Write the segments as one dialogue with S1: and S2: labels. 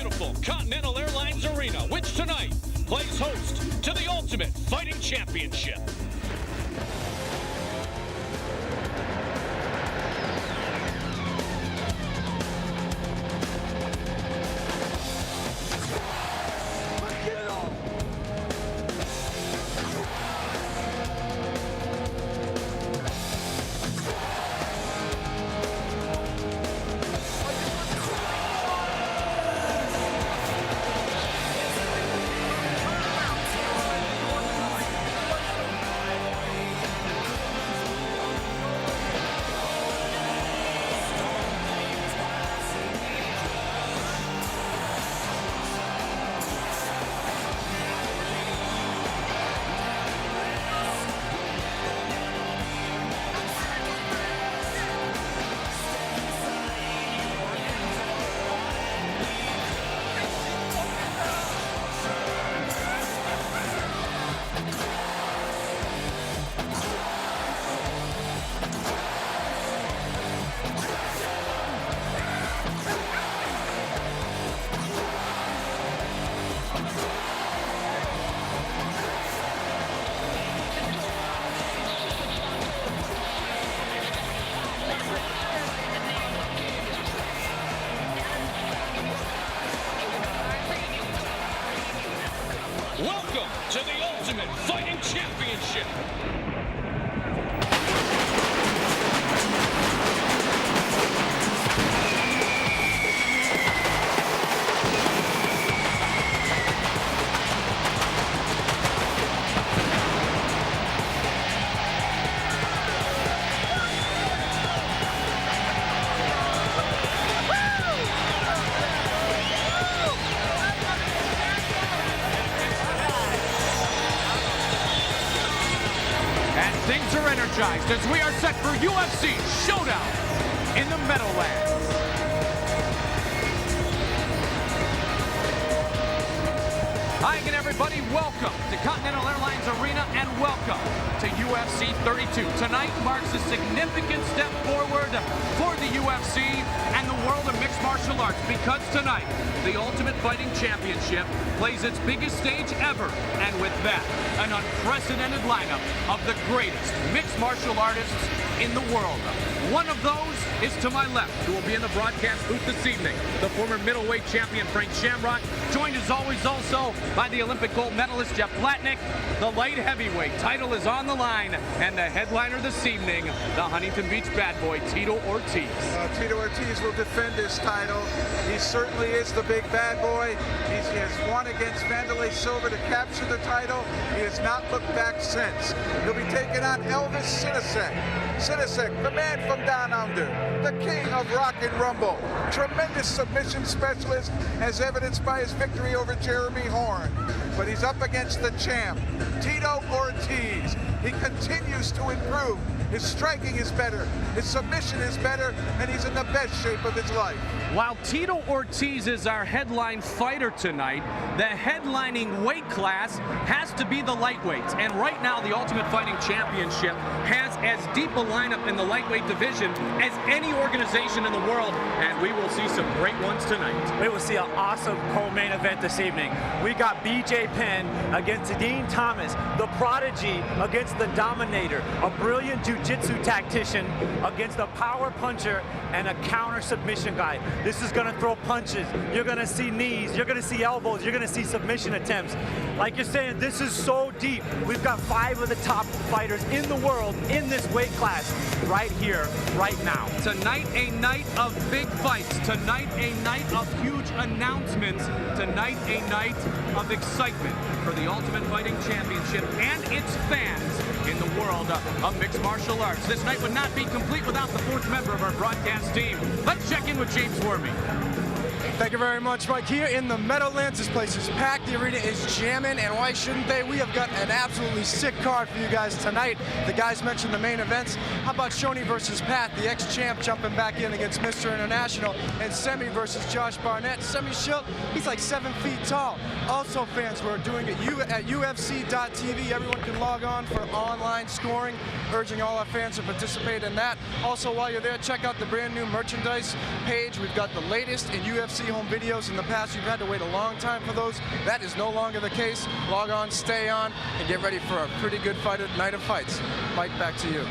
S1: beautiful Continental Airlines Arena, which tonight plays host to the Ultimate Fighting Championship. Welcome to the Ultimate Fighting Championship.
S2: Things are energized as we are set for UFC Showdown in the Meadowlands. Hi again, everybody. Welcome to Continental Airlines Arena and welcome to UFC 32. Tonight marks a significant step forward for the UFC and the world of mixed martial arts because tonight the Ultimate Fighting Championship plays its biggest stage ever, and with that, an unprecedented lineup of the greatest mixed martial artists in the world. One of those is to my left, who will be in the broadcast booth this evening, the former middleweight champion Frank Shamrock, joined as always also by the Olympic gold medalist Jeff Platnick. The light heavyweight title is on the line, and the headliner this evening, the Huntington Beach bad boy, Tito Ortiz.
S3: Tito Ortiz will defend his title. He certainly is the big bad boy. He has won against Wanderlei Silva to capture the title. He has not looked back since. He'll be taking on Elvis Sinosic. Sinosic, the man from down under, the king of rock and rumble, tremendous submission specialist, as evidenced by his victory over Jeremy Horn. But he's up against the champ, Tito Ortiz. He continues to improve. His striking is better, his submission is better, and he's in the best shape of his life.
S2: While Tito Ortiz is our headline fighter tonight, the headlining weight class has to be the lightweights. And right now, the Ultimate Fighting Championship has as deep a lineup in the lightweight division as any organization in the world, and we will see some great ones tonight.
S4: We will see an awesome co-main event this evening. We got BJ Penn against Dean Thomas, the prodigy against the dominator, a brilliant jiu-jitsu tactician against a power puncher and a counter submission guy. This is gonna throw punches. You're gonna see knees, you're gonna see elbows, you're gonna see submission attempts. Like you're saying, this is so deep. We've got 5 of the top fighters in the world in this weight class right here, right now.
S2: Tonight, a night of big fights. Tonight, a night of huge announcements. Tonight, a night of excitement for the Ultimate Fighting Championship and its fans in the world of mixed martial arts. This night would not be complete without the 4th member of our broadcast team. Let's check in with James Wormy.
S5: Thank you very much, Mike. Here in the Meadowlands, this place is packed. The arena is jamming, and why shouldn't they? We have got an absolutely sick card for you guys tonight. The guys mentioned the main events. How about Shoney versus Pat, the ex-champ jumping back in against Mr. International, and Semi versus Josh Barnett. Semi Schilt, he's like 7 feet tall. Also, fans, we're doing it at UFC.tv. Everyone can log on for online scoring, urging all our fans to participate in that. Also, while you're there, check out the brand new merchandise page. We've got the latest in UFC UFC home videos. In the past, you've had to wait a long time for those. That is no longer the case. Log on, stay on, and get ready for a pretty good night of fights. Mike, back to you.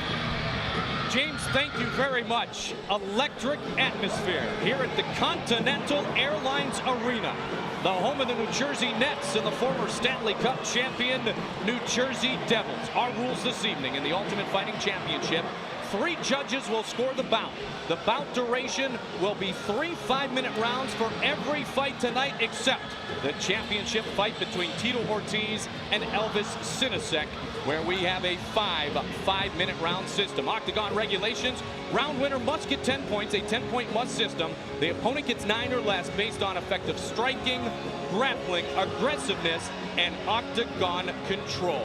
S1: James, thank you very much. Electric atmosphere here at the Continental Airlines Arena, the home of the New Jersey Nets and the former Stanley Cup champion New Jersey Devils. Our rules this evening in the Ultimate Fighting Championship: 3 judges will score the bout. The bout duration will be 3 5-minute rounds for every fight tonight, except the championship fight between Tito Ortiz and Elvis Sinosic, where we have a 5-minute round system. Octagon regulations: round winner must get 10 points, a 10-point must system. The opponent gets 9 or less based on effective striking, grappling, aggressiveness, and octagon control.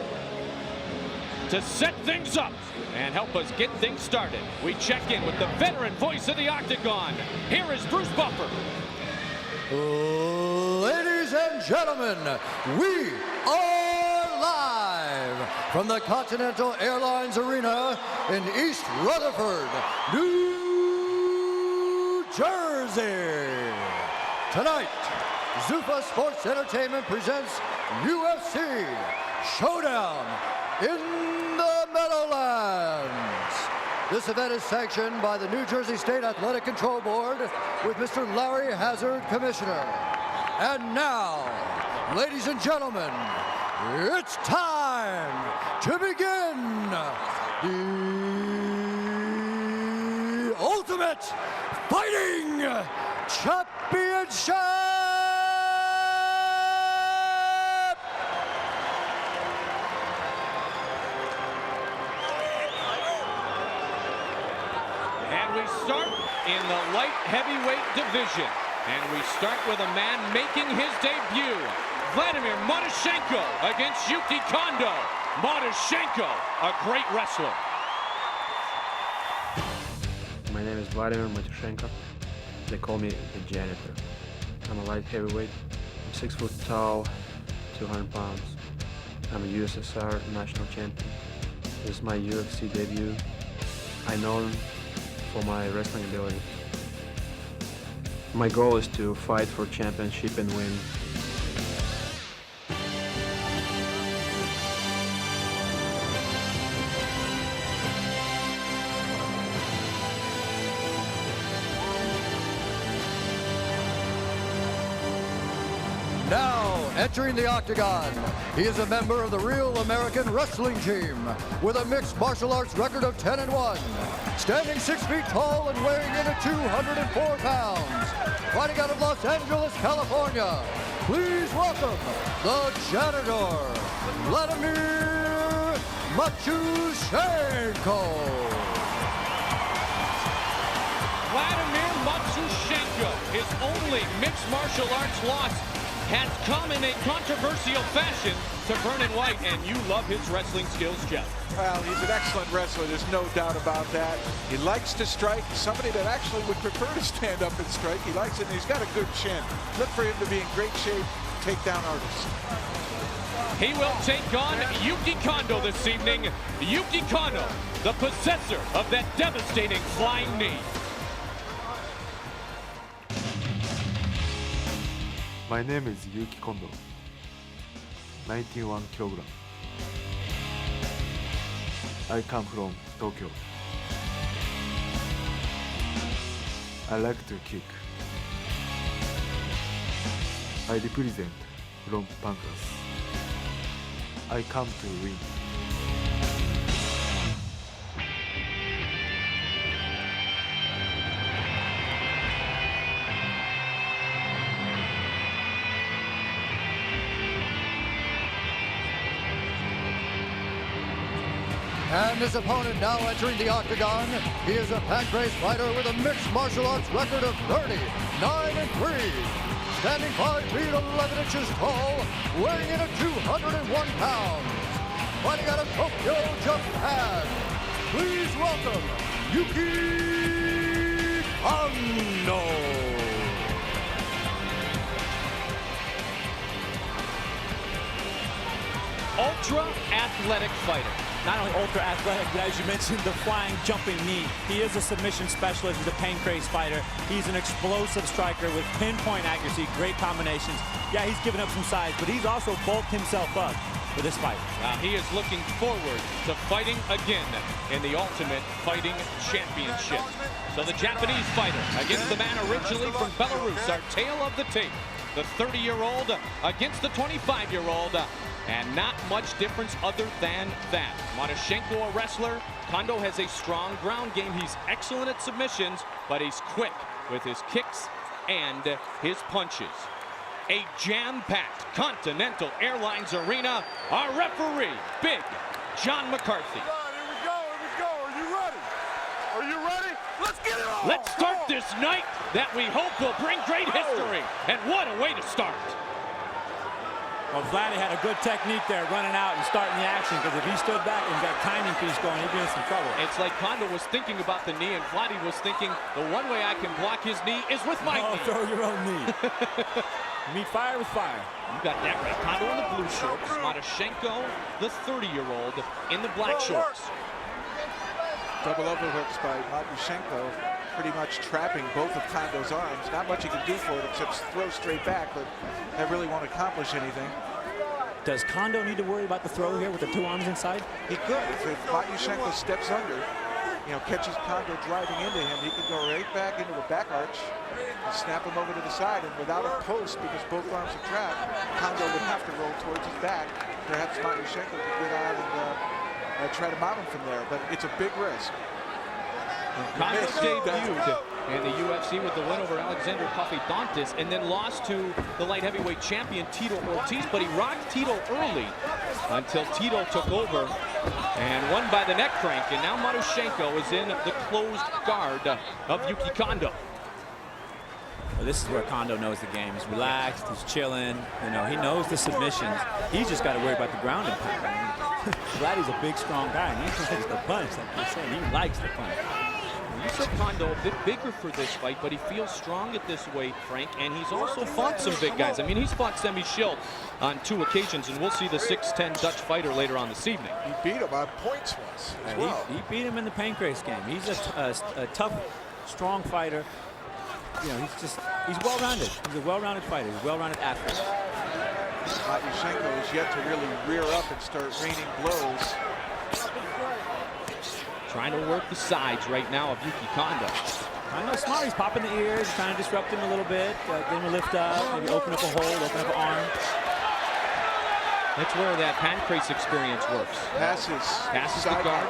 S1: To set things up and help us get things started, we check in with the veteran voice of the Octagon. Here is Bruce Buffer.
S6: Ladies and gentlemen, we are live from the Continental Airlines Arena in East Rutherford, New Jersey. Tonight, Zuffa Sports Entertainment presents UFC Showdown in the Meadowlands. This event is sanctioned by the New Jersey State Athletic Control Board with Mr. Larry Hazard, Commissioner. And now, ladies and gentlemen, it's time to begin the Ultimate Fighting Championship!
S1: We start in the light heavyweight division, and we start with a man making his debut, Vladimir Matyushenko against Yuki Kondo. Matyushenko, a great wrestler.
S7: My name is Vladimir Matyushenko. They call me the janitor. I'm a light heavyweight. I'm 6 foot tall, 200 pounds. I'm a USSR national champion. This is my UFC debut. I know him for my wrestling ability. My goal is to fight for championship and win.
S6: Now, entering the octagon, he is a member of the Real American Wrestling Team with a mixed martial arts record of 10-1, standing 6 feet tall and weighing in at 204 pounds, fighting out of Los Angeles, California. Please welcome the janitor, Vladimir Matyushenko.
S1: Vladimir Matyushenko, his only mixed martial arts loss has come in a controversial fashion to Vernon White, and you love his wrestling skills, Jeff.
S3: Well, he's an excellent wrestler. There's no doubt about that. He likes to strike. Somebody that actually would prefer to stand up and strike. He likes it, and he's got a good chin. Look for him to be in great shape, takedown artist.
S1: He will take on Yuki Kondo this evening. Yuki Kondo, the possessor of that devastating flying knee.
S8: My name is Yuki Kondo, 91 kg. I come from Tokyo. I like to kick. I represent from Pancras. I come to win.
S6: And his opponent now entering the octagon. He is a pancrase fighter with a mixed martial arts record of 30-9-3. Standing 5 feet 11 inches tall, weighing in at 201 pounds. Fighting out of Tokyo, Japan. Please welcome Yuki Kondo.
S1: Ultra athletic fighter.
S4: not only ultra athletic, but as you mentioned, the flying, jumping knee. He is a submission specialist. He's a pancrase fighter. He's an explosive striker with pinpoint accuracy, great combinations. Yeah, he's given up some size, but he's also bulked himself up for this fight.
S1: He is looking forward to fighting again in the Ultimate Fighting Championship. So the Japanese fighter against the man originally from Belarus, our tale of the tape. The 30-year-old against the 25-year-old. And not much difference other than that. Matyushenko, a wrestler. Kondo has a strong ground game. He's excellent at submissions, but he's quick with his kicks and his punches. A jam-packed Continental Airlines arena. Our referee, Big John McCarthy.
S9: Here we go. Are you ready? Are you ready? Let's get it on!
S1: Let's start this night that we hope will bring great history. And what a way to start.
S4: Well, Vladdy had a good technique there, running out and starting the action, because if he stood back and got timing piece going, he'd be in some trouble.
S1: It's like Kondo was thinking about the knee, and Vladdy was thinking, the one way I can block his knee is with my knee.
S4: Throw your own knee. Meet fire with fire.
S1: You got that right. Kondo in the blue shorts. Matyushenko, the 30-year-old, in the black shorts.
S3: Double overhooks by Matyushenko, pretty much trapping both of Kondo's arms. Not much he can do for it except throw straight back, but that really won't accomplish anything.
S4: Does Kondo need to worry about the throw here with the two arms inside?
S3: He could. If Matyushenko steps under, catches Kondo driving into him, he can go right back into the back arch and snap him over to the side. And without a post, because both arms are trapped, Kondo would have to roll towards his back. Perhaps Matyushenko could get out and try to mount him from there, but it's a big risk.
S1: Kondo debuted in the UFC with the win over Alexander Papadontis and then lost to the light heavyweight champion Tito Ortiz, but he rocked Tito early until Tito took over and won by the neck crank. And now Matyushenko is in the closed guard of Yuki Kondo.
S4: Well, this is where Kondo knows the game. He's relaxed, he's chilling, he knows the submissions. He's just got to worry about the ground and pound. Vladdy's a big, strong guy, and he likes the punch, like you're saying. He likes the punch.
S1: You said Kondo a bit bigger for this fight, but he feels strong at this weight, Frank, and he's also fought some big guys. I mean, he's fought Schilt on 2 occasions, and we'll see the 6'10" Dutch fighter later on this evening.
S9: He beat him on points once as well.
S4: He beat him in the pancrase game. He's a tough, strong fighter. He's well-rounded. He's a well-rounded fighter. He's a well-rounded athlete.
S3: Matyushenko is yet to really rear up and start raining blows.
S1: Trying to work the sides right now of Yuki Kondo.
S4: Kondo's smart. He's popping the ears, trying to disrupt him a little bit, get him to lift up, maybe open up a hole, open up an arm.
S1: That's where that pancrase experience works. Passes the guard.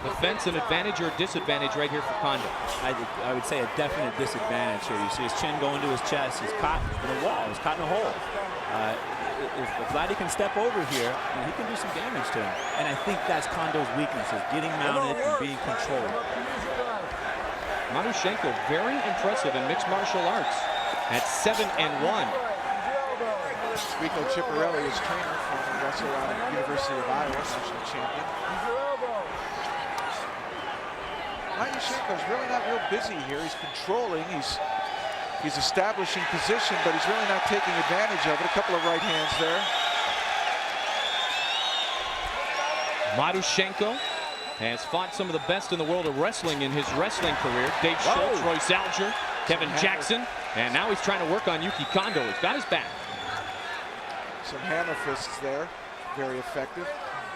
S1: Defense an advantage or a disadvantage right here for Kondo?
S4: I would say a definite disadvantage here. You see his chin going to his chest. He's caught in a wall. He's caught in a hole. If Vladdy can step over here, he can do some damage to him. And I think that's Kondo's weakness, is getting mounted and being controlled.
S1: Matyushenko, very impressive in mixed martial arts at 7-1.
S3: Rico Ciparelli is trainer, former wrestler out of the University of Iowa, national champion. Matyushenko's really not real busy here. He's controlling. He's establishing position, but he's really not taking advantage of it. A couple of right hands there.
S1: Matyushenko has fought some of the best in the world of wrestling in his wrestling career. Dave Schultz, Royce Alger, Kevin Jackson, and now he's trying to work on Yuki Kondo. He's got his back.
S3: Some hammer fists there, very effective.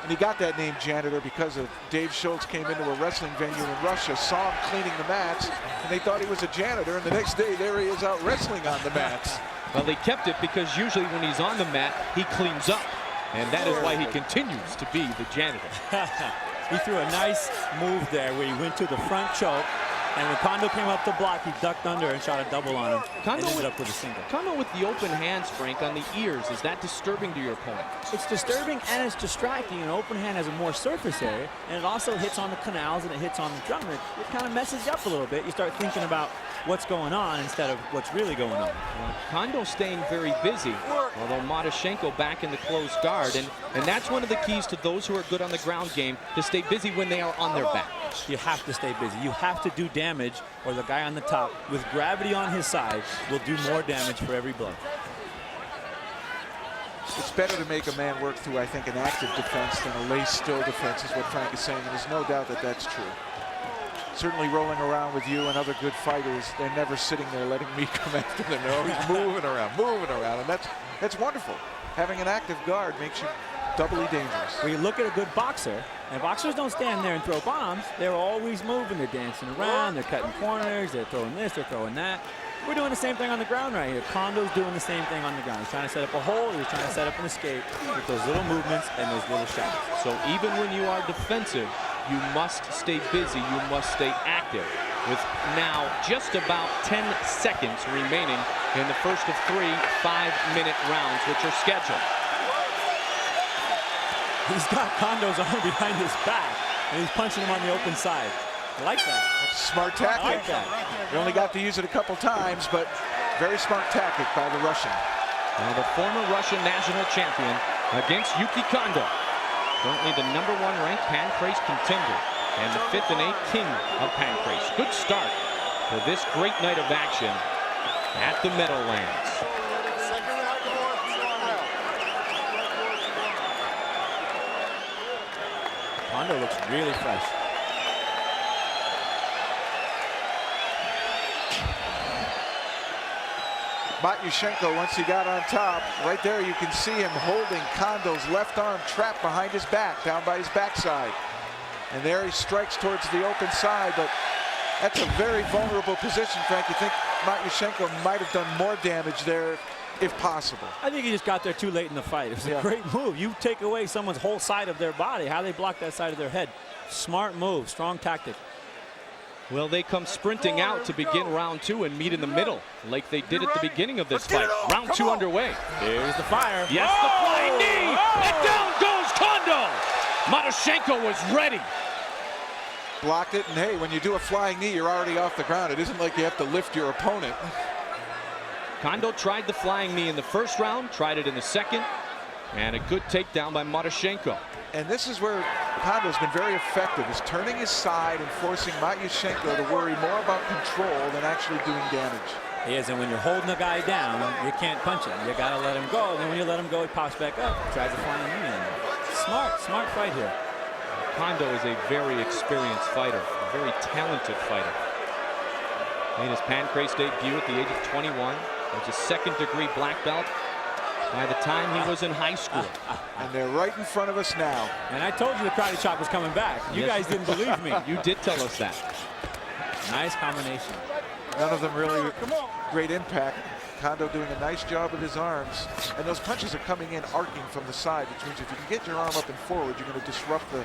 S3: And he got that name janitor because of Dave Schultz came into a wrestling venue in Russia, saw him cleaning the mats, and they thought he was a janitor, and the next day there he is out wrestling on the mats.
S1: Well, they kept it because usually when he's on the mat, he cleans up. And that is why he continues to be the janitor.
S4: He threw a nice move there where he went to the front choke. And when Kondo came up to block, he ducked under and shot a double on him. Kondo ended up with a single.
S1: Kondo with the open hands, Frank, on the ears. Is that disturbing to your opponent?
S4: It's disturbing and it's distracting. An open hand has a more surface area, and it also hits on the canals and it hits on the drum. It kind of messes you up a little bit. You start thinking about what's going on instead of what's really going on.
S1: Well, Kondo staying very busy, although Matyushenko back in the closed guard. And that's one of the keys to those who are good on the ground game, to stay busy when they are on their back.
S4: You have to stay busy. You have to do damage, or the guy on the top with gravity on his side will do more damage for every blow.
S3: It's better to make a man work through, I think, an active defense than a lay-still defense is what Frank is saying, and there's no doubt that that's true. Certainly rolling around with you and other good fighters, they're never sitting there letting me come after them. They're always moving around, and that's wonderful. Having an active guard makes you doubly dangerous.
S10: When you look at a good boxer, and boxers don't stand there and throw bombs, they're always moving, they're dancing around, they're cutting corners, they're throwing this, they're throwing that. We're doing the same thing on the ground right here. Kondo's doing the same thing on the ground. He's trying to set up a hole, he's trying to set up an escape with those little movements and those little shots.
S1: So even when you are defensive, you must stay busy, you must stay active. With now just about 10 seconds remaining in the first of 3 5-minute rounds, which are scheduled.
S10: He's got Kondo's arm behind his back, and he's punching him on the open side. I like that.
S3: That's a smart tactic.
S10: I like that.
S3: You only got to use it a couple times, but very smart tactic by the Russian.
S1: Now the former Russian national champion against Yuki Kondo. Currently the #1 ranked Pancrase contender and the 5th and 8th king of Pancrase. Good start for this great night of action at the Meadowlands.
S10: Kondo looks really fresh.
S3: Matyushenko, once he got on top, right there you can see him holding Kondo's left arm trapped behind his back, down by his backside. And there he strikes towards the open side, but that's a very vulnerable position, Frank. You think Matyushenko might have done more damage there if possible.
S10: I think he just got there too late in the fight. It was a great move. You take away someone's whole side of their body, how they block that side of their head. Smart move, strong tactic.
S1: Well, they come sprinting out to begin round 2 and meet in the middle like they did at the beginning of this fight. Round 2 underway.
S10: Here's the fire.
S1: Yes, the flying knee, and down goes Kondo. Matyushenko was ready.
S3: Blocked it, and hey, when you do a flying knee, you're already off the ground. It isn't like you have to lift your opponent.
S1: Kondo tried the flying knee in the first round, tried it in the second, and a good takedown by Matyushenko.
S3: And this is where Kondo's been very effective, is turning his side and forcing Matyushenko to worry more about control than actually doing damage.
S10: He is, and when you're holding a guy down, you can't punch him. You gotta let him go, and then when you let him go, he pops back up, tries to fly him in. Smart fight here.
S1: Kondo is a very experienced fighter, a very talented fighter. Made his Pancrase debut at the age of 21. Was a second-degree black belt by the time he was in high school.
S3: And they're right in front of us now.
S10: And I told you the karate chop was coming back. You guys didn't believe me.
S1: You did tell us that.
S10: Nice combination.
S3: None of them really great impact. Kondo doing a nice job with his arms. And those punches are coming in arcing from the side, which means if you can get your arm up and forward, you're going to disrupt the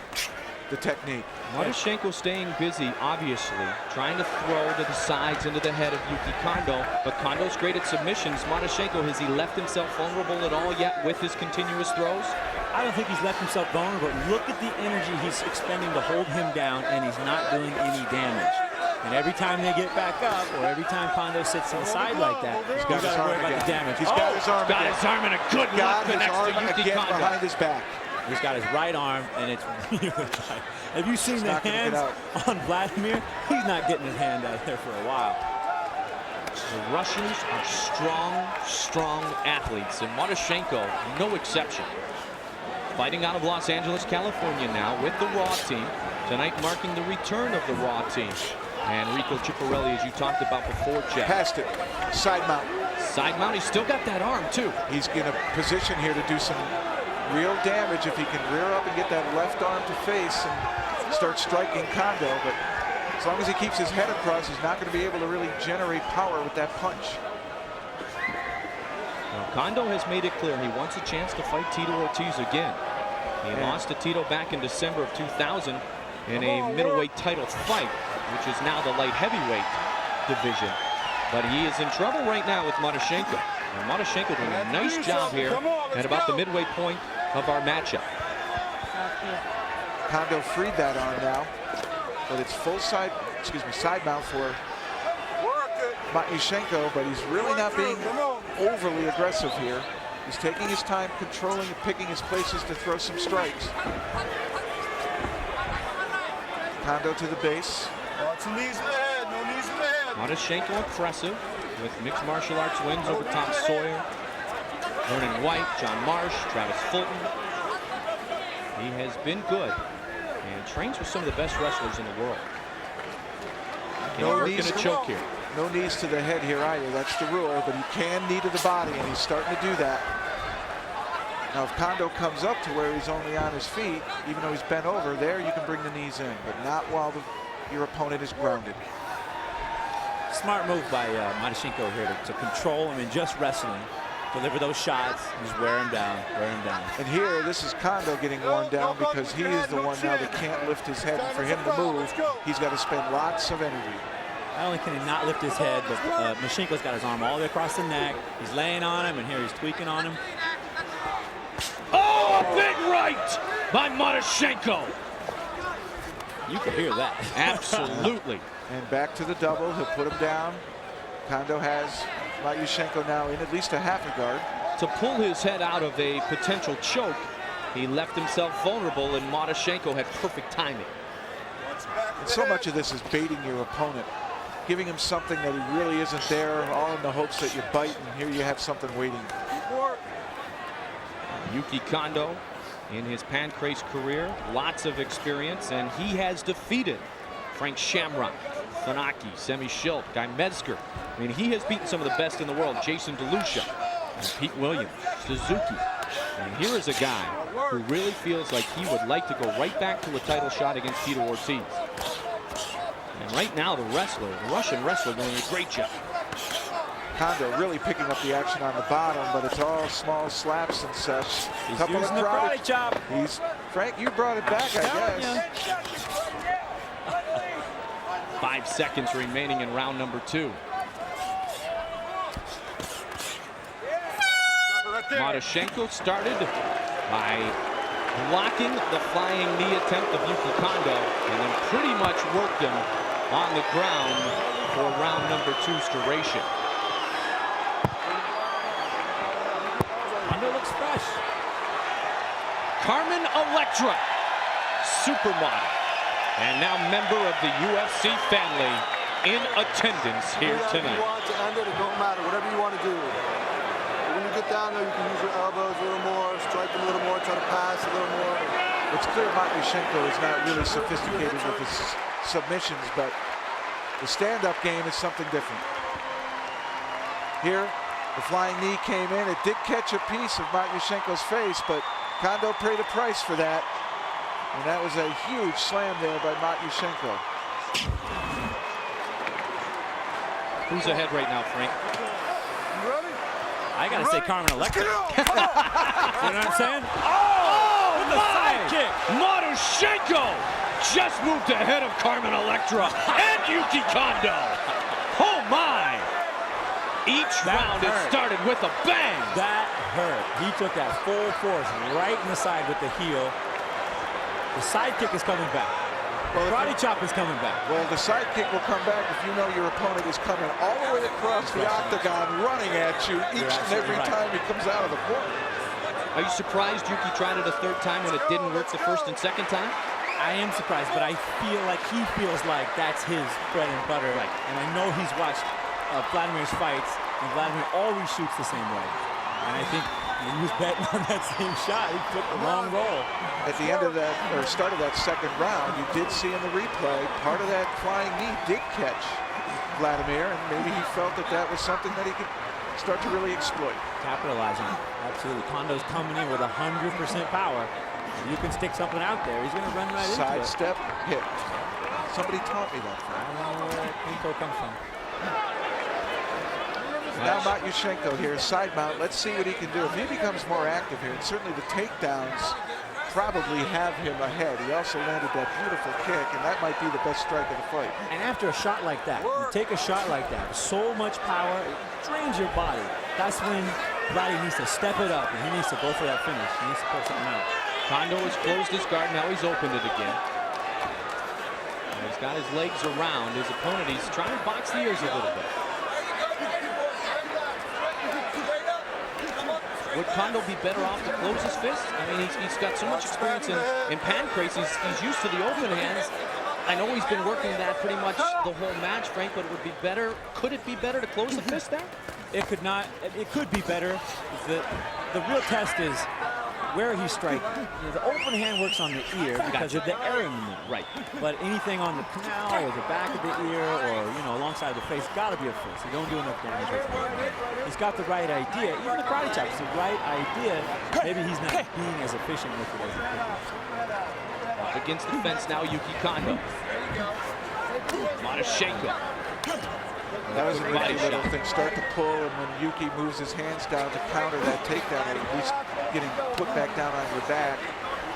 S3: technique.
S1: Matyushenko staying busy, obviously, trying to throw to the sides into the head of Yuki Kondo, but Kondo's great at submissions. Matyushenko, has he left himself vulnerable at all yet with his continuous throws?
S10: I don't think he's left himself vulnerable. Look at the energy he's expending to hold him down, and he's not doing any damage. And every time they get back up, or every time Kondo sits inside like that, he's got to worry about the damage.
S3: He's got his arm
S1: got his arm in a good lock next to Yuki Kondo.
S3: Behind his back.
S10: He's got his right arm, and it's really tight. Have you seen the hands on Vladimir? He's not getting his hand out there for a while.
S1: The Russians are strong athletes, and Matyushenko, no exception. Fighting out of Los Angeles, California now with the Raw team. Tonight marking the return of the Raw team. And Rico Ciparelli, as you talked about before, Jeff.
S3: Passed it. Side mount.
S1: Side mount. He's still got that arm, too.
S3: He's in a position here to do some real damage if he can rear up and get that left arm to face and start striking Kondo. But as long as he keeps his head across, he's not going to be able to really generate power with that punch.
S1: Now, Kondo has made it clear he wants a chance to fight Tito Ortiz again. He lost to Tito back in December of 2000 in a middleweight title fight, which is now the light heavyweight division. But he is in trouble right now with Matyushenko. And Matyushenko doing a nice job here at about the midway point of our matchup.
S3: Kondo freed that arm now, but it's side mount for Matyushenko, but he's really not being overly aggressive here. He's taking his time, controlling and picking his places to throw some strikes. Kondo to the base.
S9: Two knees in the head, no knees in the head.
S1: Matyushenko impressive with mixed martial arts wins over Tom Sawyer. Vernon White, John Marsh, Travis Fulton. He has been good and trains with some of the best wrestlers in the world.
S3: No
S1: knees
S3: knees
S1: to choke here.
S3: No knees to the head here either. That's the rule, but he can knee to the body, and he's starting to do that. Now, if Kondo comes up to where he's only on his feet, even though he's bent over, there you can bring the knees in, but not while your opponent is grounded.
S10: Smart move by Matyushenko here to control him and just wrestling. Deliver those shots, just wear him down, wear him down.
S3: And here, this is Kondo getting worn down because he is the one now that can't lift his head. And for him to move, he's got to spend lots of energy.
S10: Not only can he not lift his head, but Matyushenko's got his arm all the way across the neck. He's laying on him, and here he's tweaking on him.
S1: Oh, a big right by Matyushenko.
S10: You can hear that.
S1: Absolutely.
S3: And back to the double. He'll put him down. Kondo has Matyushenko now in at least a half a guard.
S1: To pull his head out of a potential choke, he left himself vulnerable, and Matyushenko had perfect timing.
S3: And so much of this is baiting your opponent, giving him something that he really isn't there, all in the hopes that you bite, and here you have something waiting.
S1: Yuki Kondo, in his Pancrase career, lots of experience, and he has defeated Frank Shamrock, Funaki, Semi Schilt, Guy Metzger. I mean, he has beaten some of the best in the world, Jason DeLucia, Pete Williams, Suzuki. And here is a guy who really feels like he would like to go right back to a title shot against Peter Ortiz. And right now, the Russian wrestler, doing a great job.
S3: Kondo really picking up the action on the bottom, but it's all small slaps and such.
S10: He's using the karate chop.
S3: Frank, you brought it back, I guess.
S1: 5 seconds remaining in round number 2. Matyushenko started by blocking the flying knee attempt of Yuki Kondo, and then pretty much worked him on the ground for round number 2's duration.
S10: Kondo looks fresh.
S1: Carmen Electra, supermodel, and now member of the UFC family, in attendance here tonight.
S11: You want to end it, it don't matter. Whatever you want to do. When you get down there, you can use your elbows a little more, strike them a little more, try to pass a little more.
S3: It's clear Matyushenko is not really sophisticated with his submissions, but the stand-up game is something different. Here, the flying knee came in. It did catch a piece of Matyushenko's face, but Kondo paid a price for that. And that was a huge slam there by Matyushenko.
S1: Who's ahead right now, Frank?
S11: You ready?
S10: I gotta say Carmen Electra. You know what I'm saying?
S1: Oh,
S10: with the side kick.
S1: Matyushenko just moved ahead of Carmen Electra and Yuki Kondo. Oh my! Each round it started with a bang.
S10: That hurt. He took that full force right in the side with the heel. The side kick is coming back. The karate chop is coming back.
S3: Well, the side kick will come back if you know your opponent is coming all the way across the octagon, running at you each and every time he comes out of the corner.
S1: Are you surprised Yuki tried it a third time when it didn't work the first and second time?
S10: I am surprised, but I feel like he feels like that's his bread and butter. Right. And I know he's watched Vladimir's fights, and Vladimir always shoots the same way. And I think he was betting on that same shot. He took the long roll.
S3: At the end of that, or start of that second round, you did see in the replay, part of that flying knee did catch Vladimir, and maybe he felt that that was something that he could start to really exploit.
S10: Capitalize on it. Absolutely. Kondo's coming in with 100% power. If you can stick something out there, he's going to run right into it.
S3: Sidestep, hit. Somebody taught me that.
S10: I don't know where that info comes from.
S3: Now Matyushenko here, side mount. Let's see what he can do. If he becomes more active here, and certainly the takedowns probably have him ahead. He also landed that beautiful kick, and that might be the best strike of the fight.
S10: And after a shot like that, you take a shot like that, so much power, it drains your body. That's when Vladdy needs to step it up, and he needs to go for that finish. He needs to pull something out.
S1: Kondo has closed his guard, now he's opened it again. And he's got his legs around his opponent. He's trying to box the ears a little bit. Would Kondo be better off to close his fist? I mean, he's got so much experience in Pancrase. He's used to the open hands. I know he's been working that pretty much the whole match, Frank, but it would be better. Could it be better to close the fist there?
S10: It could not. It could be better. the real test is where he's striking. The open hand works on the ear because of the air in the middle.
S1: Right.
S10: But anything on the canal or the back of the ear or, alongside the face, got to be a face. You don't do enough damage with it. He's got the right idea. Even the karate chop is the right idea. Maybe he's not being as efficient with it as he could be.
S1: Up against the fence now, Yuki Kondo. Matyushenko.
S3: That was a nifty little thing. Start to pull, and when Yuki moves his hands down to counter that takedown, or at least getting put back down on your back,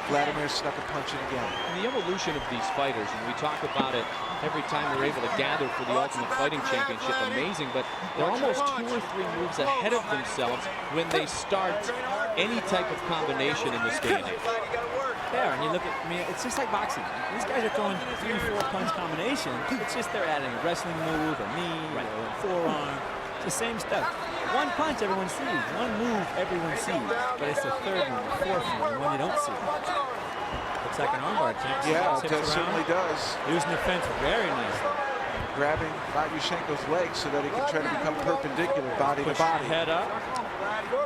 S3: Vladimir snuck a punch in again.
S1: And the evolution of these fighters, and we talk about it every time they're able to gather for the Ultimate Fighting Championship, amazing, but they're almost 2 or 3 moves ahead of themselves when they start any type of combination in this day and age.
S10: Yeah, and you look at, it's just like boxing. These guys are throwing 3-4 punch combinations. It's just they're adding a wrestling move, a knee, or a forearm. It's the same stuff. One punch everyone sees, one move everyone sees, but it's the third one, the fourth one, the one you don't see. Looks like an armbar attempt.
S3: Yeah, it certainly does.
S10: Using the fence very nicely.
S3: Grabbing Matyushenko's legs so that he can try to become perpendicular, body to body.
S10: Head up.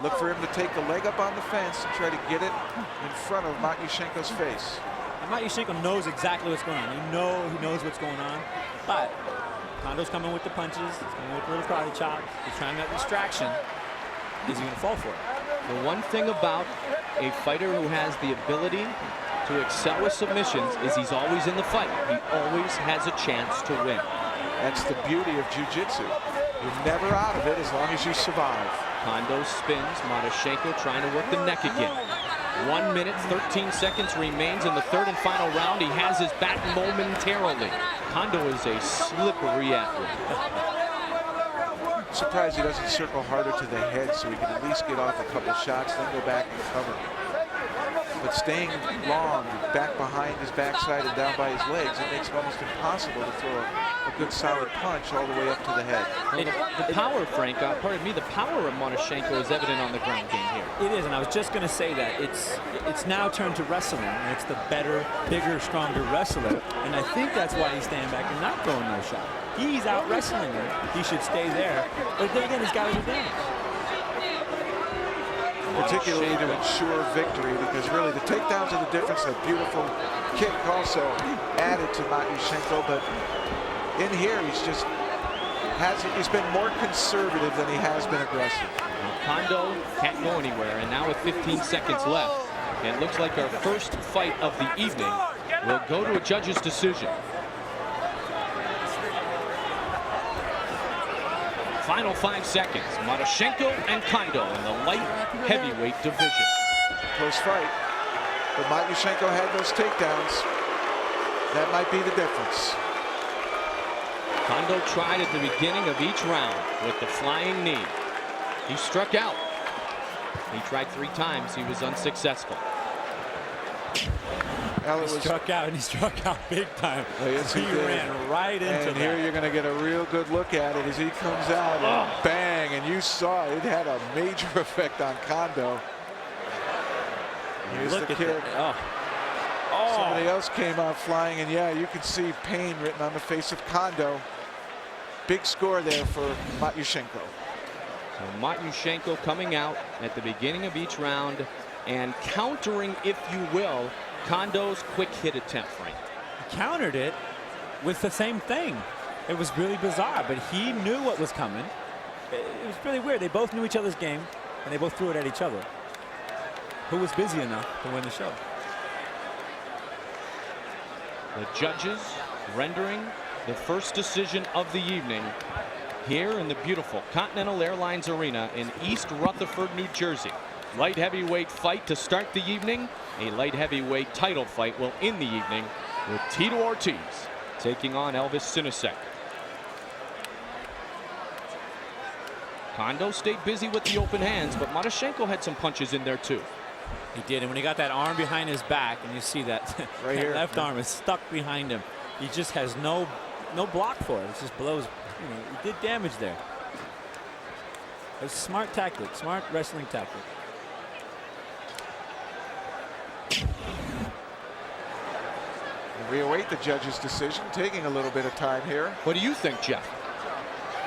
S3: Look for him to take the leg up on the fence and try to get it in front of Matyushenko's face.
S10: And Matyushenko knows exactly what's going on. He knows what's going on, but Kondo's coming with the punches. He's coming with a little karate chop. He's trying that distraction. Is he going to fall for it?
S1: The one thing about a fighter who has the ability to excel with submissions is he's always in the fight. He always has a chance to win.
S3: That's the beauty of jiu-jitsu. You're never out of it as long as you survive.
S1: Kondo spins. Matyushenko trying to work the neck again. 1 minute, 13 seconds remains in the third and final round. He has his back momentarily. Kondo is a slippery athlete.
S3: I'm surprised he doesn't circle harder to the head so he can at least get off a couple shots, then go back and cover. But staying long, back behind his backside and down by his legs, it makes it almost impossible to throw a good solid punch all the way up to the head.
S1: The power, Frank, pardon me, the power of Matyushenko is evident on the ground game here.
S10: It is, and I was just going to say that. It's now turned to wrestling, and it's the better, bigger, stronger wrestler, and I think that's why he's standing back and not throwing no shot. He's out wrestling him. He should stay there, but then again, he's got to do damage.
S3: Particularly to ensure victory, because really the takedowns are the difference. A beautiful kick also added to Matyushenko, but in here he's been more conservative than he has been aggressive.
S1: Kondo can't go anywhere, and now with 15 seconds left, it looks like our first fight of the evening will go to a judge's decision. Final 5 seconds. Matyushenko and Kondo in the light heavyweight division.
S3: Close fight, but Matyushenko had those takedowns. That might be the difference.
S1: Kondo tried at the beginning of each round with the flying knee. He struck out. He tried 3 times. He was unsuccessful.
S10: He struck out, and he struck out big time.
S3: Oh, yes,
S10: he ran right into that.
S3: And here you're going to get a real good look at it as he comes out and bang, and you saw it had a major effect on Kondo. Here's the kick. Somebody else came out flying, and yeah, you can see pain written on the face of Kondo. Big score there for Matyushenko.
S1: So Matyushenko coming out at the beginning of each round and countering, if you will, Kondo's quick hit attempt, Frank.
S10: He countered it with the same thing. It was really bizarre, but he knew what was coming. It was really weird. They both knew each other's game, and they both threw it at each other. Who was busy enough to win the show?
S1: The judges rendering the first decision of the evening here in the beautiful Continental Airlines Arena in East Rutherford, New Jersey. Light heavyweight fight to start the evening. A light heavyweight title fight will end the evening with Tito Ortiz taking on Elvis Sinosic. Kondo stayed busy with the open hands, but Matyushenko had some punches in there too.
S10: He did, and when he got that arm behind his back, and you see that,
S3: right
S10: that
S3: here,
S10: left arm is stuck behind him. He just has no block for it. It just blows. He did damage there. It was a smart tactic, smart wrestling tactic.
S3: We await the judge's decision, taking a little bit of time here.
S1: What do you think, Jeff?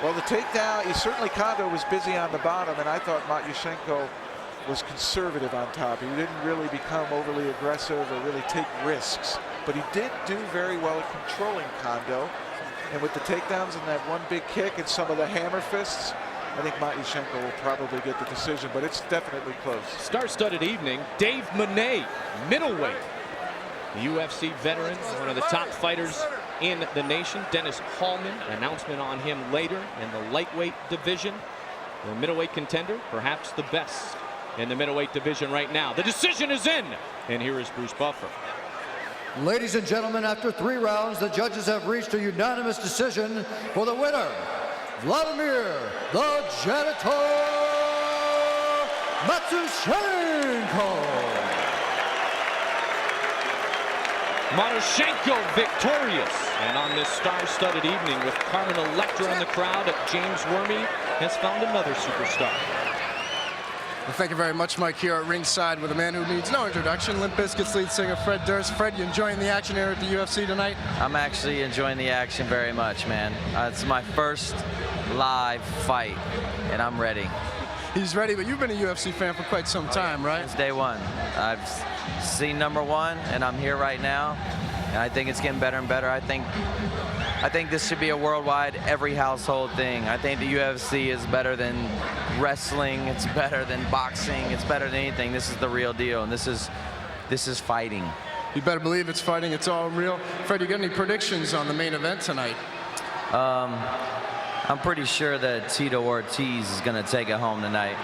S3: Well, the takedown, certainly Kondo was busy on the bottom, and I thought Matyushenko was conservative on top. He didn't really become overly aggressive or really take risks, but he did do very well at controlling Kondo. And with the takedowns and that one big kick and some of the hammer fists, I think Matyushenko will probably get the decision, but it's definitely close.
S1: Star-studded evening. Dave Manet, middleweight. The UFC veteran, one of the top fighters in the nation. Dennis Hallman, announcement on him later in the lightweight division. The middleweight contender, perhaps the best in the middleweight division right now. The decision is in, and here is Bruce Buffer.
S6: Ladies and gentlemen, after 3 rounds, the judges have reached a unanimous decision for the winner, Vladimir the Janitor Matyushenko.
S1: Matyushenko victorious. And on this star-studded evening with Carmen Electra in the crowd, James Wormy has found another superstar.
S5: Well, thank you very much, Mike, here at ringside with a man who needs no introduction, Limp Bizkit's lead singer, Fred Durst. Fred, you enjoying the action here at the UFC tonight?
S12: I'm actually enjoying the action very much, man. It's my first live fight, and I'm ready.
S5: He's ready, but you've been a UFC fan for quite some time, right?
S12: Since day one. I've seen #1, and I'm here right now, and I think it's getting better and better. I think this should be a worldwide, every household thing. I think the UFC is better than wrestling. It's better than boxing. It's better than anything. This is the real deal, and this is fighting.
S5: You better believe it's fighting. It's all real. Fred, you got any predictions on the main event tonight?
S12: I'm pretty sure that Tito Ortiz is going to take it home tonight.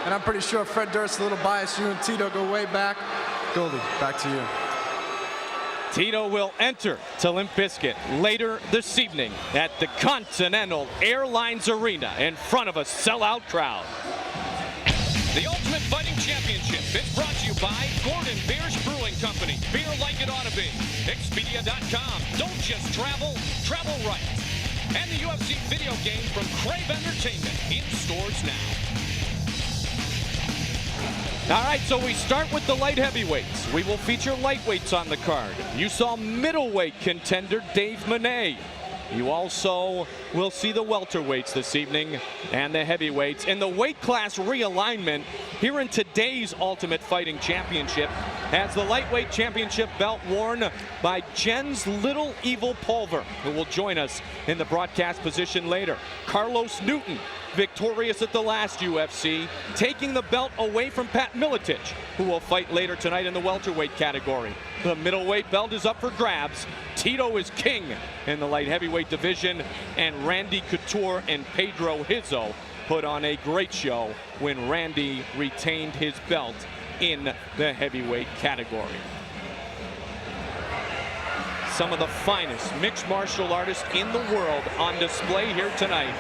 S5: And I'm pretty sure Fred Durst, a little biased. You and Tito go way back. Goldie, back to you.
S1: Tito will enter to Limp Bizkit later this evening at the Continental Airlines Arena in front of a sellout crowd. The Ultimate Fighting Championship is brought to you by Gordon Beers Brewing Company. Beer like it ought to be. Expedia.com. Don't just travel, travel right. And the UFC video game from Crave Entertainment in stores now. All right, so we start with the light heavyweights. We will feature lightweights on the card. You saw middleweight contender Dave Manet. You also will see the welterweights this evening and the heavyweights. In the weight class realignment here in today's Ultimate Fighting Championship has the lightweight championship belt worn by Jens Little Evil Pulver, who will join us in the broadcast position later. Carlos Newton, victorious at the last UFC, taking the belt away from Pat Miletich, who will fight later tonight in the welterweight category. The middleweight belt is up for grabs. Tito is king in the light heavyweight division, and Randy Couture and Pedro Hizzo put on a great show when Randy retained his belt in the heavyweight category. Some of the finest mixed martial artists in the world on display here tonight,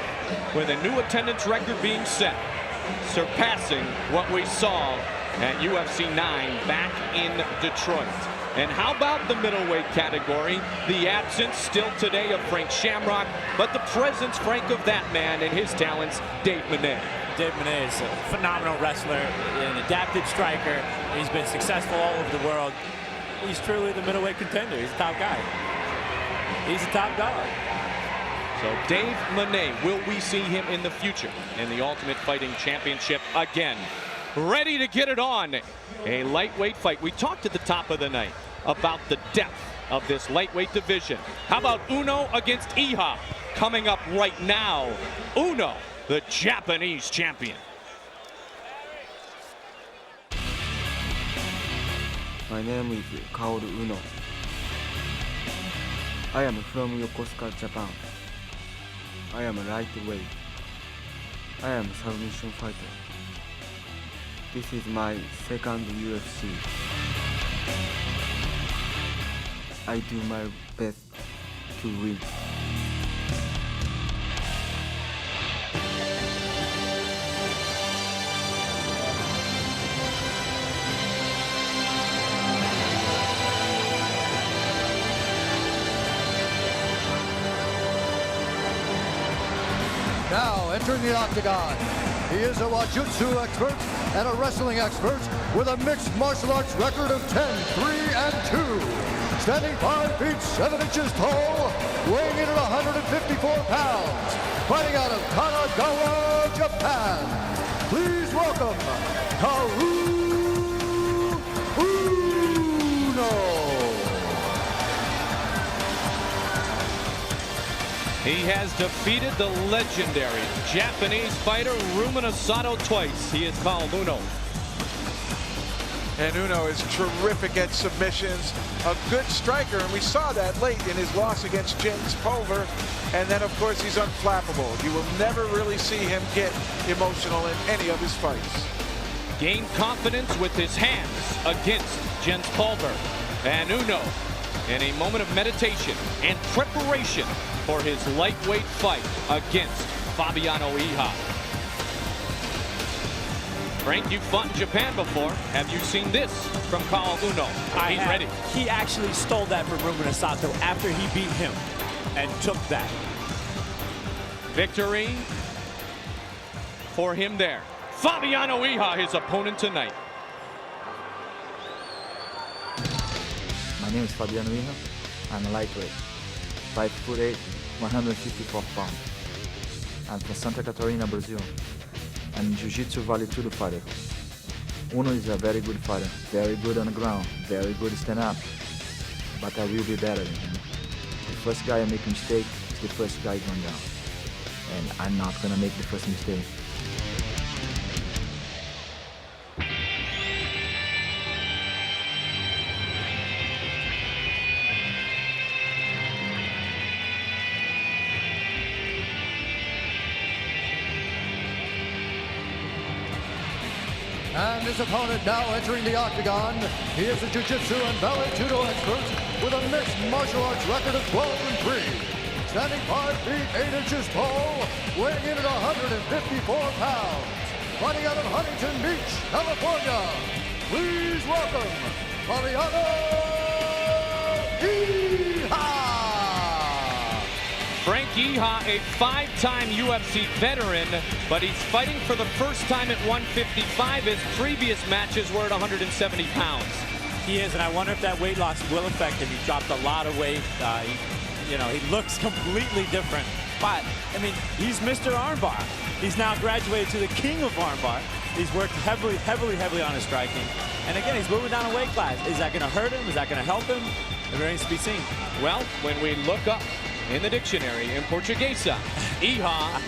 S1: with a new attendance record being set, surpassing what we saw at UFC 9 back in Detroit. And how about the middleweight category? The absence still today of Frank Shamrock, but the presence, Frank, of that man and his talents, Dave Manet.
S10: Dave Manet is a phenomenal wrestler, an adapted striker. He's been successful all over the world. He's truly the middleweight contender. He's a top guy. He's a top dog.
S1: So Dave Manet, will we see him in the future in the Ultimate Fighting Championship again? Ready to get it on. A lightweight fight. We talked at the top of the night about the depth of this lightweight division. How about Uno against Iha? Coming up right now, Uno, the Japanese champion.
S7: My name is Kaoru Uno. I am from Yokosuka, Japan. I am a lightweight. I am a submission fighter. This is my second UFC. I do my best to win.
S6: Now entering the octagon, he is a Wajutsu expert and a wrestling expert with a mixed martial arts record of 10-3-2. Standing 5 feet 7 inches tall, weighing in at 154 pounds, fighting out of Kanagawa, Japan. Please welcome Kaoru
S1: has defeated the legendary Japanese fighter Ruben Asado twice. He is called Uno.
S3: And Uno is terrific at submissions, a good striker, and we saw that late in his loss against James Pulver. And then, of course, he's unflappable. You will never really see him get emotional in any of his fights.
S1: Gained confidence with his hands against Jens Pulver. And Uno, in a moment of meditation and preparation for his lightweight fight against Fabiano Iha. Frank, you fought in Japan before. Have you seen this from Call Uno? He's ready.
S10: He actually stole that from Ruben Asado after he beat him and took that.
S1: Victory for him there. Fabiano Iha, his opponent tonight.
S13: My name is Fabiano Iha. I'm a lightweight, 5'8", 154 pounds. I'm from Santa Catarina, Brazil. I'm Jiu-Jitsu Vale Tudo fighter. Uno is a very good fighter, very good on the ground, very good stand-up, but I will be better than him. The first guy I make a mistake is the first guy going down, and I'm not gonna make the first mistake.
S6: And his opponent now entering the octagon. He is a jiu-jitsu and Vale Tudo expert with a mixed martial arts record of 12-3. Standing 5 feet 8 inches tall, weighing in at 154 pounds. Fighting out of Huntington Beach, California. Please welcome Fabiano Iha.
S1: Frank Iha, a 5-time UFC veteran, but he's fighting for the first time at 155. His previous matches were at 170 pounds.
S10: He is, and I wonder if that weight loss will affect him. He dropped a lot of weight. He looks completely different. But, I mean, he's Mr. Armbar. He's now graduated to the king of armbar. He's worked heavily on his striking. And again, he's moving down a weight class. Is that going to hurt him? Is that going to help him? It remains to be seen.
S1: Well, when we look up in the dictionary in Portuguesa, Iha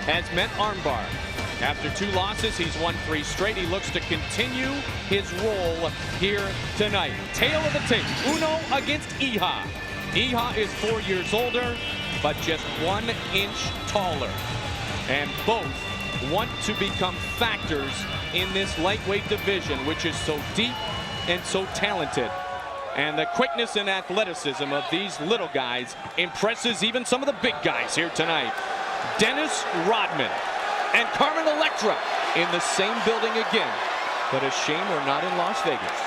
S1: has meant armbar. After 2 losses, he's won 3 straight. He looks to continue his role here tonight. Tail of the tape, Uno against Iha. Iha is 4 years older, but just 1 inch taller. And both want to become factors in this lightweight division, which is so deep and so talented. And the quickness and athleticism of these little guys impresses even some of the big guys here tonight. Dennis Rodman and Carmen Electra in the same building again. But a shame we're not in Las Vegas.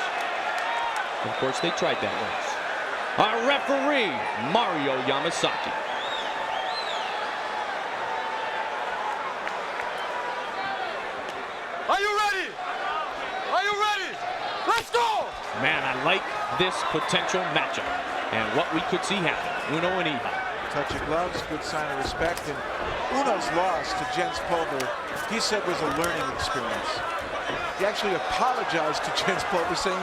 S1: Of course, they tried that once. Our referee, Mario Yamasaki.
S9: Are you ready? Are you ready? Let's go!
S1: Man, I like this potential matchup and what we could see happen. Uno and Iha.
S3: Touch of gloves, good sign of respect. And Uno's loss to Jens Pulver, he said, was a learning experience. He actually apologized to Jens Pulver, saying,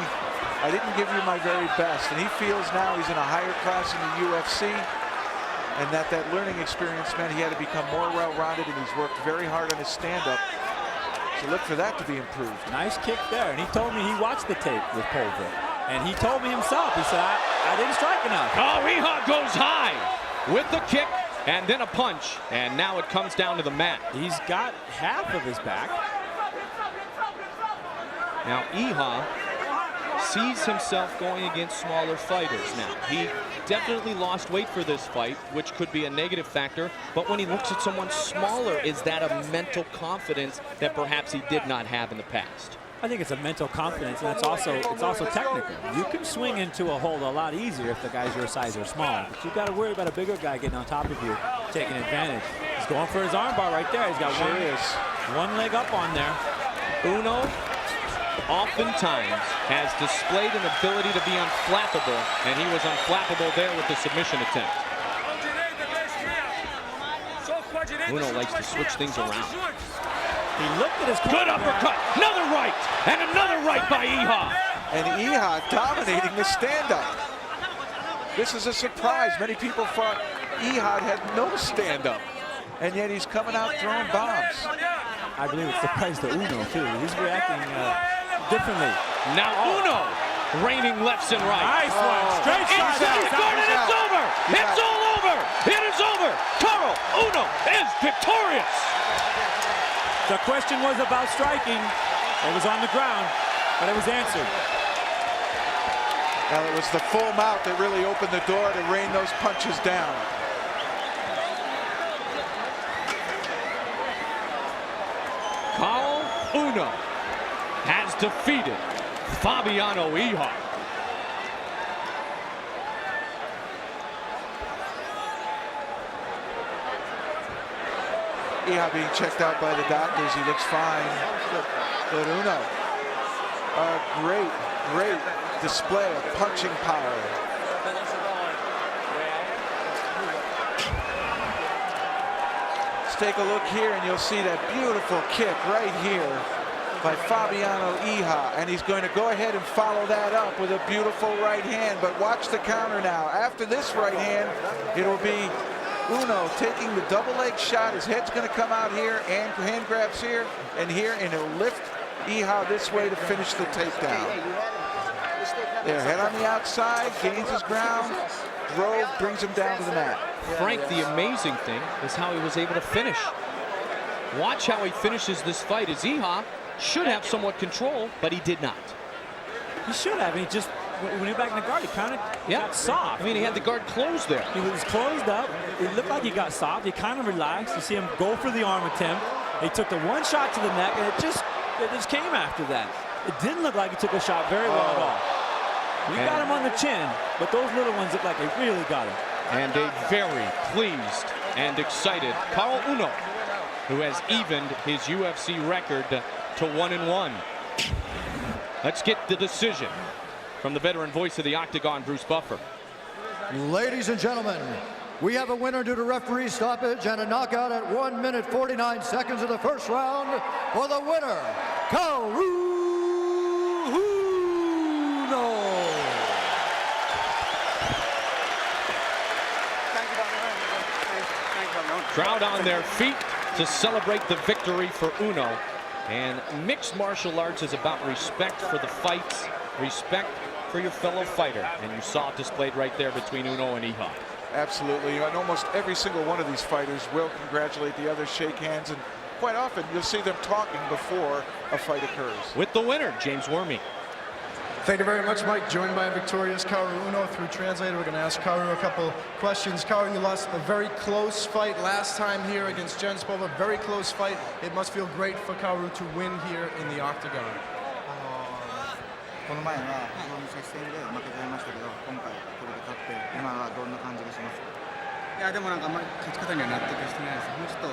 S3: I didn't give you my very best. And he feels now he's in a higher class in the UFC, and that learning experience meant he had to become more well-rounded, and he's worked very hard on his stand-up. So look for that to be improved.
S10: Nice kick there, and he told me he watched the tape with Pulver. And he told me himself, he said, I didn't strike enough.
S1: Oh, Iha goes high with the kick and then a punch. And now it comes down to the mat.
S10: He's got half of his back.
S1: Now, Iha sees himself going against smaller fighters now. He definitely lost weight for this fight, which could be a negative factor. But when he looks at someone smaller, is that a mental confidence that perhaps he did not have in the past?
S10: I think it's a mental confidence, and it's also technical. You can swing into a hold a lot easier if the guys your size are small. But you've got to worry about a bigger guy getting on top of you, taking advantage. He's going for his armbar right there. He's got one leg up on there.
S1: Uno oftentimes has displayed an ability to be unflappable, and he was unflappable there with the submission attempt. Uno likes to switch things around.
S10: He looked at his
S1: good uppercut, another right, and another right by Iha.
S3: And Iha dominating the stand-up. This is a surprise. Many people thought Ehud had no stand-up, and yet he's coming out throwing bombs.
S10: I believe it surprised the Uno, too. He's reacting differently.
S1: Now Uno raining lefts and right.
S10: Nice one. Straight shot.
S1: Inside guard, and it's over. It's all over. It is over. Karl Uno is victorious.
S10: The question was about striking. It was on the ground, but it was answered.
S3: Well, it was the full mount that really opened the door to rain those punches down.
S1: Karl Uno has defeated Fabiano Ehud.
S3: Ehud being checked out by the doctors. He looks fine. But Uno, a great display of punching power. Let's take a look here, and you'll see that beautiful kick right here by Fabiano Ehud, and he's going to go ahead and follow that up with a beautiful right hand. But watch the counter now. After this right hand, it'll be Uno taking the double leg shot. His head's going to come out here, and hand grabs here, and he'll lift Ehud this way to finish the takedown. There, head on the outside, gains his ground, drove, brings him down to the mat.
S1: Frank, the amazing thing is how he was able to finish. Watch how he finishes this fight, as Ehud should have somewhat control, but he did not.
S10: He should have. He just, when he back in the guard, he kind of got soft.
S1: I mean, he had the guard closed there.
S10: He was closed up. It looked like he got soft. He kind of relaxed. You see him go for the arm attempt. He took the one shot to the neck, and it just came after that. It didn't look like he took a shot very well at all. We got him on the chin, but those little ones look like they really got him.
S1: And a very pleased and excited Karl Uno, who has evened his UFC record to 1-1. Let's get the decision from the veteran voice of the Octagon, Bruce Buffer.
S6: Ladies and gentlemen, we have a winner due to referee stoppage and a knockout at 1 minute 49 seconds of the first round. For the winner, Karl Uno.
S1: Crowd on their feet to celebrate the victory for Uno. And mixed martial arts is about respect for the fights, respect for your fellow fighter. And you saw it displayed right there between Uno and Ehud.
S3: Absolutely. And almost every single one of these fighters will congratulate the other, shake hands, and quite often you'll see them talking before a fight occurs.
S1: With the winner, James Wormy.
S5: Thank you very much, Mike. Joined by a victorious Karl Uno through translator. We're going to ask Karl a couple questions. Karl, you lost a very close fight last time here against Jens Pova. Very close fight. It must feel great for Karl to win here in the Octagon.
S14: この前は非常に接戦で負けちゃいましたけど、今回これで勝って今はどんな感じがしますか？いやでもなんかあんまり勝ち方には納得してないです。もうちょっと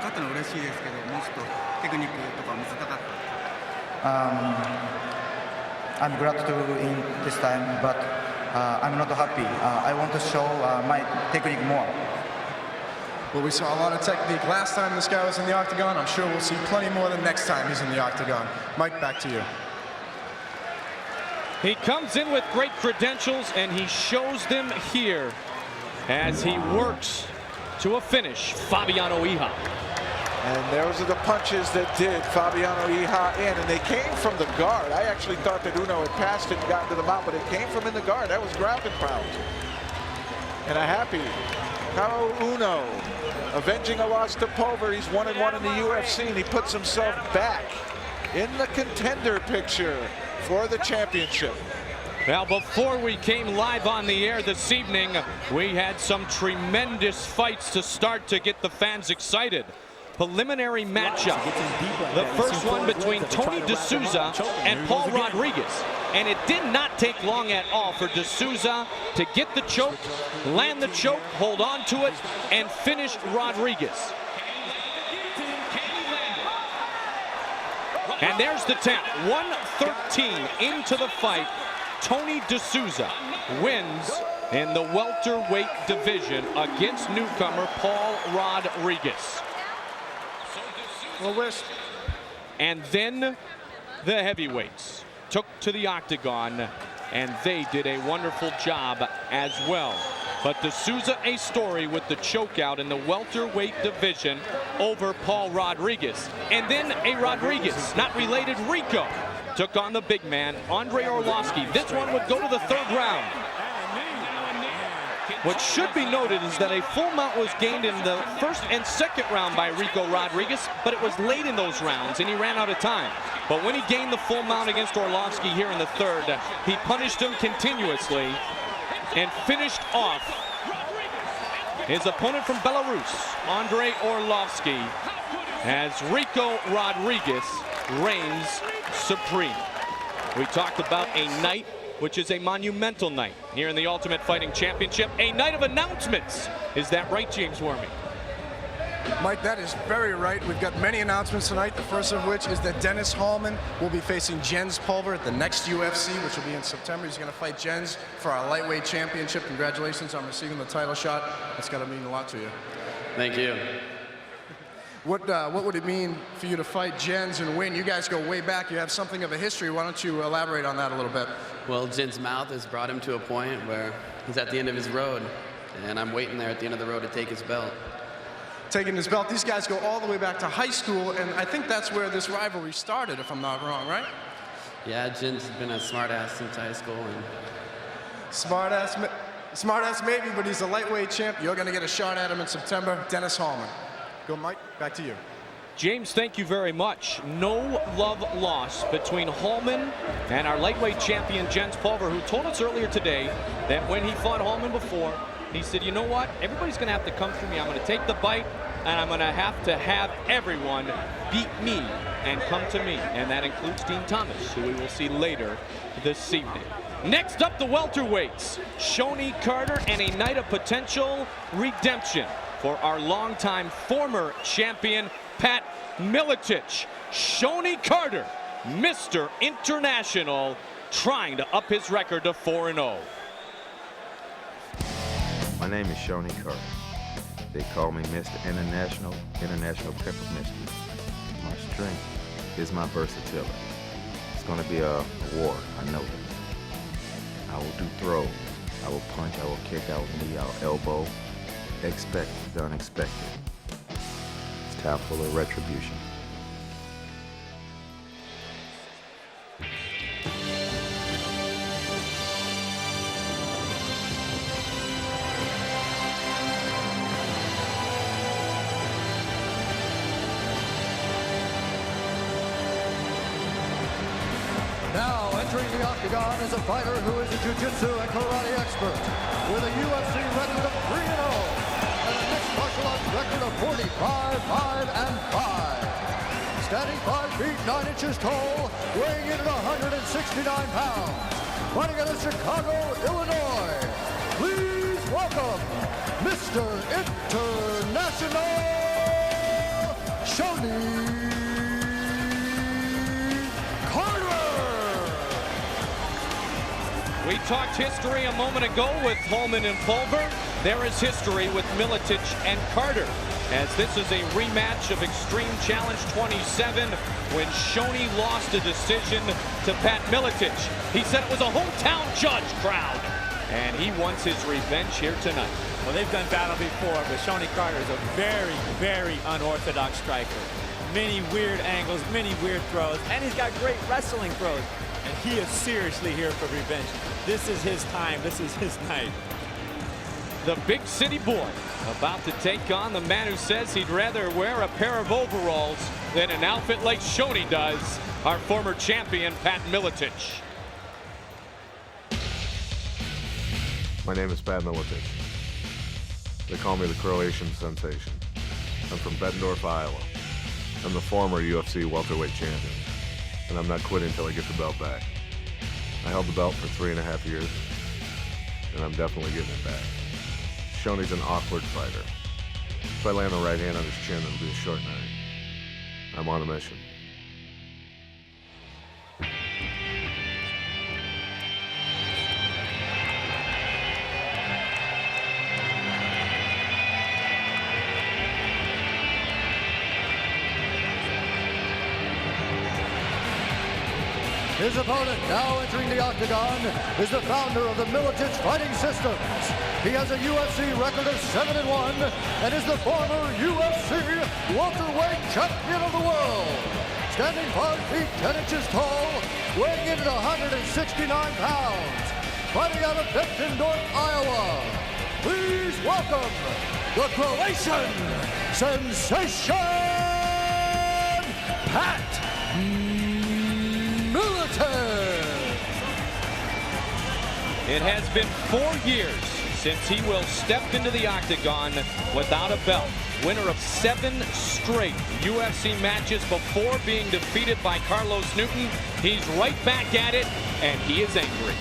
S14: 勝ったのは嬉しいですけど、もうちょっとテクニックとか見せたかった。I'm glad to win this time, but I'm not happy. I want to show my technique more.
S5: Well, we saw a lot of technique last time this guy was in the Octagon. I'm sure we'll see plenty more the next time he's in the Octagon. Mike, back to you.
S1: He comes in with great credentials, and he shows them here as he works to a finish. Fabiano Ehud.
S3: And those are the punches that did Fabiano Ehud in, and they came from the guard. I actually thought that Uno had passed it and gotten to the mount, but it came from in the guard. That was ground and pound. And a happy Karl Uno avenging a loss to Pulver. He's 1-1 in the UFC, and he puts himself back in the contender picture for the championship.
S1: Now, before we came live on the air this evening, we had some tremendous fights to start to get the fans excited. Preliminary matchup. The first one between Tony D'Souza and Paul Rodriguez. And it did not take long at all for D'Souza to get the choke, land the choke, hold on to it, and finish Rodriguez. And there's the tap. 1:13 into the fight. Tony D'Souza wins in the welterweight division against newcomer Paul Rodriguez. And then the heavyweights took to the octagon, and they did a wonderful job as well. But D'Souza a story with the chokeout in the welterweight division over Paul Rodriguez. And then a Rodriguez, not related, Rico, took on the big man, Andrei Arlovski. This one would go to the 3rd round. What should be noted is that a full mount was gained in the 1st and 2nd round by Rico Rodriguez, but it was late in those rounds and he ran out of time. But when he gained the full mount against Arlovski here in the 3rd, he punished him continuously and finished off his opponent from Belarus, Andrei Arlovski, as Rico Rodriguez reigns supreme. We talked about a night which is a monumental night here in the Ultimate Fighting Championship, a night of announcements. Is that right, James Wormy?
S5: Mike, that is very right. We've got many announcements tonight, the first of which is that Dennis Hallman will be facing Jens Pulver at the next UFC, which will be in September. He's going to fight Jens for our lightweight championship. Congratulations on receiving the title shot. That's got to mean a lot to you.
S15: Thank you.
S5: What would it mean for you to fight Jens and win? You guys go way back. You have something of a history. Why don't you elaborate on that a little bit?
S15: Well, Jens' mouth has brought him to a point where he's at the end of his road, and I'm waiting there at the end of the road to take his belt.
S5: Taking his belt. These guys go all the way back to high school, and I think that's where this rivalry started, if I'm not wrong, right?
S15: Yeah, Jens has been a smartass since high school. And
S5: Smartass maybe, but he's a lightweight champ. You're going to get a shot at him in September. Dennis Hallman. Go, Mike. Back to you.
S1: James, thank you very much. No love lost between Hallman and our lightweight champion, Jens Pulver, who told us earlier today that when he fought Hallman before, he said, you know what? Everybody's going to have to come through me. I'm going to take the bite, and I'm going to have everyone beat me and come to me. And that includes Dean Thomas, who we will see later this evening. Next up, the welterweights. Shoni Carter, and a night of potential redemption for our longtime former champion, Pat Miletich. Shoni Carter, Mr. International, trying to up his record to 4-0.
S16: My name is Shoni Carter. They call me Mr. International Pepper Mystery. My strength is my versatility. It's going to be a war, I know that. I will do throws. I will punch, I will kick, I will knee, I will elbow. Expect the unexpected. It's time for the retribution.
S6: Now entering the octagon is a fighter who is a jiu-jitsu and karate expert with a UFC record of 3-0 and a mixed martial arts record of 45-5-5. Standing 5 feet 9 inches tall, weighing in at 169 pounds. Fighting out of Chicago, Illinois. Please welcome Mr. International Shoni Carter.
S1: We talked history a moment ago with Hallman and Pulver. There is history with Miletich and Carter, as this is a rematch of Extreme Challenge 27 when Shoni lost a decision to Pat Miletich. He said it was a hometown judge crowd, and he wants his revenge here tonight.
S10: Well, they've done battle before, but Shoni Carter is a very, very unorthodox striker. Many weird angles, many weird throws, and he's got great wrestling throws. And he is seriously here for revenge. This is his time. This is his night.
S1: The big city boy about to take on the man who says he'd rather wear a pair of overalls than an outfit like Shoni does, our former champion, Pat Miletich.
S8: My name is Pat Miletich. They call me the Croatian sensation. I'm from Bettendorf, Iowa. I'm the former UFC welterweight champion, and I'm not quitting until I get the belt back. I held the belt for 3.5 years, and I'm definitely getting it back. Shoni's an awkward fighter. If I land the right hand on his chin, it'll be a short night. I'm on a mission.
S6: His opponent, now entering the octagon, is the founder of the Miletich Fighting Systems. He has a UFC record of 7-1 and is the former UFC welterweight champion of the world. Standing 5 feet 10 inches tall, weighing in at 169 pounds. Fighting out of Bettendorf, Iowa. Please welcome the Croatian sensation, Pat Miletich.
S1: It has been 4 years since he will step into the octagon without a belt. Winner of 7 straight UFC matches before being defeated by Carlos Newton. He's right back at it, and he is angry.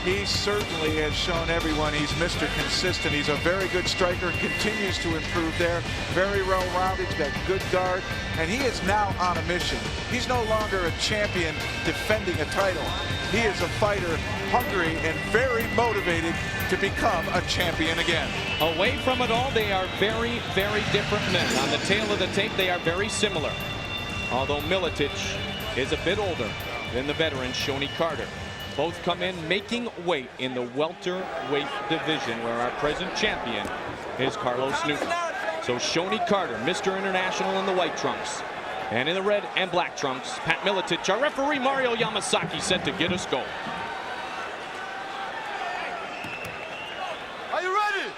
S3: He certainly has shown everyone he's Mr. Consistent. He's a very good striker and continues to improve there. Very well-rounded, he's got good guard, and he is now on a mission. He's no longer a champion defending a title. He is a fighter, hungry and very motivated to become a champion again.
S1: Away from it all, they are very, very different men. On the tail of the tape, they are very similar. Although Miletich is a bit older than the veteran Shoney Carter. Both come in making weight in the welterweight division, where our present champion is Carlos Newton. So Shoney Carter, Mr. International in the white trunks. And in the red and black trunks, Pat Miletich, our referee Mario Yamasaki, set to get us going.
S9: Are you ready?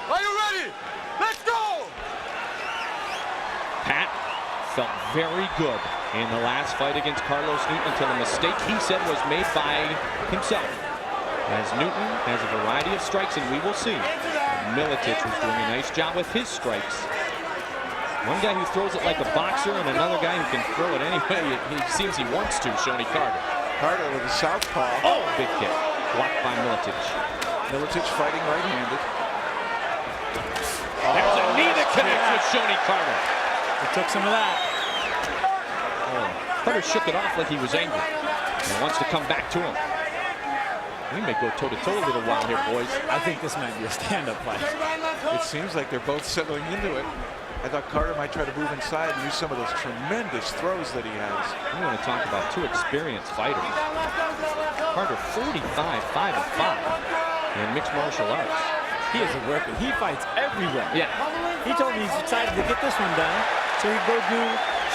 S9: Are you ready? Let's go!
S1: Pat felt very good in the last fight against Carlos Newton until a mistake he said was made by himself. As Newton has a variety of strikes, and we will see. Miletich was doing a nice job with his strikes. One guy who throws it like a boxer and another guy who can throw it any way he seems he wants to, Shoney Carter.
S3: Carter with a southpaw.
S1: Oh, big kick. Blocked by Miletich.
S3: Miletich fighting right-handed.
S1: There's a knee that connects with Shoney Carter.
S10: He took some of that.
S1: Carter shook it off like he was angry and wants to come back to him. We may go toe-to-toe a little while here, boys.
S10: I think this might be a stand-up fight.
S3: It seems like they're both settling into it. I thought Carter might try to move inside and use some of those tremendous throws that he has.
S1: We want to talk about 2 experienced fighters. Carter 45, 5-5 in mixed martial arts.
S10: He is a worker. He fights everywhere.
S1: Yeah.
S10: He told me he's excited to get this one done, so he'd go do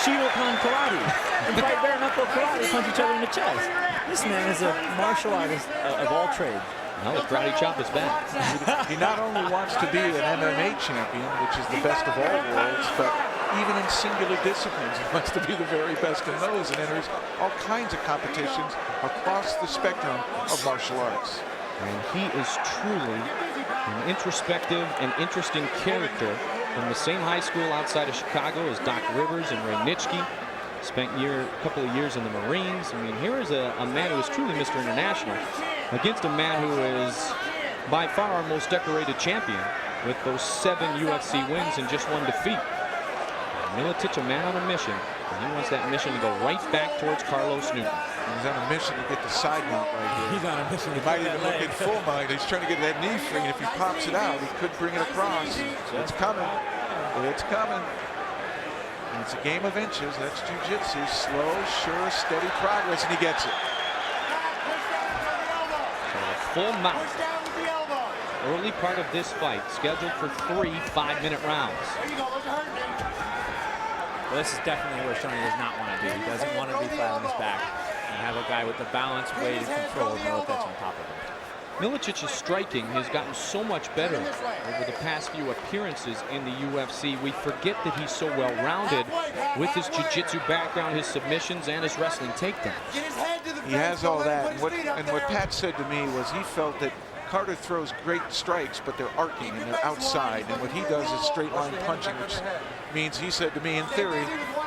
S10: Shidokan karate and fight bare knuckle karate, punch each other in the chest. This man is a martial artist of all trades.
S1: Well, the karate chop is back.
S3: He not only wants to be an MMA champion, which is the best of all worlds, but even in singular disciplines, he wants to be the very best in those and enters all kinds of competitions across the spectrum of martial arts.
S1: And he is truly an introspective and interesting character. From the same high school outside of Chicago as Doc Rivers and Ray Nitschke. Spent a couple of years in the Marines. I mean, here is a man who is truly Mr. International against a man who is by far our most decorated champion with those 7 UFC wins and just 1 defeat. Miletich, a man on a mission, and he wants that mission to go right back towards Carlos Newton.
S3: He's on a mission to get the side mount right here.
S10: He's on a mission to
S3: He might even look at full mount. He's trying to get that knee free, and if he pops it out, he could bring it across. It's coming. It's coming. And it's a game of inches. That's jiu-jitsu. Slow, sure, steady progress, and he gets it.
S1: So a full mount. Early part of this fight, scheduled for 3 5-minute rounds.
S10: Well, this is definitely what Shoney does not want to do. He doesn't want to be flat on his back and have a guy with the balance, weight, and control of Miletich on top of him.
S1: Miletich's striking has gotten so much better over the past few appearances in the UFC. We forget that he's so well-rounded with his jiu-jitsu background, his submissions, and his wrestling takedowns.
S3: He has all that. And what Pat said to me was he felt that Carter throws great strikes, but they're arcing and they're outside. And what he does is straight line punching, which means he said to me, in theory,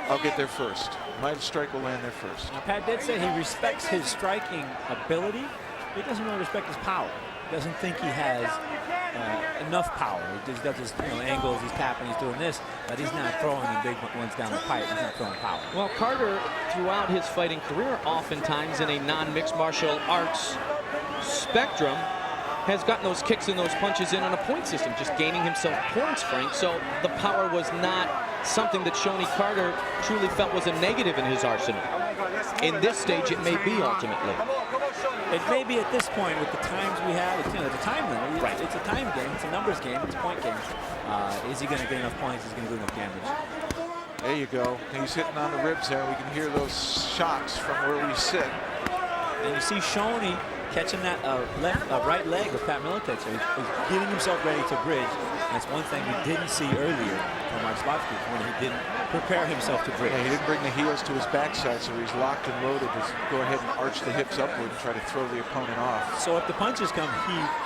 S3: I'll get there first. My strike will land there first.
S10: Now, Pat did say he respects his striking ability. He doesn't really respect his power. He doesn't think he has enough power. He just does his angles, he's tapping, he's doing this, but he's not throwing the big ones down the pipe. He's not throwing power.
S1: Well, Carter, throughout his fighting career, oftentimes in a non-mixed martial arts spectrum, has gotten those kicks and those punches in on a point system, just gaining himself points, Frank. So the power was not something that Shoney Carter truly felt was a negative in his arsenal. In this stage, it may be ultimately.
S10: It may be at this point with the times we have. It's, it's a time limit.
S1: Right.
S10: It's a time game. It's a numbers game. It's a point game. Is he going to get enough points? Is he going to do enough damage?
S3: There you go. He's hitting on the ribs there. We can hear those shots from where we sit.
S10: And you see Shoney catching that right leg of Pat Miletich. So he's getting himself ready to bridge. That's one thing we didn't see earlier from Markslavsky when he didn't prepare himself to bridge.
S3: Yeah, he didn't bring the heels to his backside, so he's locked and loaded to go ahead and arch the hips upward and try to throw the opponent off.
S10: So if the punches come,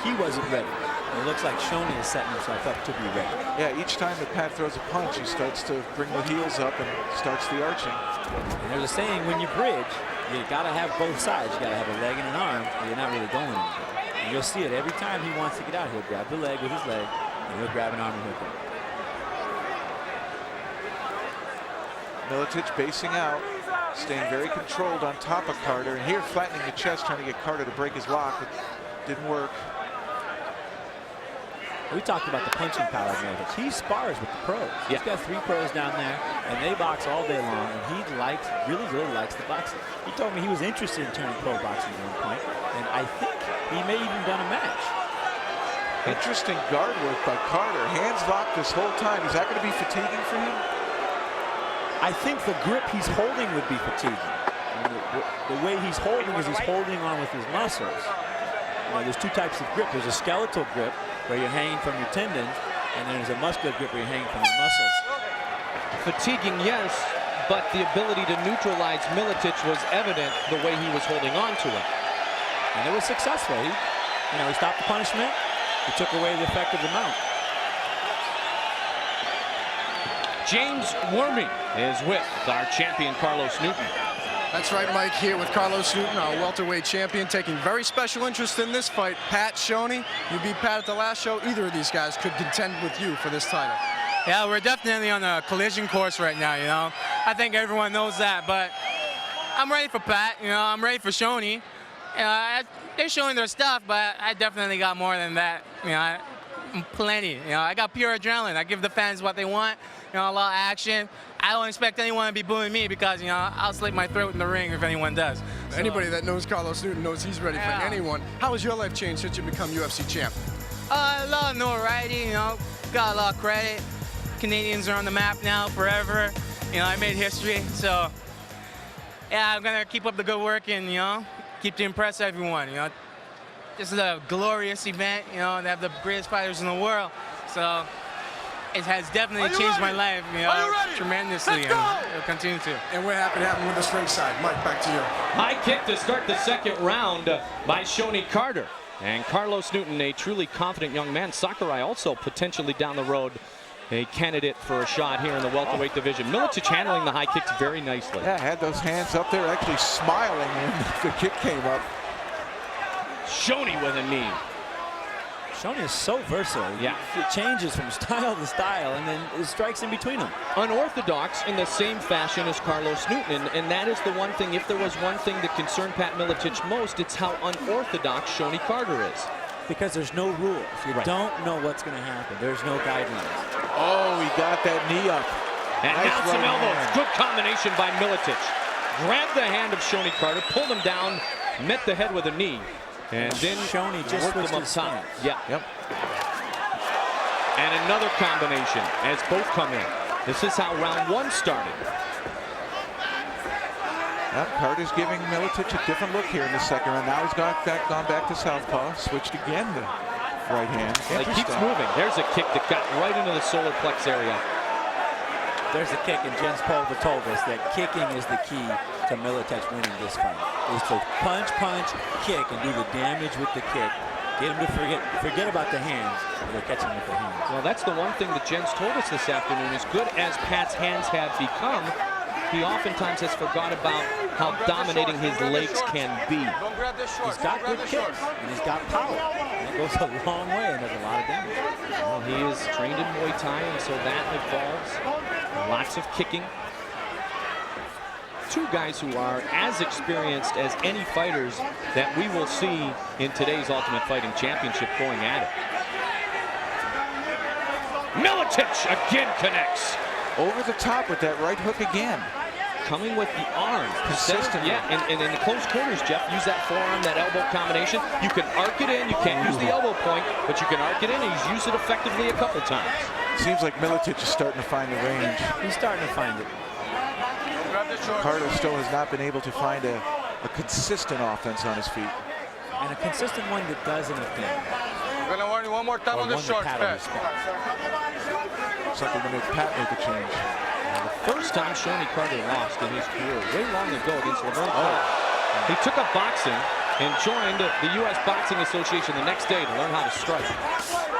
S10: he wasn't ready. It looks like Shoney is setting himself up to be ready.
S3: Yeah, each time that Pat throws a punch, he starts to bring the heels up and starts the arching.
S10: And there's a saying, when you bridge, you got to have both sides. You got to have a leg and an arm, or you're not really going anywhere. And you'll see it every time he wants to get out. He'll grab the leg with his leg, and he'll grab an arm and hook it.
S3: Miletich basing out, staying very controlled on top of Carter, and here flattening the chest, trying to get Carter to break his lock, but didn't work.
S10: We talked about the punching power of Miletich. He spars with the pros.
S1: Yeah.
S10: He's got 3 pros down there, and they box all day long, and he really likes the boxing. He told me he was interested in turning pro boxing at one point, and I think he may even done a match.
S3: Interesting guard work by Carter. Hands locked this whole time. Is that going to be fatiguing for him?
S10: I think the grip he's holding would be fatiguing. And the way he's holding is he's holding on with his muscles. There's 2 types of grip. There's a skeletal grip, where you're hanging from your tendons, and then there's a muscular grip where you're hanging from your muscles.
S1: Fatiguing, yes, but the ability to neutralize Miletich was evident the way he was holding on to it.
S10: And it was successful. He stopped the punishment. He took away the effect of the mount.
S1: James Wormy is with our champion, Carlos Newton.
S5: That's right, Mike, here with Carlos Newton, our welterweight champion, taking very special interest in this fight. Pat, Shoney, you beat Pat at the last show. Either of these guys could contend with you for this title.
S14: Yeah, we're definitely on a collision course right now, I think everyone knows that, but I'm ready for Pat, I'm ready for Shoney. They're showing their stuff, but I definitely got more than that, plenty. I got pure adrenaline. I give the fans what they want, a lot of action. I don't expect anyone to be booing me because, I'll slit my throat in the ring if anyone does. So.
S5: Anybody that knows Carlos Newton knows he's ready for anyone. How has your life changed since you become UFC champ?
S14: A lot of notoriety, got a lot of credit. Canadians are on the map now forever. I made history, so yeah, I'm gonna keep up the good work and keep to impress everyone. This is a glorious event. They have the greatest fighters in the world, so it has definitely changed my life, tremendously, and it'll continue to.
S5: And we're happy to have him with us ringside. Mike, back to you.
S1: High kick to start the second round by Shoney Carter. And Carlos Newton, a truly confident young man. Sakurai also potentially down the road a candidate for a shot here in the welterweight division. Miletich handling the high kicks very nicely.
S3: Yeah, had those hands up there, actually smiling when the kick came up.
S1: Shoney with a knee.
S10: Shoney is so versatile.
S1: Yeah.
S10: It changes from style to style, and then it strikes in between them.
S1: Unorthodox in the same fashion as Carlos Newton, and that is the one thing, if there was one thing that concerned Pat Miletich most, it's how unorthodox Shoney Carter is.
S10: Because there's no rules. You don't know what's going to happen. There's no guidelines.
S3: Oh, he got that knee up.
S1: And
S3: nice
S1: now some
S3: right
S1: elbows.
S3: hand.
S1: Good combination by Miletich. Grabbed the hand of Shoney Carter, pulled him down, met the head with a knee. And then
S10: Shoney just
S1: worked him up
S10: his
S1: top.
S10: stance.
S1: Yeah.
S3: Yep.
S1: And another combination as both come in. This is how round 1 started.
S3: Yep, Carter's giving Miletich a different look here in the second round. Now he's gone back to southpaw, switched again to right hand.
S1: He keeps moving. There's a kick that got right into the solar plex area.
S10: There's a kick, and Jens Polva told us that kicking is the key to Miletich winning this fight. Is to punch, kick, and do the damage with the kick. Get him to forget about the hands, but they're catching with the hands.
S1: Well, that's the one thing that Jens told us this afternoon. As good as Pat's hands have become, he oftentimes has forgot about how dominating his legs can be.
S10: He's got good kicks, and he's got power. And it goes a long way and does a lot of damage.
S1: Well, he is trained in Muay Thai, and so that involves lots of kicking. 2 guys who are as experienced as any fighters that we will see in today's Ultimate Fighting Championship going at it. Miletich again connects.
S17: over the top with that right hook again.
S1: Coming with the arm.
S17: Consistently.
S1: Yeah, and in the close quarters, Jeff, use that forearm, that elbow combination. You can arc it in. You can't use the elbow point, but you can arc it in, and he's used it effectively a couple times.
S17: Seems like Miletich is starting to find the range.
S10: He's starting to find it.
S17: Carter still has not been able to find a consistent offense on his feet.
S10: And a consistent one that does anything.
S9: I'm gonna warn you one more time on the short pass.
S17: Something to make Pat make a change.
S1: The first time Shoney Carter lost in his career, way long ago against Laverne. He took up boxing and joined the U.S. Boxing Association the next day to learn how to strike.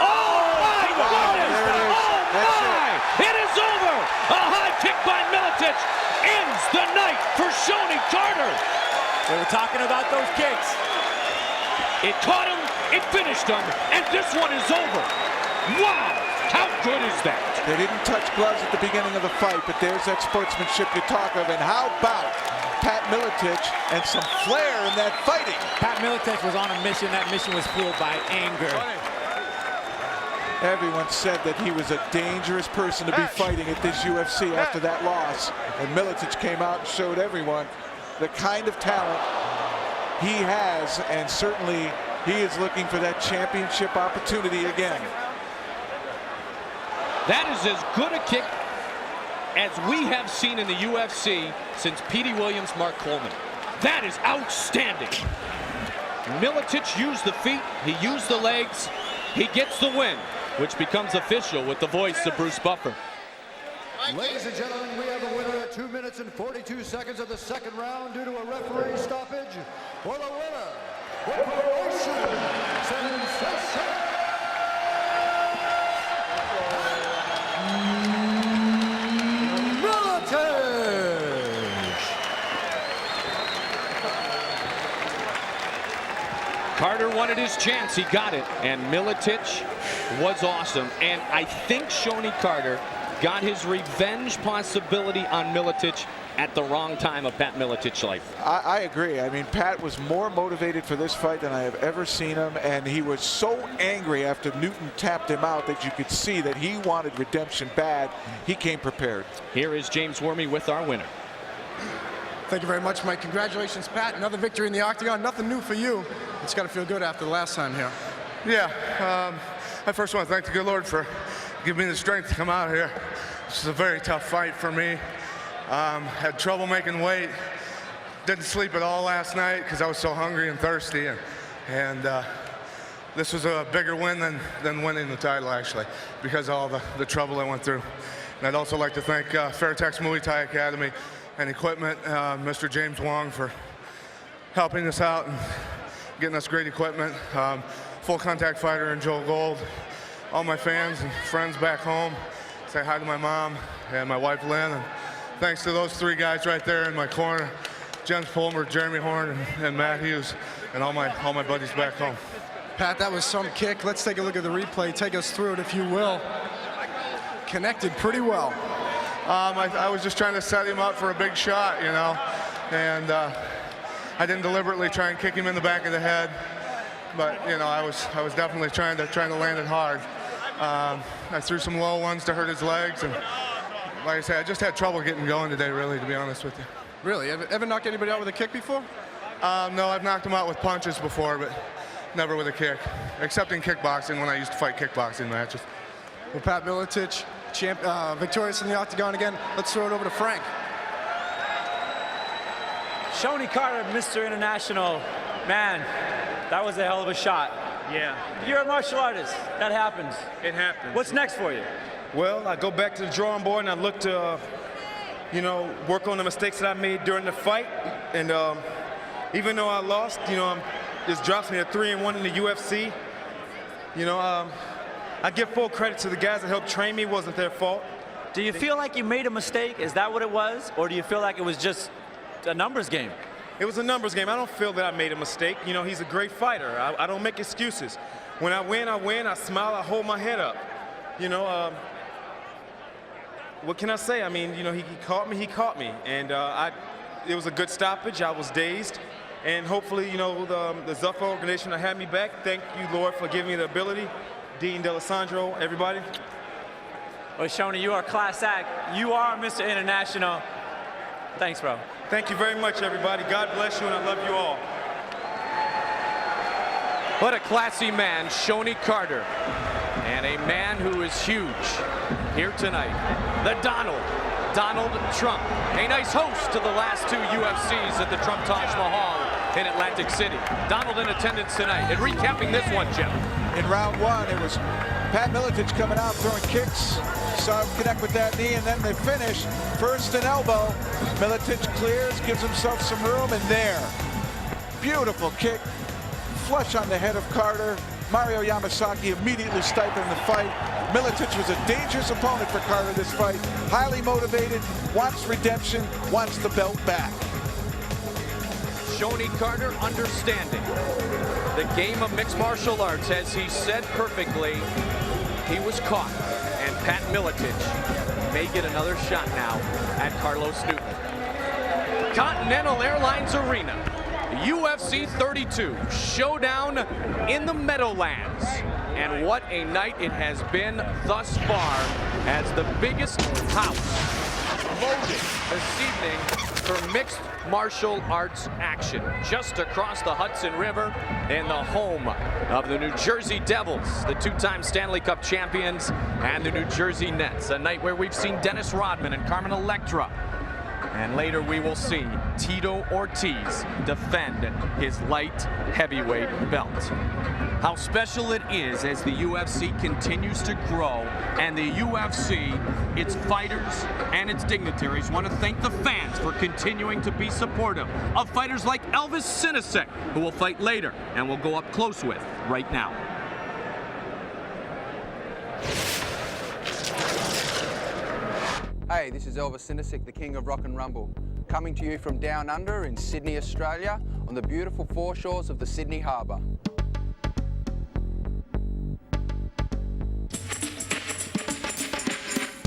S1: Oh my goodness! Oh my! It is over! A high kick by Miletich ends the night for Shoney Carter.
S10: They were talking about those kicks.
S1: It caught him, it finished him, and this one is over. Wow! How good is that?
S17: They didn't touch gloves at the beginning of the fight, but there's that sportsmanship you talk of. And how about Pat Miletich and some flair in that fighting?
S10: Pat Miletich was on a mission. That mission was fueled by anger.
S17: Everyone said that he was a dangerous person to be fighting at this UFC after that loss. And Miletich came out and showed everyone the kind of talent he has, and certainly he is looking for that championship opportunity again.
S1: That is as good a kick as we have seen in the UFC since Petey Williams, Mark Coleman. That is outstanding. Miletich used the feet, he used the legs, he gets the win, which becomes official with the voice of Bruce Buffer.
S6: Ladies and gentlemen, we have a winner at 2 minutes and 42 seconds of the second round due to a referee stoppage. For the winner, the Croatian sensation,
S1: Carter wanted his chance, he got it, and Miletich was awesome. And I think Shoney Carter got his revenge possibility on Miletich at the wrong time of Pat Miletich's life.
S17: I agree. I mean, Pat was more motivated for this fight than I have ever seen him, and he was so angry after Newton tapped him out that you could see that he wanted redemption bad. He came prepared.
S1: Here is James Wormy with our winner.
S5: Thank you very much, Mike. Congratulations, Pat. Another victory in the octagon. Nothing new for you. It's got to feel good after the last time here.
S9: Yeah, I first want to thank the good Lord for giving me the strength to come out here. This is a very tough fight for me. Had trouble making weight. Didn't sleep at all last night because I was so hungry and thirsty. And this was a bigger win than winning the title, actually, because of all the trouble I went through. And I'd also like to thank Fairtex Muay Thai Academy and equipment, Mr. James Wong, for helping us out and getting us great equipment. Full Contact Fighter and Joel Gold. All my fans and friends back home. Say hi to my mom and my wife Lynn. And thanks to those three guys right there in my corner, Jens Pulmer, Jeremy Horn, and Matt Hughes, and all my buddies back home.
S5: Pat, that was some kick. Let's take a look at the replay. Take us through it, if you will. Connected pretty well.
S9: I was just trying to set him up for a big shot, you know, and I didn't deliberately try and kick him in the back of the head, but you know, I was definitely trying to land it hard. I threw some low ones to hurt his legs, and like I said, I just had trouble getting going today, really, to be honest with you.
S5: Really? Ever knocked anybody out with a kick before?
S9: No, I've knocked him out with punches before, but never with a kick, except in kickboxing when I used to fight kickboxing matches.
S5: Well, Pat Miletich, victorious in the octagon again. Let's throw it over to Frank.
S10: Shoney Carter, Mr. International. Man, that was a hell of a shot.
S18: Yeah.
S10: You're a martial artist. That happens.
S18: It happens.
S10: What's next for you?
S18: Well, I go back to the drawing board and I look to, you know, work on the mistakes that I made during the fight. And even though I lost, you know, this drops me to 3-1 in the UFC. You know, I give full credit to the guys that helped train me. It wasn't their fault.
S10: Do you feel like you made a mistake? Is that what it was? Or do you feel like it was just a numbers game?
S18: It was a numbers game. I don't feel that I made a mistake. You know, he's a great fighter. I don't make excuses. When I win, I win. I smile, I hold my head up. You know, what can I say? I mean, you know, he caught me. And it was a good stoppage. I was dazed. And hopefully, you know, the Zuffa organization that had me back, thank you, Lord, for giving me the ability. Dean D'Alessandro, everybody.
S4: Well, Shoney, you are class act. You are Mr. International. Thanks, bro.
S18: Thank you very much, everybody. God bless you, and I love you all.
S1: What a classy man, Shoney Carter. And a man who is huge here tonight. The Donald Trump. A nice host to the last two UFCs at the Trump Taj Mahal in Atlantic City. Donald in attendance tonight. And recapping this one, Jim.
S17: In round one, it was Pat Miletich coming out, throwing kicks. Saw him connect with that knee, and then they finish. First an elbow. Miletich clears, gives himself some room, and there. Beautiful kick. Flush on the head of Carter. Mario Yamasaki immediately stifling the fight. Miletich was a dangerous opponent for Carter this fight. Highly motivated, wants redemption, wants the belt back.
S1: Shoney Carter understanding the game of mixed martial arts, as he said perfectly. He was caught, and Pat Miletich may get another shot now at Carlos Newton. Continental Airlines Arena, UFC 32, Showdown in the Meadowlands. And what a night it has been thus far, as the biggest house loaded this evening for mixed martial arts action. Just across the Hudson River in the home of the New Jersey Devils, the two-time Stanley Cup champions, and the New Jersey Nets. A night where we've seen Dennis Rodman and Carmen Electra. And later we will see Tito Ortiz defend his light heavyweight belt. How special it is as the UFC continues to grow, and the UFC, its fighters and its dignitaries want to thank the fans for continuing to be supportive of fighters like Elvis Sinosic, who will fight later and we'll go up close with right now.
S19: Hey, this is Elvis Sinosic, the King of Rock and Rumble, coming to you from down under in Sydney, Australia, on the beautiful foreshores of the Sydney Harbour.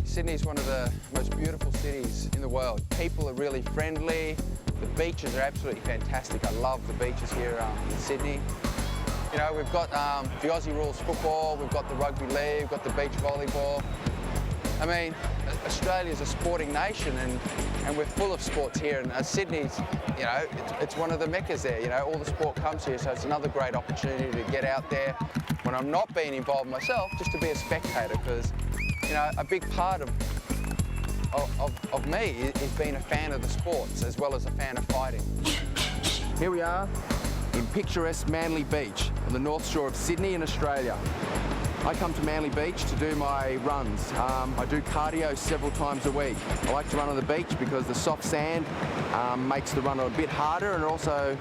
S19: Sydney is one of the most beautiful cities in the world. People are really friendly. The beaches are absolutely fantastic. I love the beaches here in Sydney. You know, we've got the Aussie rules football, we've got the rugby league, we've got the beach volleyball. I mean, Australia's a sporting nation, and we're full of sports here. And Sydney's, you know, it's one of the meccas there. You know, all the sport comes here, so it's another great opportunity to get out there when I'm not being involved myself, just to be a spectator. Because, you know, a big part of me is being a fan of the sports as well as a fan of fighting. Here we are in picturesque Manly Beach on the north shore of Sydney in Australia. I come to Manly Beach to do my runs. I do cardio several times a week. I like to run on the beach because the soft sand makes the run a bit harder, and it also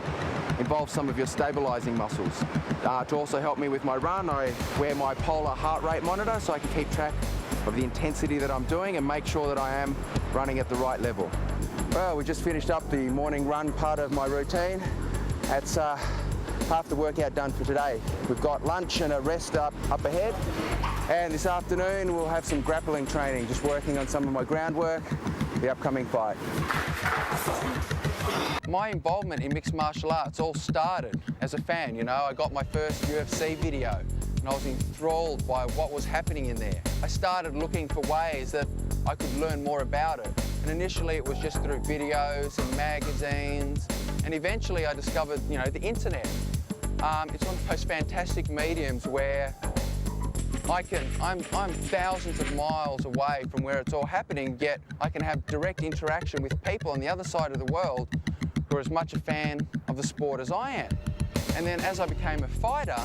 S19: involves some of your stabilizing muscles. To also help me with my run, I wear my polar heart rate monitor so I can keep track of the intensity that I'm doing and make sure that I am running at the right level. Well, we just finished up the morning run part of my routine. That's half the workout done for today. We've got lunch and a rest up ahead, and this afternoon we'll have some grappling training, just working on some of my groundwork, the upcoming fight. My involvement in mixed martial arts all started as a fan. You know, I got my first UFC video and I was enthralled by what was happening in there. I started looking for ways that I could learn more about it, and initially it was just through videos and magazines, and eventually I discovered, you know, the internet. It's one of the most fantastic mediums where I'm thousands of miles away from where it's all happening, yet I can have direct interaction with people on the other side of the world who are as much a fan of the sport as I am. And then as I became a fighter,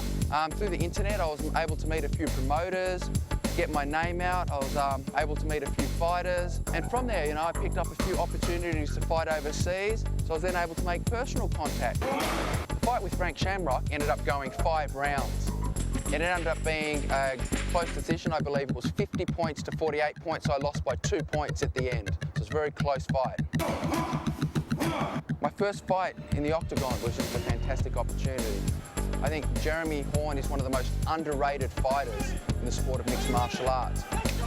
S19: through the internet I was able to meet a few promoters, get my name out. I was able to meet a few fighters, and from there, you know, I picked up a few opportunities to fight overseas, so I was then able to make personal contact. The fight with Frank Shamrock ended up going 5 rounds. It ended up being a close decision. I believe it was 50 points to 48 points, so I lost by 2 points at the end. So it was a very close fight. My first fight in the octagon was just a fantastic opportunity. I think Jeremy Horn is one of the most underrated fighters in the sport of mixed martial arts.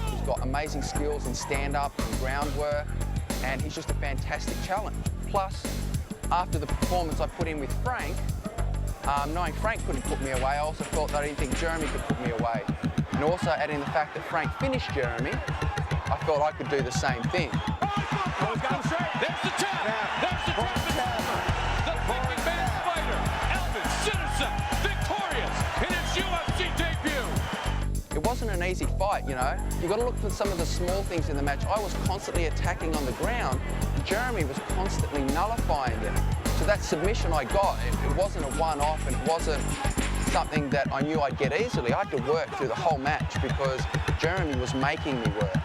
S19: He's got amazing skills in stand-up and groundwork, and he's just a fantastic challenge. Plus, after the performance I put in with Frank, knowing Frank couldn't put me away, I also felt that I didn't think Jeremy could put me away. And also adding the fact that Frank finished Jeremy, I felt I could do the same thing.
S2: Oh, he's got him straight. There's the tap. There's the tap. The thinking man's fighter, Elvis Sinosic, victorious in his UFC debut.
S19: It wasn't an easy fight, you know. You got to look for some of the small things in the match. I was constantly attacking on the ground. Jeremy was constantly nullifying it. So that submission I got, it wasn't a one-off, and it wasn't something that I knew I'd get easily. I had to work through the whole match because Jeremy was making me work.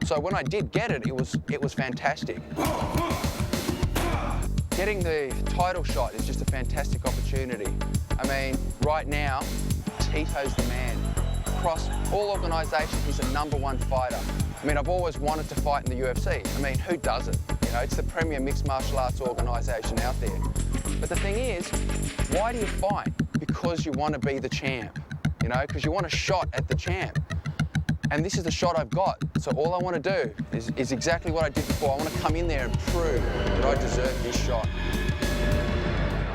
S19: So when I did get it, it was fantastic. Getting the title shot is just a fantastic opportunity. I mean, right now, Tito's the man. Across all organisations, he's a #1 fighter. I mean, I've always wanted to fight in the UFC. I mean, who doesn't? You know, it's the premier mixed martial arts organisation out there. But the thing is, why do you fight? Because you want to be the champ, you know, because you want a shot at the champ. And this is the shot I've got. So all I want to do is exactly what I did before. I want to come in there and prove that I deserve this shot.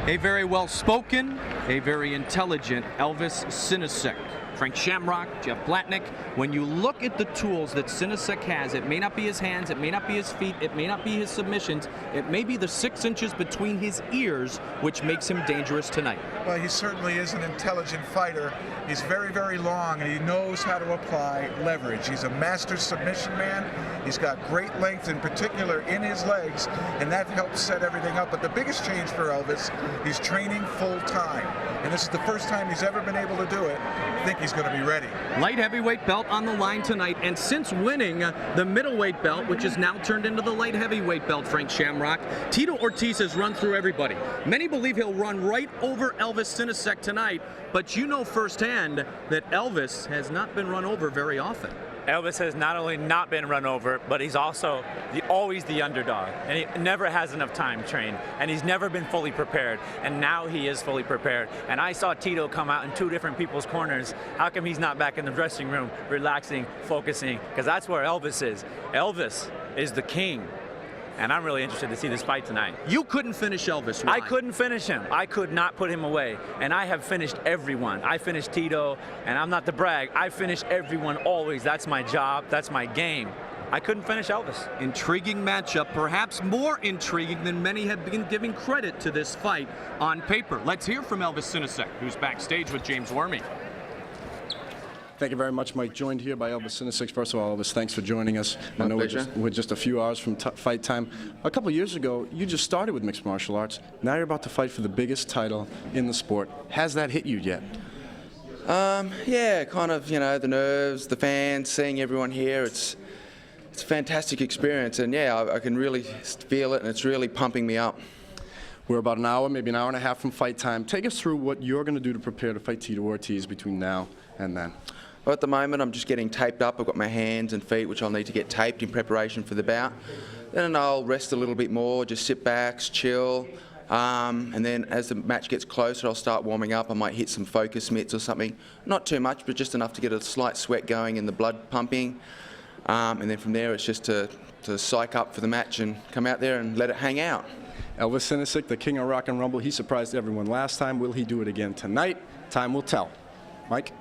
S1: A very well-spoken, a very intelligent Elvis Sinosic. Frank Shamrock, Jeff Blatnick. When you look at the tools that Sinosic has, it may not be his hands, it may not be his feet, it may not be his submissions, it may be the 6 inches between his ears, which makes him dangerous tonight.
S3: Well, he certainly is an intelligent fighter. He's very, very long, and he knows how to apply leverage. He's a master submission man. He's got great length, in particular in his legs, and that helps set everything up. But the biggest change for Elvis, he's training full time. And this is the first time he's ever been able to do it. I think he's going to be ready.
S1: Light heavyweight belt on the line tonight, and since winning the middleweight belt, which is now turned into the light heavyweight belt, Frank Shamrock, Tito Ortiz has run through everybody. Many believe he'll run right over Elvis Sinosic tonight, but you know firsthand that Elvis has not been run over very often.
S4: Elvis has not only not been run over, but he's also always the underdog. And he never has enough time trained. And he's never been fully prepared. And now he is fully prepared. And I saw Tito come out in 2 different people's corners. How come he's not back in the dressing room, relaxing, focusing? Because that's where Elvis is. Elvis is the king. And I'm really interested to see this fight tonight.
S1: You couldn't finish Elvis. Why?
S4: I couldn't finish him. I could not put him away. And I have finished everyone. I finished Tito, and I'm not to brag. I finish everyone always. That's my job. That's my game. I couldn't finish Elvis.
S1: Intriguing matchup, perhaps more intriguing than many have been giving credit to this fight on paper. Let's hear from Elvis Sinosic, who's backstage with James Wormy.
S5: Thank you very much, Mike. Joined here by Elvis Sinosic. First of all, Elvis, thanks for joining us.
S16: My
S5: I know
S16: pleasure.
S5: we're just a few hours from fight time. A couple of years ago, you just started with mixed martial arts. Now you're about to fight for the biggest title in the sport. Has that hit you yet?
S19: Yeah, kind of, you know, the nerves, the fans, seeing everyone here. It's a fantastic experience, and yeah, I can really feel it, and it's really pumping me up.
S5: We're about an hour, maybe an hour and a half from fight time. Take us through what you're going to do to prepare to fight Tito Ortiz between now and then.
S19: Well, at the moment, I'm just getting taped up. I've got my hands and feet, which I'll need to get taped in preparation for the bout. Then I'll rest a little bit more, just sit back, chill. And then as the match gets closer, I'll start warming up. I might hit some focus mitts or something. Not too much, but just enough to get a slight sweat going and the blood pumping. And then from there, it's just to psych up for the match and come out there and let it hang out.
S5: Elvis Sinosic, the king of rock and rumble. He surprised everyone last time. Will he do it again tonight? Time will tell. Mike?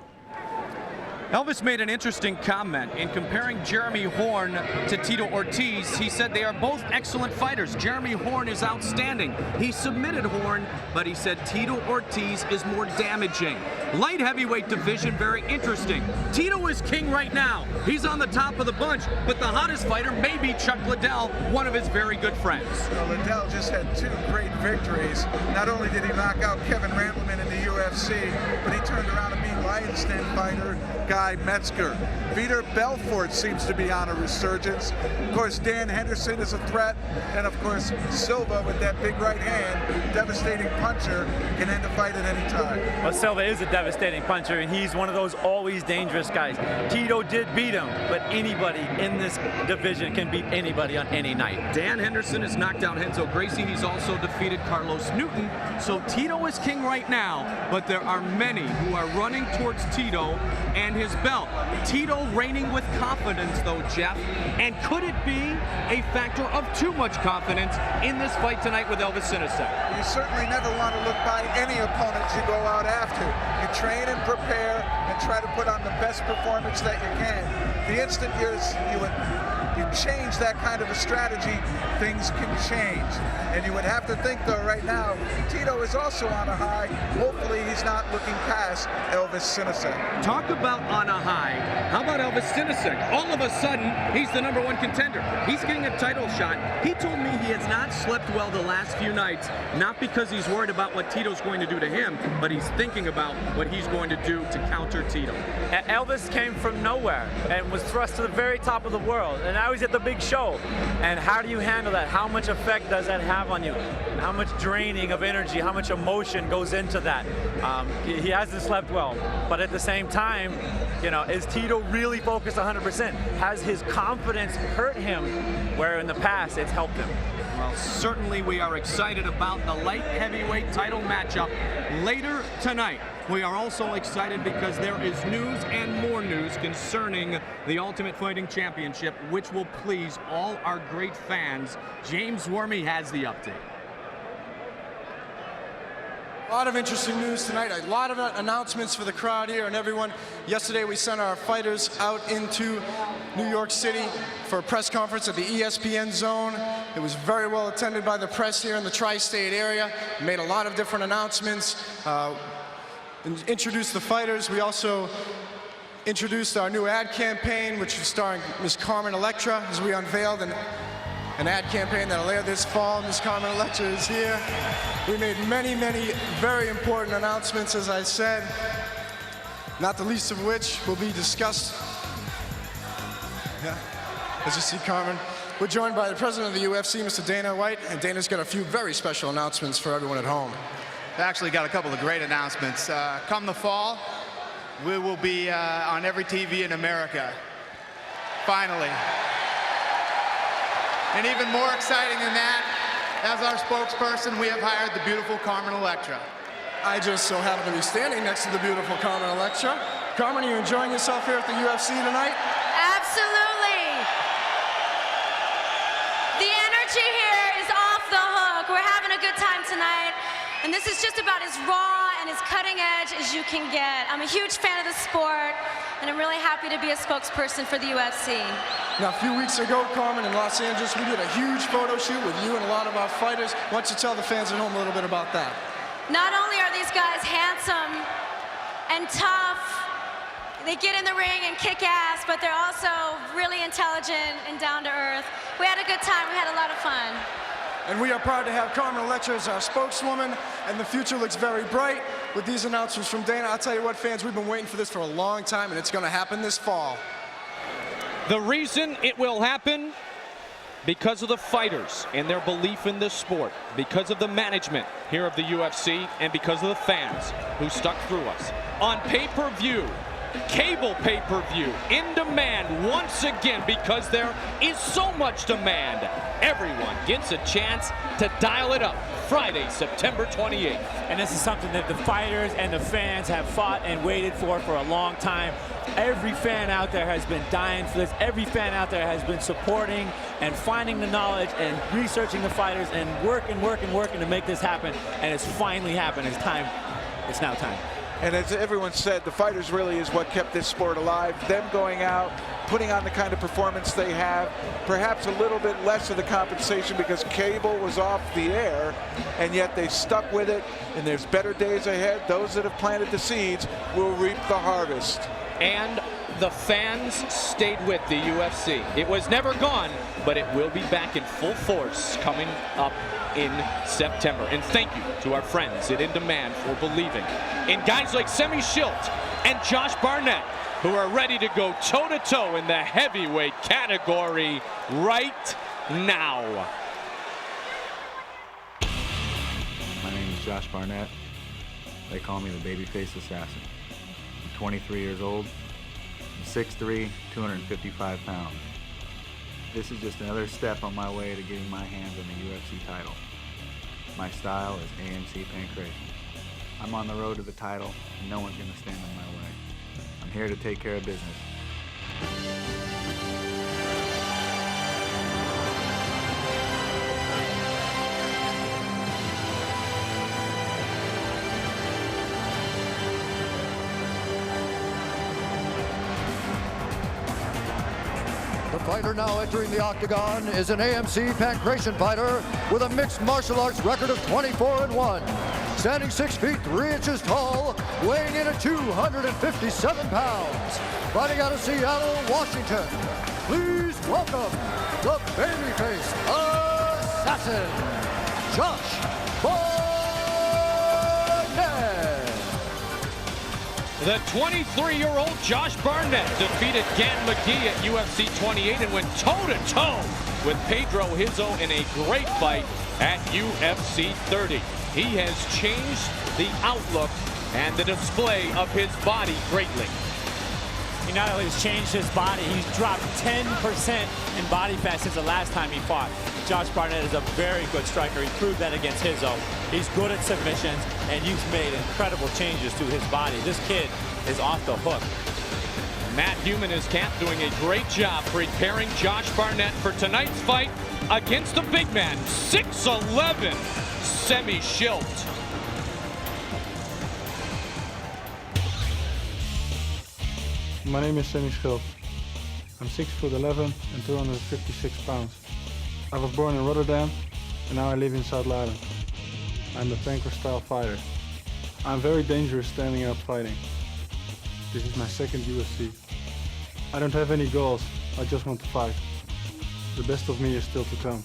S1: Elvis made an interesting comment in comparing Jeremy Horn to Tito Ortiz. He said they are both excellent fighters. Jeremy Horn is outstanding. He submitted Horn, but he said Tito Ortiz is more damaging. Light heavyweight division, very interesting. Tito is king right now. He's on the top of the bunch, but the hottest fighter may be Chuck Liddell, one of his very good friends.
S3: Well, Liddell just had 2 great victories. Not only did he knock out Kevin Randleman in the UFC, but he turned around and beat Lions Den fighter Guy Metzger. Vitor Belfort seems to be on a resurgence. Of course, Dan Henderson is a threat. And of course, Silva with that big right hand, devastating puncher, can end a fight at any time.
S4: Well, Silva is a devastating puncher, and he's one of those always dangerous guys. Tito did beat him, but anybody in this division can beat anybody on any night.
S1: Dan Henderson has knocked out Renzo Gracie. He's also defeated Carlos Newton. So Tito is king right now, but there are many who are running towards Tito, and in his belt. Tito reigning with confidence, though, Jeff. And could it be a factor of too much confidence in this fight tonight with Elvis Sinosic?
S3: You certainly never want to look by any opponent you go out after. You train and prepare and try to put on the best performance that you can. The instant you change that kind of a strategy, things can change. And you would have to think, though, right now, Tito is also on a high. Hopefully he's not looking past Elvis Sinosic.
S1: Talk about on a high. How about Elvis Sinosic? All of a sudden, he's the #1 contender. He's getting a title shot. He told me he has not slept well the last few nights, not because he's worried about what Tito's going to do to him, but he's thinking about what he's going to do to counter Tito.
S4: Elvis came from nowhere and was thrust to the very top of the world, and now he's at the big show. And how do you handle that? How much effect does that have on you? How much draining of energy, how much emotion goes into that? He hasn't slept well, but at the same time, you know, is Tito really focused 100%? Has his confidence hurt him where in the past it's helped him?
S1: Well, certainly we are excited about the light heavyweight title matchup later tonight. We are also excited because there is news and more news concerning the Ultimate Fighting Championship, which will please all our great fans. James Wormy has the update.
S5: A lot of interesting news tonight, a lot of announcements for the crowd here and everyone. Yesterday we sent our fighters out into New York City for a press conference at the ESPN Zone. It was very well attended by the press here in the tri-state area. We made a lot of different announcements, introduced the fighters. We also introduced our new ad campaign, which is starring Ms. Carmen Electra, as we unveiled an ad campaign that'll air this fall. Ms. Carmen Electra is here. We made many, many very important announcements, as I said, not the least of which will be discussed. Yeah, as you see, Carmen. We're joined by the president of the UFC, Mr. Dana White, and Dana's got a few very special announcements for everyone at home.
S20: I've actually got a couple of great announcements. Come the fall, we will be on every TV in America. Finally. And even more exciting than that, as our spokesperson, we have hired the beautiful Carmen Electra.
S5: I just so happen to be standing next to the beautiful Carmen Electra. Carmen, are you enjoying yourself here at the UFC tonight?
S21: Absolutely. The energy here is off the hook. We're having a good time tonight. And this is just about as raw and as cutting edge as you can get. I'm a huge fan of the sport, and I'm really happy to be a spokesperson for the UFC.
S5: Now, a few weeks ago, Carmen, in Los Angeles, we did a huge photo shoot with you and a lot of our fighters. Why don't you tell the fans at home a little bit about that?
S21: Not only are these guys handsome and tough, they get in the ring and kick ass, but they're also really intelligent and down to earth. We had a good time. We had a lot of fun.
S5: And we are proud to have Carmen Electra as our spokeswoman, and the future looks very bright with these announcements from Dana. I'll tell you what, fans, we've been waiting for this for a long time, and it's going to happen this fall.
S1: The reason it will happen, because of the fighters and their belief in this sport, because of the management here of the UFC, and because of the fans who stuck through us. On pay-per-view, cable pay-per-view, in demand once again, because there is so much demand. Everyone gets a chance to dial it up Friday, September 28th.
S10: And this is something that the fighters and the fans have fought and waited for a long time. Every fan out there has been dying for this. Every fan out there has been supporting and finding the knowledge and researching the fighters and working to make this happen. And it's finally happened. It's time. It's now time.
S17: And as everyone said, the fighters really is what kept this sport alive. Them going out, putting on the kind of performance they have, perhaps a little bit less of the compensation because cable was off the air, and yet they stuck with it, and there's better days ahead. Those that have planted the seeds will reap the harvest.
S1: And the fans stayed with the UFC. It was never gone, but it will be back in full force coming up in September. And thank you to our friends at In Demand for believing in guys like Schilt and Josh Barnett, who are ready to go toe-to-toe in the heavyweight category right now.
S22: My name is Josh Barnett. They call me the babyface assassin. I'm 23 years old. I'm 6'3", 255 pounds. This is just another step on my way to getting my hands on the UFC title. My style is AMC pancration. I'm on the road to the title, and no one's going to stand in my way. I'm here to take care of business.
S6: The fighter now entering the octagon is an AMC Pancration fighter with a mixed martial arts record of 24-1. Standing 6 feet 3 inches tall, weighing in at 257 pounds. Fighting out of Seattle, Washington. Please welcome the babyface assassin, Josh Barnett.
S1: The 23-year-old Josh Barnett defeated Dan McGee at UFC 28 and went toe-to-toe with Pedro Hizzo in a great fight at UFC 30. He has changed the outlook and the display of his body greatly.
S10: He not only has changed his body, he's dropped 10% in body fat since the last time he fought. Josh Barnett is a very good striker. He proved that against Hizzo. He's good at submissions, and he's made incredible changes to his body. This kid is off the hook.
S1: Matt Hume and his camp doing a great job preparing Josh Barnett for tonight's fight against the big man, 6'11", Schilt.
S11: My name is Schilt. I'm 6'11" and 256 pounds. I was born in Rotterdam and now I live in South Laren. I'm a Pancrase-style fighter. I'm very dangerous standing up fighting. This is my second UFC. I don't have any goals, I just want to fight. The best of me is still to come.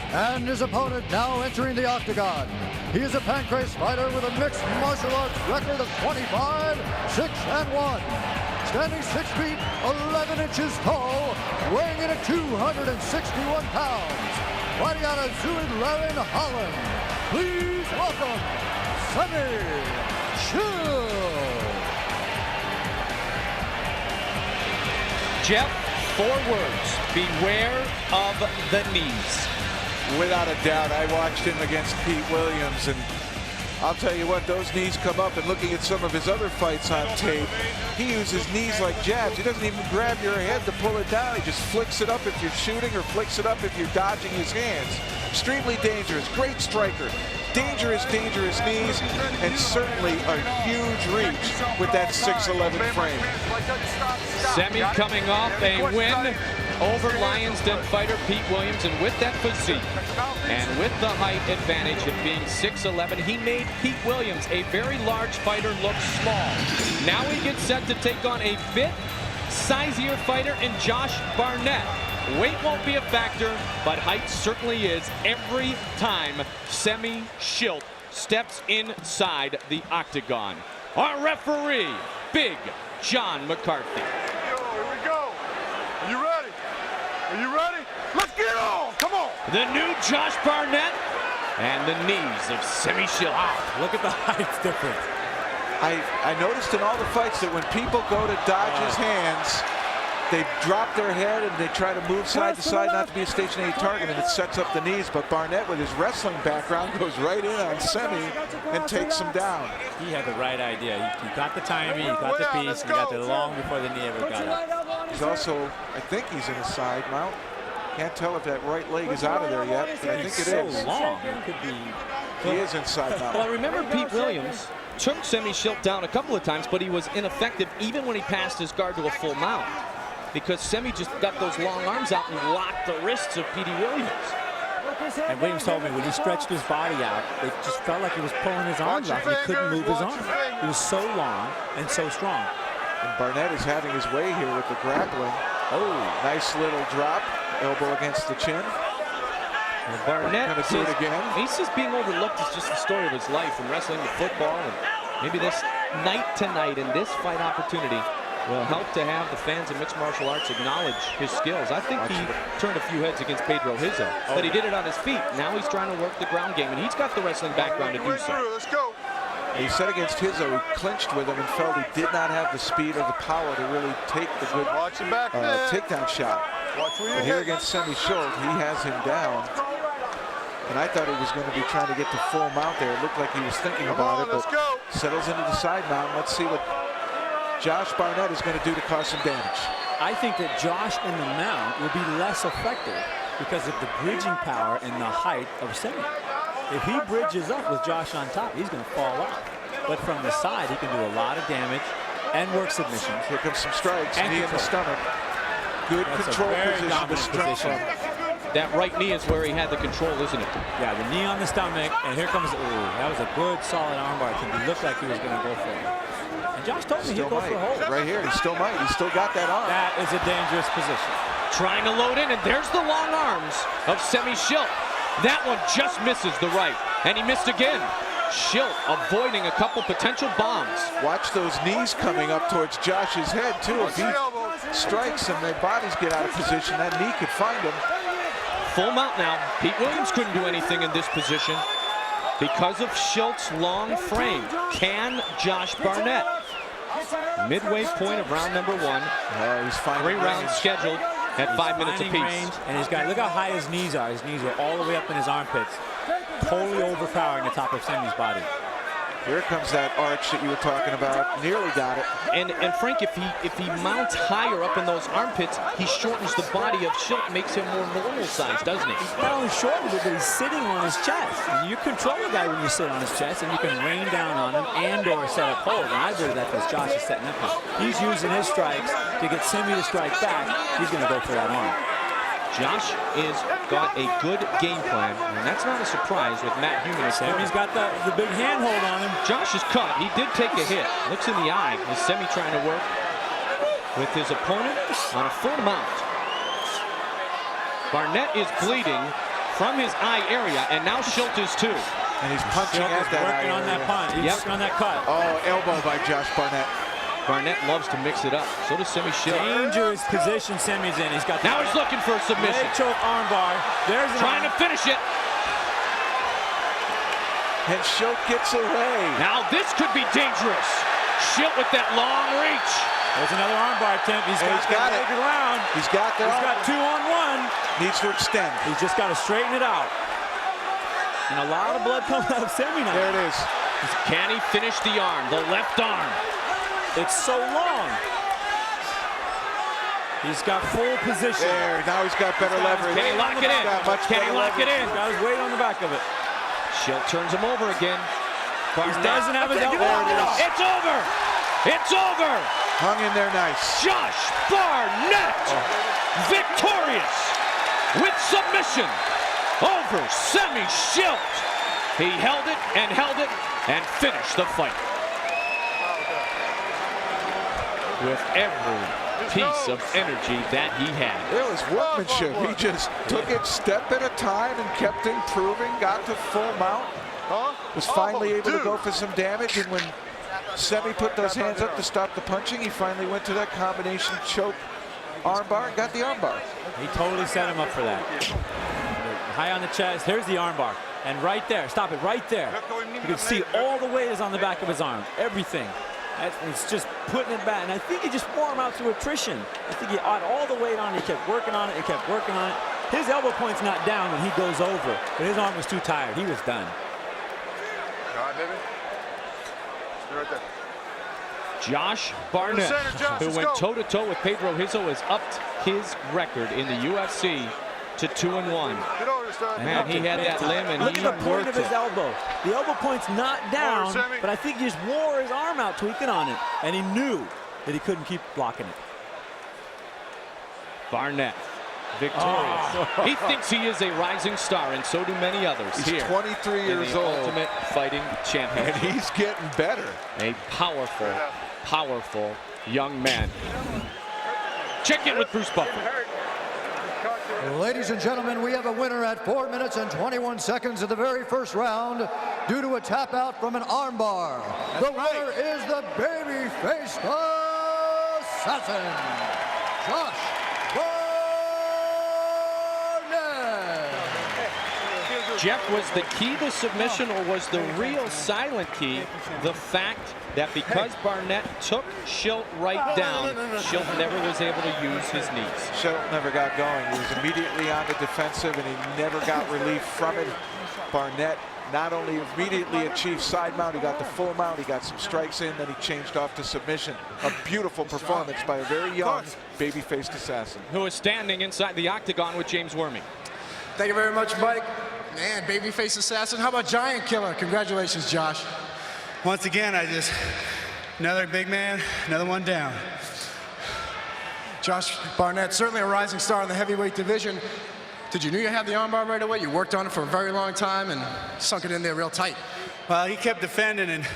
S6: And his opponent now entering the octagon. He is a Pancrase fighter with a mixed martial arts record of 25-6-1. Standing 6 feet 11 inches tall, weighing in at 261 pounds. Fighting out of Zuid-Laren, Holland. Please welcome Schilt.
S1: Jeff, 4 words. Beware of the knees.
S17: Without a doubt, I watched him against Pete Williams, and I'll tell you what, those knees come up. And looking at some of his other fights on tape, he uses knees like jabs. He doesn't even grab your head to pull it down. He just flicks it up if you're shooting or flicks it up if you're dodging his hands. Extremely dangerous, great striker. Dangerous, dangerous knees, and certainly a huge reach with that 6'11" frame.
S1: Semi coming off a win over Lions Den fighter Pete Williams, and with that physique and with the height advantage of being 6'11", he made Pete Williams, a very large fighter, look small. Now he gets set to take on a bit sizier fighter in Josh Barnett. Weight won't be a factor, but height certainly is every time Schilt steps inside the octagon. Our referee, Big John McCarthy.
S12: Yo, here we go. Are you ready? Are you ready? Let's get on! Come on!
S1: The new Josh Barnett and the knees of Schilt.
S10: Wow, look at the height difference.
S17: I noticed in all the fights that when people go to dodge his hands, they drop their head and they try to move side to side, not to be a stationary target, and it sets up the knees. But Barnett, with his wrestling background, goes right in on Semi and takes him down.
S10: He had the right idea. He got the timing, he got the piece, he got there long before the knee ever got up.
S17: He's also, I think he's in a side mount. Can't tell if that right leg is out of there yet, but I think it is.
S10: So long. It could be.
S17: He is inside mount.
S1: Well, I remember Pete Williams took Schilt down a couple of times, but he was ineffective even when he passed his guard to a full mount, because Semi just got those long arms out and locked the wrists of Petey Williams.
S10: And Williams told me when he stretched his body out, it just felt like he was pulling his arms off. He couldn't move his arms. He was so long and so strong.
S17: And Barnett is having his way here with the grappling.
S1: Oh,
S17: nice little drop, elbow against the chin.
S1: Well, Barnett
S17: gonna do it again.
S1: He's just being overlooked. It's just the story of his life from wrestling to football, and maybe this night tonight and this fight opportunity will help to have the fans of mixed martial arts acknowledge his skills. I think he turned a few heads against Pedro Hizzo, but he did it on his feet. Now he's trying to work the ground game, and he's got the wrestling background to do so.
S12: Let's go.
S17: He said against Hizzo, he clinched with him and felt he did not have the speed or the power to really take the good takedown shot. But here against Schilt, he has him down. And I thought he was going to be trying to get to full mount there. It looked like he was thinking about it, but settles into the side mount. Let's see what Josh Barnett is going to do to cause some damage.
S10: I think that Josh in the mount will be less effective because of the bridging power and the height of Semi. If he bridges up with Josh on top, he's going to fall out. But from the side, he can do a lot of damage and work submissions.
S17: Here comes some strikes, knee in the stomach. Good control position.
S1: That right knee is where he had the control, isn't it?
S10: Yeah, the knee on the stomach, and here comes, ooh, that was a good, solid armbar. He looked like he was going to go for it. And Josh told me he'll go for a hold.
S17: Right here, he still might. He still got that arm.
S10: That is a dangerous position.
S1: Trying to load in, and there's the long arms of Schilt. That one just misses the right, and he missed again. Schilt avoiding a couple potential bombs.
S17: Watch those knees coming up towards Josh's head, too. If he strikes them, their bodies get out of position. That knee could find him.
S1: Full mount now. Pete Williams couldn't do anything in this position because of Schilt's long frame. Can Josh Barnett? Midway point of round number 1.
S17: He's finding
S1: 3 rounds scheduled at 5 minutes apiece.
S10: Range, and he's got, look how high his knees are. His knees are all the way up in his armpits. Totally overpowering the top of Semi's body.
S17: Here comes that arch that you were talking about. Nearly got it.
S1: And Frank, if he mounts higher up in those armpits, he shortens the body of Schilt, makes him more normal size, doesn't he?
S10: He's not only shortened it, but he's sitting on his chest. And you control a guy when you sit on his chest, and you can rain down on him and/or set up hold. And I believe that because Josh is setting up. He's using his strikes to get Semi to strike back. He's going to go for that arm.
S1: Josh is got a good game plan, and that's not a surprise with Matt Human.
S10: Semi's got the big handhold on him.
S1: Josh is caught. He did take a hit. Looks in the eye. Is Semi trying to work with his opponent on a full mount? Barnett is bleeding from his eye area, and now Schilt is too.
S17: And he's punching at that
S10: working on that punch. He's on that cut.
S17: Oh, elbow by Josh Barnett.
S1: Barnett loves to mix it up. So does Schilt.
S10: Dangerous position Semi's in. He's got
S1: now he's looking for a submission.
S10: Leg choke armbar. There's
S1: trying to finish it.
S17: And Schilt gets away.
S1: Now this could be dangerous. Schilt with that long reach.
S10: There's another armbar attempt. He's got it around.
S17: He's got
S10: 2 on 1.
S17: Needs to extend.
S10: He's just got to straighten it out. And a lot of blood coming out of Semi now.
S17: There it is.
S1: Can he finish the arm? The left arm.
S10: It's so long. He's got full position.
S17: There, now he's got better leverage.
S1: Can he lock it in? Can he lock it in?
S10: Got his weight on the back of it.
S1: Schilt turns him over again.
S10: He doesn't have his elbow.
S1: It's over. It's over.
S17: Hung in there nice.
S1: Josh Barnett victorious with submission over Schilt. He held it and finished the fight. With every piece of energy that he had.
S17: It was workmanship. He just took it step at a time and kept improving, got to full mount, was finally able to go for some damage, and when Semi put those hands up to stop the punching, he finally went to that combination choke armbar and got the armbar.
S10: He totally set him up for that. High on the chest, here's the armbar. And right there, stop it, right there. You can see all the weight is on the back of his arm, everything. It's just putting it back, and I think he just wore him out through attrition. I think he had all the weight on it, he kept working on it, His elbow point's not down when he goes over, but his arm was too tired. He was done.
S12: All right, baby. Stay right there.
S1: Josh Barnett, who went toe-to-toe with Pedro Hizzo, has upped his record in the UFC to 2-1. Man, he had that limb and
S10: look
S1: he
S10: at the point
S1: worked
S10: of his
S1: it.
S10: elbow. The elbow point's not down, but I think he just wore his arm out tweaking on it, and he knew that he couldn't keep blocking it.
S1: Barnett, victorious. He thinks he is a rising star, and so do many others.
S17: He's
S1: here
S17: 23 years old.
S1: Ultimate Fighting Champion.
S17: And he's getting better.
S1: A powerful, powerful young man. Check in with Bruce Buffer.
S6: Ladies and gentlemen, we have a winner at 4 minutes and 21 seconds of the very first round due to a tap out from an armbar. The winner is the baby-faced assassin, Josh Barnett.
S1: Jeff, was the key to submission, or was the real silent key the fact that because Barnett took Schilt right down, Schilt never was able to use his knees?
S17: Schilt never got going. He was immediately on the defensive, and he never got relief from it. Barnett not only immediately achieved side mount, he got the full mount, he got some strikes in, then he changed off to submission. A beautiful performance by a very young baby-faced assassin.
S1: Who is standing inside the octagon with James Wormy.
S5: Thank you very much, Mike. Man, babyface assassin. How about giant killer? Congratulations, Josh.
S14: Once again, another big man, another one down.
S5: Josh Barnett, certainly a rising star in the heavyweight division. Did you know you had the armbar right away? You worked on it for a very long time and sunk it in there real tight.
S14: Well, he kept defending, and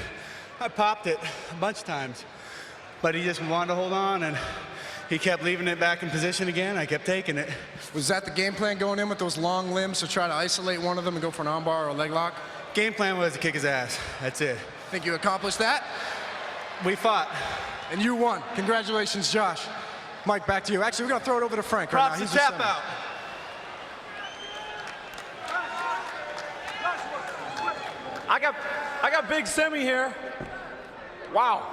S14: I popped it a bunch of times. But he just wanted to hold on, and he kept leaving it back in position again. I kept taking it.
S5: Was that the game plan going in with those long limbs to try to isolate one of them and go for an armbar or a leg lock?
S14: Game plan was to kick his ass. That's it.
S5: Think you accomplished that?
S14: We fought.
S5: And you won. Congratulations, Josh. Mike, back to you. Actually, we're going to throw it over to Frank right now.
S14: Props to tap out.
S4: I got Big Semi here. Wow.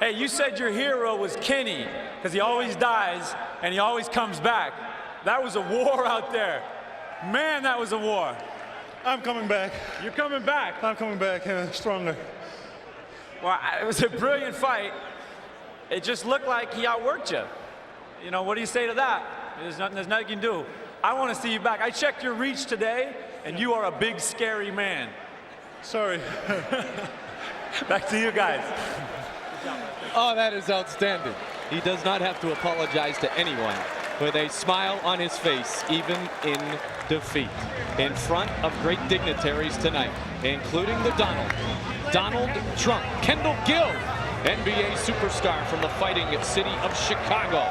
S4: Hey, you said your hero was Kenny, because he always dies and he always comes back. That was a war out there. Man, that was a war.
S14: I'm coming back.
S4: You're coming back.
S14: I'm coming back stronger.
S4: Well, it was a brilliant fight. It just looked like he outworked you. You know, what do you say to that? There's nothing you can do. I want to see you back. I checked your reach today, and you are a big, scary man.
S14: Sorry.
S4: Back to you guys.
S1: Oh, that is outstanding. He does not have to apologize to anyone, with a smile on his face, even in defeat, in front of great dignitaries tonight, including the Donald Trump, Kendall Gill, NBA superstar from the fighting city of Chicago,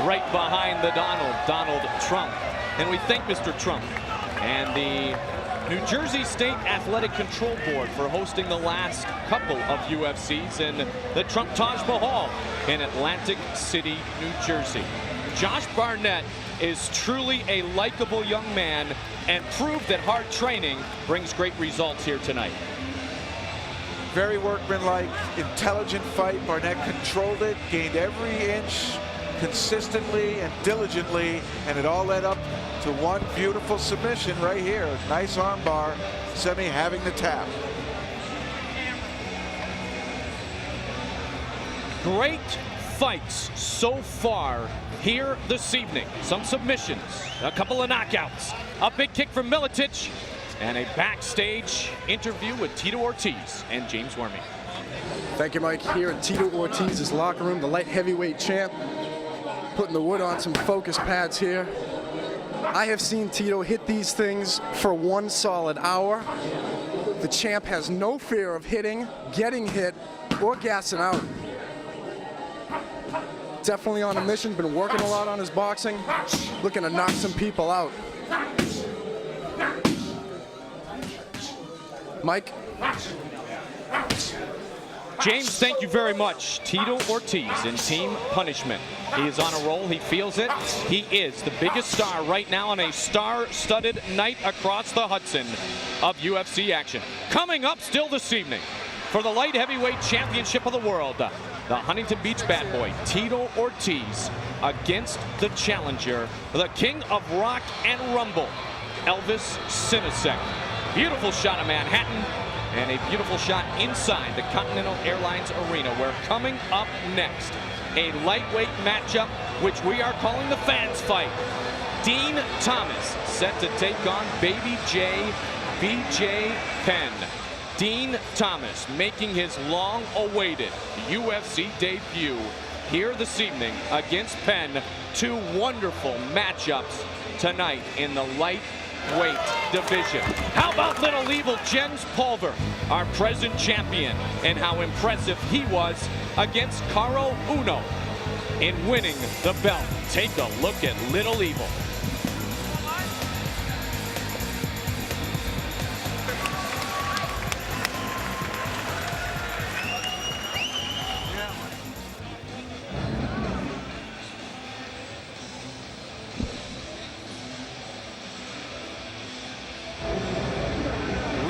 S1: right behind the Donald Trump. And we thank Mr. Trump and the New Jersey State Athletic Control Board for hosting the last couple of UFCs in the Trump Taj Mahal in Atlantic City, New Jersey. Josh Barnett is truly a likable young man and proved that hard training brings great results here tonight.
S17: Very workmanlike, intelligent fight. Barnett controlled it, gained every inch consistently and diligently, and it all led up to one beautiful submission right here. A nice armbar, Semi having the tap.
S1: Great fights so far here this evening. Some submissions, a couple of knockouts, a big kick from Miletich, and a backstage interview with Tito Ortiz and James Wormy.
S5: Thank you, Mike. Here in Tito Ortiz's locker room, the light heavyweight champ, putting the wood on some focus pads here. I have seen Tito hit these things for 1 solid hour. The champ has no fear of hitting, getting hit, or gassing out. Definitely on a mission, been working a lot on his boxing, looking to knock some people out. Mike?
S1: James, thank you very much. Tito Ortiz in team punishment. He is on a roll. He feels it. He is the biggest star right now on a star-studded night across the Hudson of UFC action. Coming up still this evening for the light heavyweight championship of the world, the Huntington Beach bad boy, Tito Ortiz, against the challenger, the king of rock and rumble, Elvis Sinosic. Beautiful shot of Manhattan, and a beautiful shot inside the Continental Airlines Arena, where coming up next, a lightweight matchup, which we are calling the fans fight. Dean Thomas set to take on Baby J, BJ Penn. Dean Thomas making his long-awaited UFC debut here this evening against Penn. 2 wonderful matchups tonight in the lightweight division. How about Little Evil Jens Pulver, our present champion, and how impressive he was against Caro Uno in winning the belt. Take a look at Little Evil.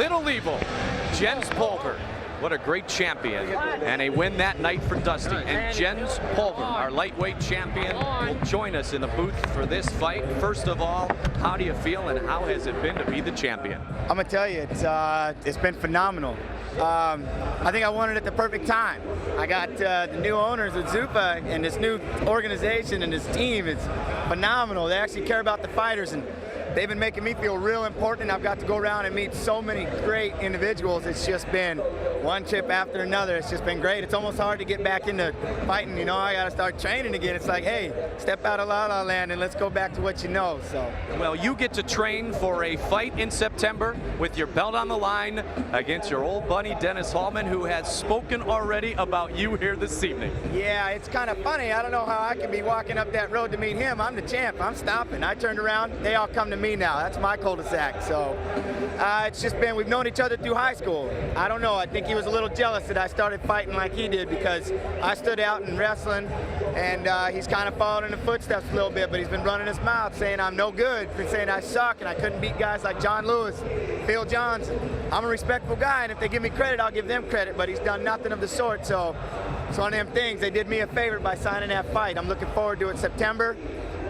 S1: Little Evil, Jens Pulver. What a great champion, and a win that night for Dusty. And Jens Pulver, our lightweight champion, will join us in the booth for this fight. First of all, how do you feel, and how has it been to be the champion?
S7: I'm gonna tell you, it's been phenomenal. I think I won it at the perfect time. I got the new owners of Zuffa and this new organization and this team. It's phenomenal. They actually care about the fighters, and they've been making me feel real important. I've got to go around and meet so many great individuals. It's just been one chip after another. It's just been great. It's almost hard to get back into fighting. You know, I got to start training again. It's like, hey, step out of La La Land and let's go back to what you know. So,
S1: well, you get to train for a fight in September with your belt on the line against your old buddy Dennis Hallman, who has spoken already about you here this evening.
S7: Yeah, it's kind of funny. I don't know how I can be walking up that road to meet him. I'm the champ. I'm stopping. I turned around. They all come to me now. That's my cul-de-sac. So it's just been, we've known each other through high school. I don't know. I think he was a little jealous that I started fighting like he did, because I stood out in wrestling, and he's kind of followed in the footsteps a little bit, but he's been running his mouth saying I'm no good, been saying I suck and I couldn't beat guys like John Lewis, Phil Johnson. I'm a respectful guy, and if they give me credit, I'll give them credit, but he's done nothing of the sort. So it's one of them things. They did me a favor by signing that fight. I'm looking forward to it September.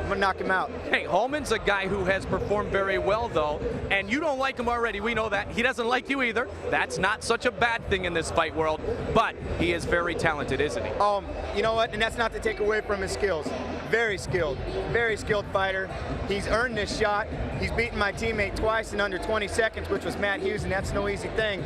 S7: I'm gonna knock him out.
S1: Hey, Hallman's a guy who has performed very well, though, and you don't like him already. We know that. He doesn't like you either. That's not such a bad thing in this fight world, but he is very talented, isn't he?
S7: You know what? And that's not to take away from his skills. Very skilled fighter. He's earned this shot. He's beaten my teammate twice in under 20 seconds, which was Matt Hughes, and that's no easy thing.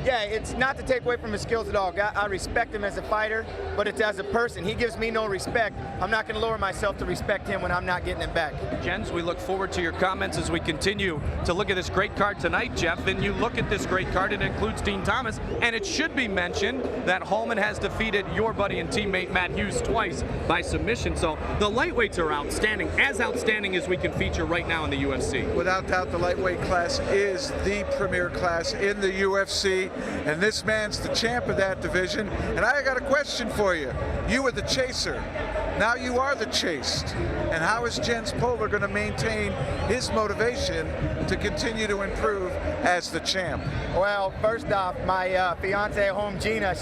S7: Yeah, it's not to take away from his skills at all. I respect him as a fighter, but it's as a person. He gives me no respect. I'm not going to lower myself to respect him when I'm not getting it back.
S1: Jens, we look forward to your comments as we continue to look at this great card tonight, Jeff. And you look at this great card, it includes Dean Thomas, and it should be mentioned that Hallman has defeated your buddy and teammate Matt Hughes twice by submission. So the lightweights are outstanding as we can feature right now in the UFC.
S3: Without doubt, the lightweight class is the premier class in the UFC, and this man's the champ of that division. And I got a question for you. You were the chaser. Now you are the chased. And how is Jens Pulver going to maintain his motivation to continue to improve as the champ?
S7: Well, first off, my fiance at home, Gina,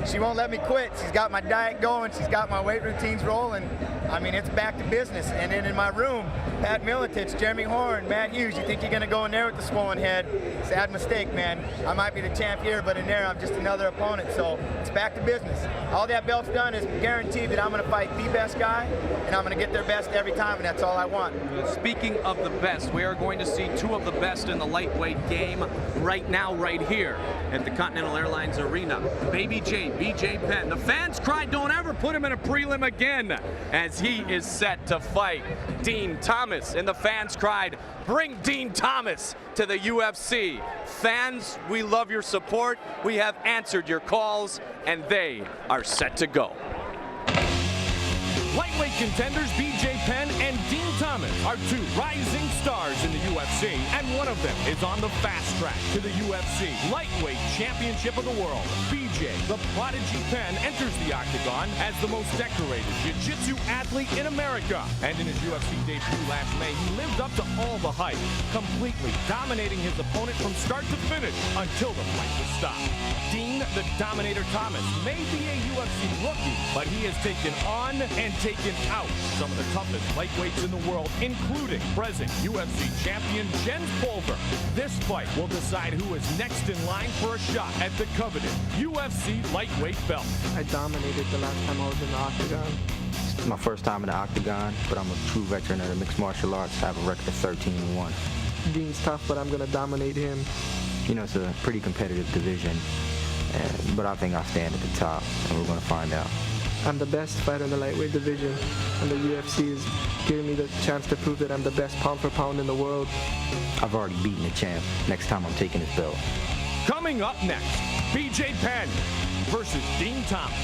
S7: she won't let me quit. She's got my diet going. She's got my weight routines rolling. I mean, it's back to business. And then in my room, Pat Miletich, Jeremy Horn, Matt Hughes, you think you're going to go in there with the swollen head? Sad mistake, man. I might be the champ here, but in there I'm just another opponent. So it's back to business. All that belt's done is guaranteed that I'm going to fight the best guy, and I'm going to get their best every time, and that's all I want.
S1: Speaking of the best, we are going to see two of the best in the lightweight game right now, right here at the Continental Airlines Arena. Baby J, BJ Penn. The fans cried, don't ever put him in a prelim again, as he is set to fight Dean Thomas. And the fans cried, bring Dean Thomas to the UFC. Fans, we love your support. We have answered your calls, and they are set to go.
S13: Lightweight contenders BJ Penn and Dean Thomas are two rising stars in the UFC, and one of them is on the fast track to the UFC Lightweight Championship of the World. BJ, the prodigy Penn, enters the octagon as the most decorated jiu-jitsu athlete in America. And in his UFC debut last May, he lived up to all the hype, completely dominating his opponent from start to finish until the fight was stopped. Dean the Dominator Thomas may be a UFC rookie, but he has taken on and taken out some of the toughest lightweights in the world, including present UFC champion Jens Pulver. This fight will decide who is next in line for a shot at the coveted UFC lightweight belt.
S23: I dominated the last time I was in the octagon.
S22: It's my first time in the octagon, but I'm a true veteran of the mixed martial arts. I have a record of 13-1.
S23: Dean's tough, but I'm going to dominate him.
S22: You know, it's a pretty competitive division, but I think I'll stand at the top, and we're going to find out.
S23: I'm the best fighter in the lightweight division, and the UFC is giving me the chance to prove that I'm the best pound for pound in the world.
S22: I've already beaten the champ. Next time I'm taking his belt.
S13: Coming up next, BJ Penn versus Dean Thomas.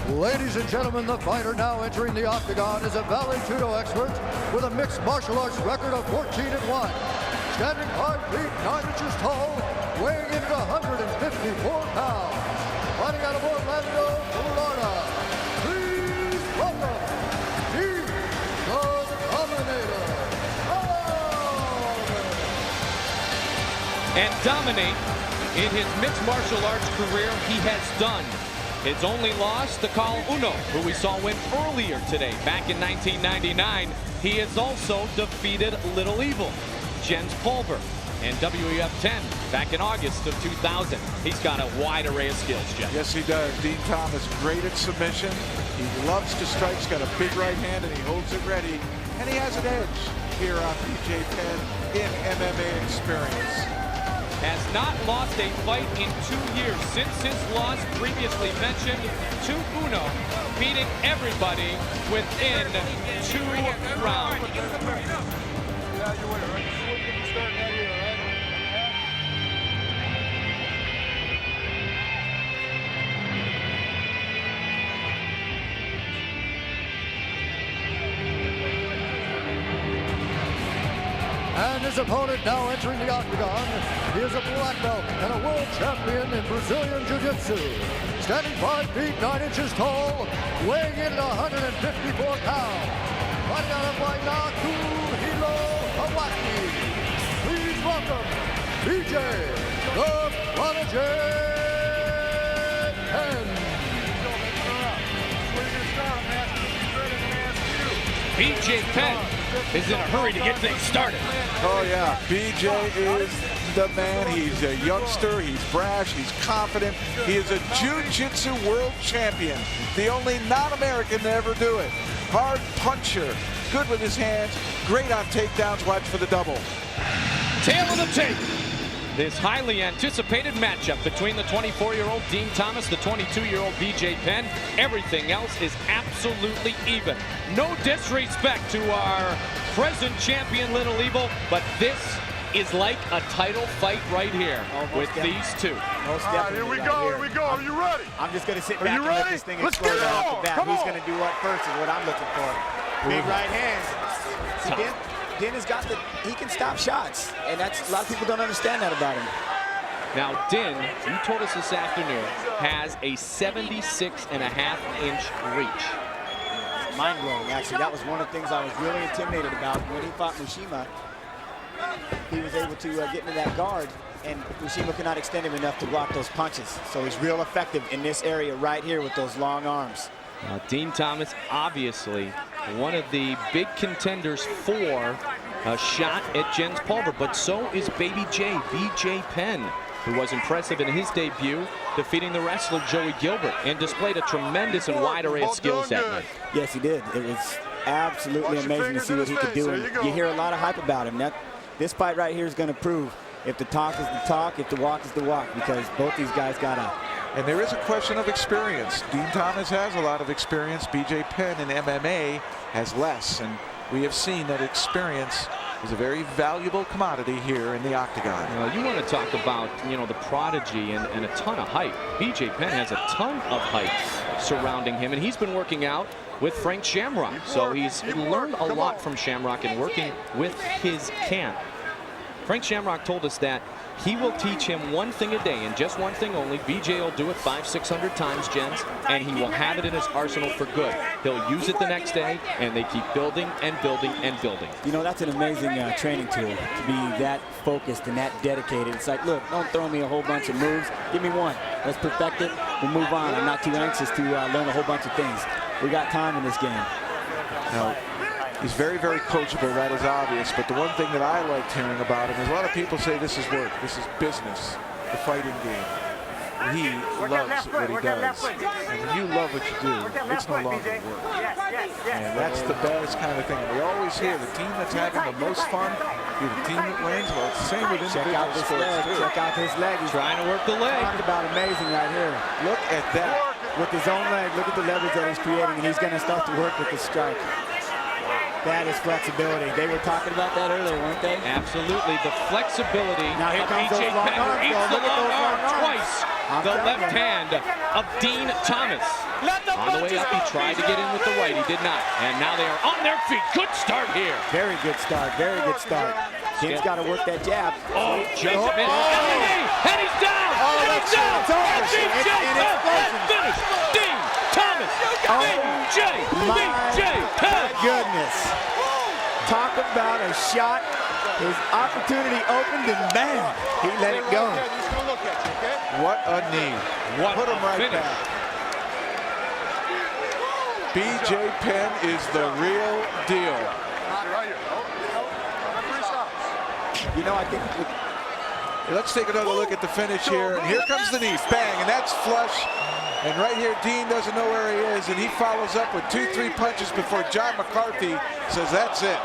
S6: Ladies and gentlemen, the fighter now entering the octagon is a Vale Judo expert with a mixed martial arts record of 14-1. standing 5 feet 9 inches tall, weighing in at 154 pounds, fighting out of Orlando, Florida. Please welcome the Dominator.
S1: And dominate in his mixed martial arts career he has done. His only loss to Carl Uno, who we saw win earlier today, back in 1999. He has also defeated Little Evil, Jens Pulver, and WEF 10 back in August of 2000. He's got a wide array of skills, Jeff.
S17: Yes, he does. Dean Thomas, great at submission. He loves to strike. He's got a big right hand, and he holds it ready. And he has an edge here on BJ Penn in MMA experience.
S1: Has not lost a fight in 2 years since his loss previously mentioned to Uno, beating everybody within 2 rounds.
S6: And his opponent now entering the octagon. He is a black belt and a world champion in Brazilian Jiu-Jitsu. Standing 5 feet 9 inches tall, weighing in at 154 pounds. Fighting out of Wainaku, Hawaii. Please welcome BJ the Prodigy Penn.
S1: BJ Penn is in a hurry to get things started.
S17: Oh yeah, BJ is the man. He's a youngster, he's brash, he's confident. He is a jiu-jitsu world champion, the only non-American to ever do it. Hard puncher, good with his hands, great on takedowns. Watch for the double.
S1: Tail of the tape. This highly anticipated matchup between the 24-year-old Dean Thomas, the 22-year-old BJ Penn. Everything else is absolutely even. No disrespect to our present champion Little Evil, but this is like a title fight right here with these two.
S12: Most definitely. Here we go, here we go. Are you ready?
S7: I'm just going to sit back and let this thing explode off the bat. Who's going to do what first is what I'm looking for. Big right hands. See, Den has got he can stop shots, and that's a lot of people don't understand that about him.
S1: Now, Din, you told us this afternoon, has a 76.5-inch reach.
S7: Mind-blowing, actually. That was one of the things I was really intimidated about when he fought Mushima. He was able to get into that guard, and Mushima could not extend him enough to block those punches. So he's real effective in this area right here with those long arms.
S1: Dean Thomas, obviously, one of the big contenders for a shot at Jens Pulver, but so is Baby J, BJ Penn, who was impressive in his debut, defeating the wrestler Joey Gilbert, and displayed a tremendous and wide array of skills that night.
S7: Yes, he did. It was absolutely amazing to see what he could do. And you hear a lot of hype about him. This fight right here is going to prove if the talk is the talk, if the walk is the walk, because both these guys got up.
S17: And there is a question of experience. Dean Thomas has a lot of experience. BJ Penn in MMA has less. And we have seen that experience is a very valuable commodity here in the octagon.
S1: Well, you want to talk about, the prodigy and a ton of hype. BJ Penn has a ton of hype surrounding him, and he's been working out with Frank Shamrock. So he's learned a lot from Shamrock and working with his camp. Frank Shamrock told us that he will teach him one thing a day, and just one thing only. BJ will do it 500-600 times, Jens, and he will have it in his arsenal for good. He'll use it the next day, and they keep building and building and building.
S7: That's an amazing training tool, to be that focused and that dedicated. It's like, look, don't throw me a whole bunch of moves. Give me one. Let's perfect it. We'll move on. I'm not too anxious to learn a whole bunch of things. We got time in this game.
S17: Now, he's very, very coachable. That is obvious. But the one thing that I liked hearing about him is a lot of people say this is work. This is business, the fighting game. He loves what he does. And when you love what you do, it's no longer work. And that's the best kind of thing. And we always hear the team that's having the most fun be the team that wins. Well, it's the same with individual sports, too.
S7: Check out his leg. He's
S1: trying to work the leg.
S7: Talk about amazing right here.
S17: Look at that.
S7: With his own leg, look at the leverage that he's creating, and he's going to start to work with the strike. That is flexibility. They were talking about that earlier, weren't they?
S1: Absolutely. The flexibility.
S7: Now here comes
S1: BJ
S7: those long
S1: Penn
S7: arms.
S1: eats the long arm twice. The left
S7: you.
S1: hand of Dean Thomas. On the way up, he tried to get in with the right. He did not. And now they are on their feet. Good start here.
S7: Very good start. Very good start. Ken's got to work that jab.
S1: Oh, just missed. And he's down!
S7: Oh,
S1: and he's down!
S7: it's over.
S1: And BJ Penn has finished! Dean Thomas! BJ Penn!
S7: Goodness. Talk about a shot. His opportunity opened, and bam, he let it go.
S17: What a knee. Put him right back. BJ Penn is the real deal.
S7: You know, I think...
S17: Let's take another look at the finish here. And here comes the knee. Bang, and that's flush. And right here, Dean doesn't know where he is, and he follows up with 2-3 punches before John McCarthy says, that's it.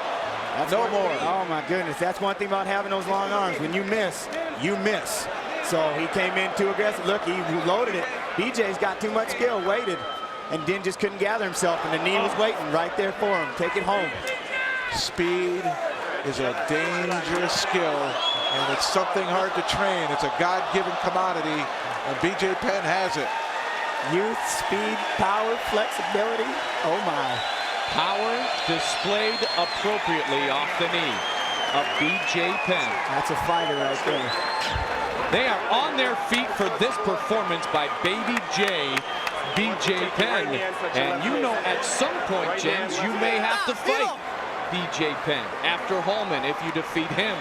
S17: No more.
S7: Oh, my goodness. That's one thing about having those long arms. When you miss, you miss. So he came in too aggressive. Look, he loaded it. BJ's got too much skill, waited, and then just couldn't gather himself, and the knee was waiting right there for him. Take it home.
S17: Speed is a dangerous skill, and it's something hard to train. It's a God-given commodity, and BJ Penn has it.
S7: Youth, speed, power, flexibility. Oh, my.
S1: Power displayed appropriately off the knee of BJ Penn.
S7: That's a fighter right there.
S1: They are on their feet for this performance by Baby J, BJ Penn. And you know at some point, James, you may have to fight BJ Penn after Holman if you defeat him.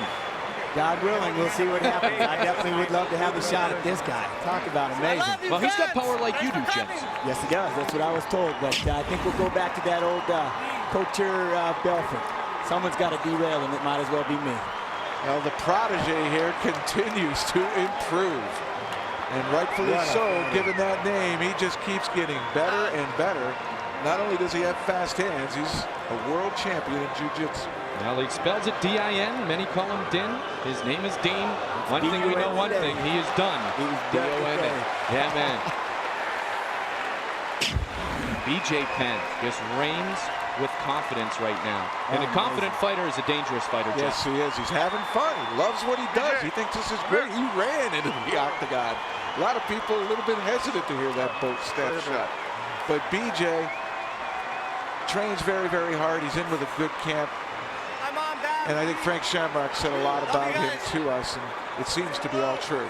S7: God willing, we'll see what happens. I definitely would love to have a shot at this guy. Talk about amazing.
S1: Well, he's got power like you do, James.
S7: Yes, he does. That's what I was told. But I think we'll go back to that old Couture Belfort. Someone's got to derail him. It might as well be me.
S17: Well, the protege here continues to improve. And rightfully so, given that name, he just keeps getting better and better. Not only does he have fast hands, he's a world champion in jiu-jitsu.
S1: Well, he spells it D-I-N. Many call him Din. His name is Dean. One thing we know, one thing, he is done. D-O-N-N. Yeah, man. BJ Penn just reigns with confidence right now. And a confident fighter is a dangerous fighter, Jeff.
S17: Yes, he is. He's having fun. He loves what he does. He thinks this is great. He ran into the octagon. A lot of people a little bit hesitant to hear that boat step shot. But BJ trains very, very hard. He's in with a good camp. And I think Frank Shamrock said a lot about him to us, and it seems to be all true.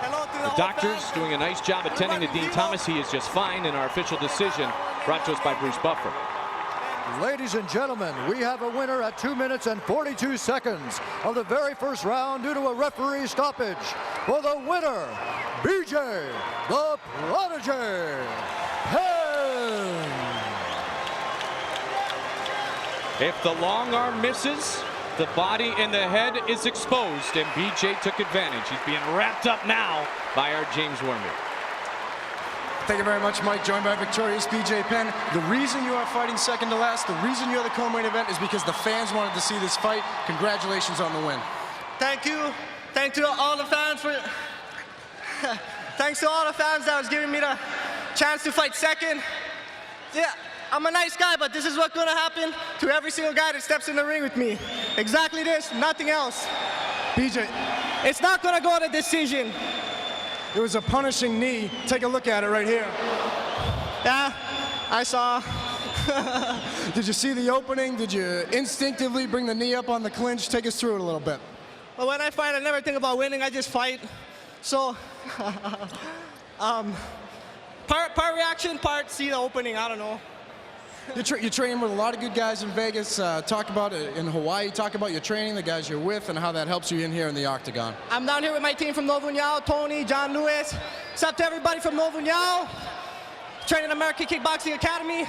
S1: The doctors doing a nice job attending to Dean Thomas. He is just fine in our official decision, brought to us by Bruce Buffer.
S6: Ladies and gentlemen, we have a winner at 2 minutes and 42 seconds of the very first round due to a referee stoppage. For the winner, BJ, the Prodigy, Penn.
S1: If the long arm misses, the body and the head is exposed, and BJ took advantage. He's being wrapped up now by our James Wormley.
S5: Thank you very much, Mike. Joined by victorious BJ Penn. The reason you are fighting second to last, the reason you're the co-main event is because the fans wanted to see this fight. Congratulations on the win.
S8: Thank you. Thank to all the fans for... Thanks to all the fans that was giving me the chance to fight second. Yeah. I'm a nice guy, but this is what's going to happen to every single guy that steps in the ring with me. Exactly this, nothing else.
S5: BJ.
S8: It's not going to go to decision.
S5: It was a punishing knee. Take a look at it right here.
S8: Yeah, I saw.
S5: Did you see the opening? Did you instinctively bring the knee up on the clinch? Take us through it a little bit.
S8: Well, when I fight, I never think about winning. I just fight. So, part reaction, part see the opening. I don't know.
S5: You train with a lot of good guys in Vegas. Talk about it in Hawaii. Talk about your training, the guys you're with, and how that helps you in here in the octagon.
S8: I'm down here with my team from Novo União, Tony, John Lewis. What's up to everybody from Novo União? Training American Kickboxing Academy.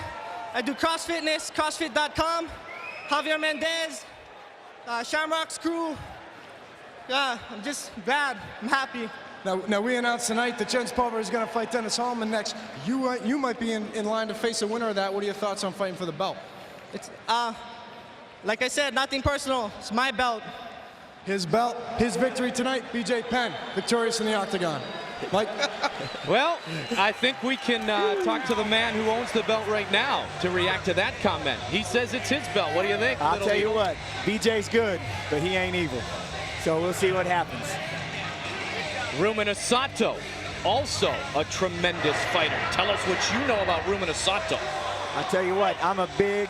S8: I do CrossFitness, CrossFit.com. Javier Mendez, Shamrock's crew. Yeah, I'm just glad. I'm happy.
S5: Now we announced tonight that Jens Pulver is going to fight Dennis Holman next. You might be in line to face a winner of that. What are your thoughts on fighting for the belt?
S8: It's like I said, nothing personal. It's my belt.
S5: His belt, his victory tonight. BJ Penn, victorious in the octagon. Mike?
S1: Well, I think we can talk to the man who owns the belt right now to react to that comment. He says it's his belt. What do you think?
S7: I'll tell you what, BJ's good, but he ain't evil. So we'll see what happens.
S1: Ruben Asato, also a tremendous fighter. Tell us what you know about Ruben Asato.
S9: I tell you what, I'm a big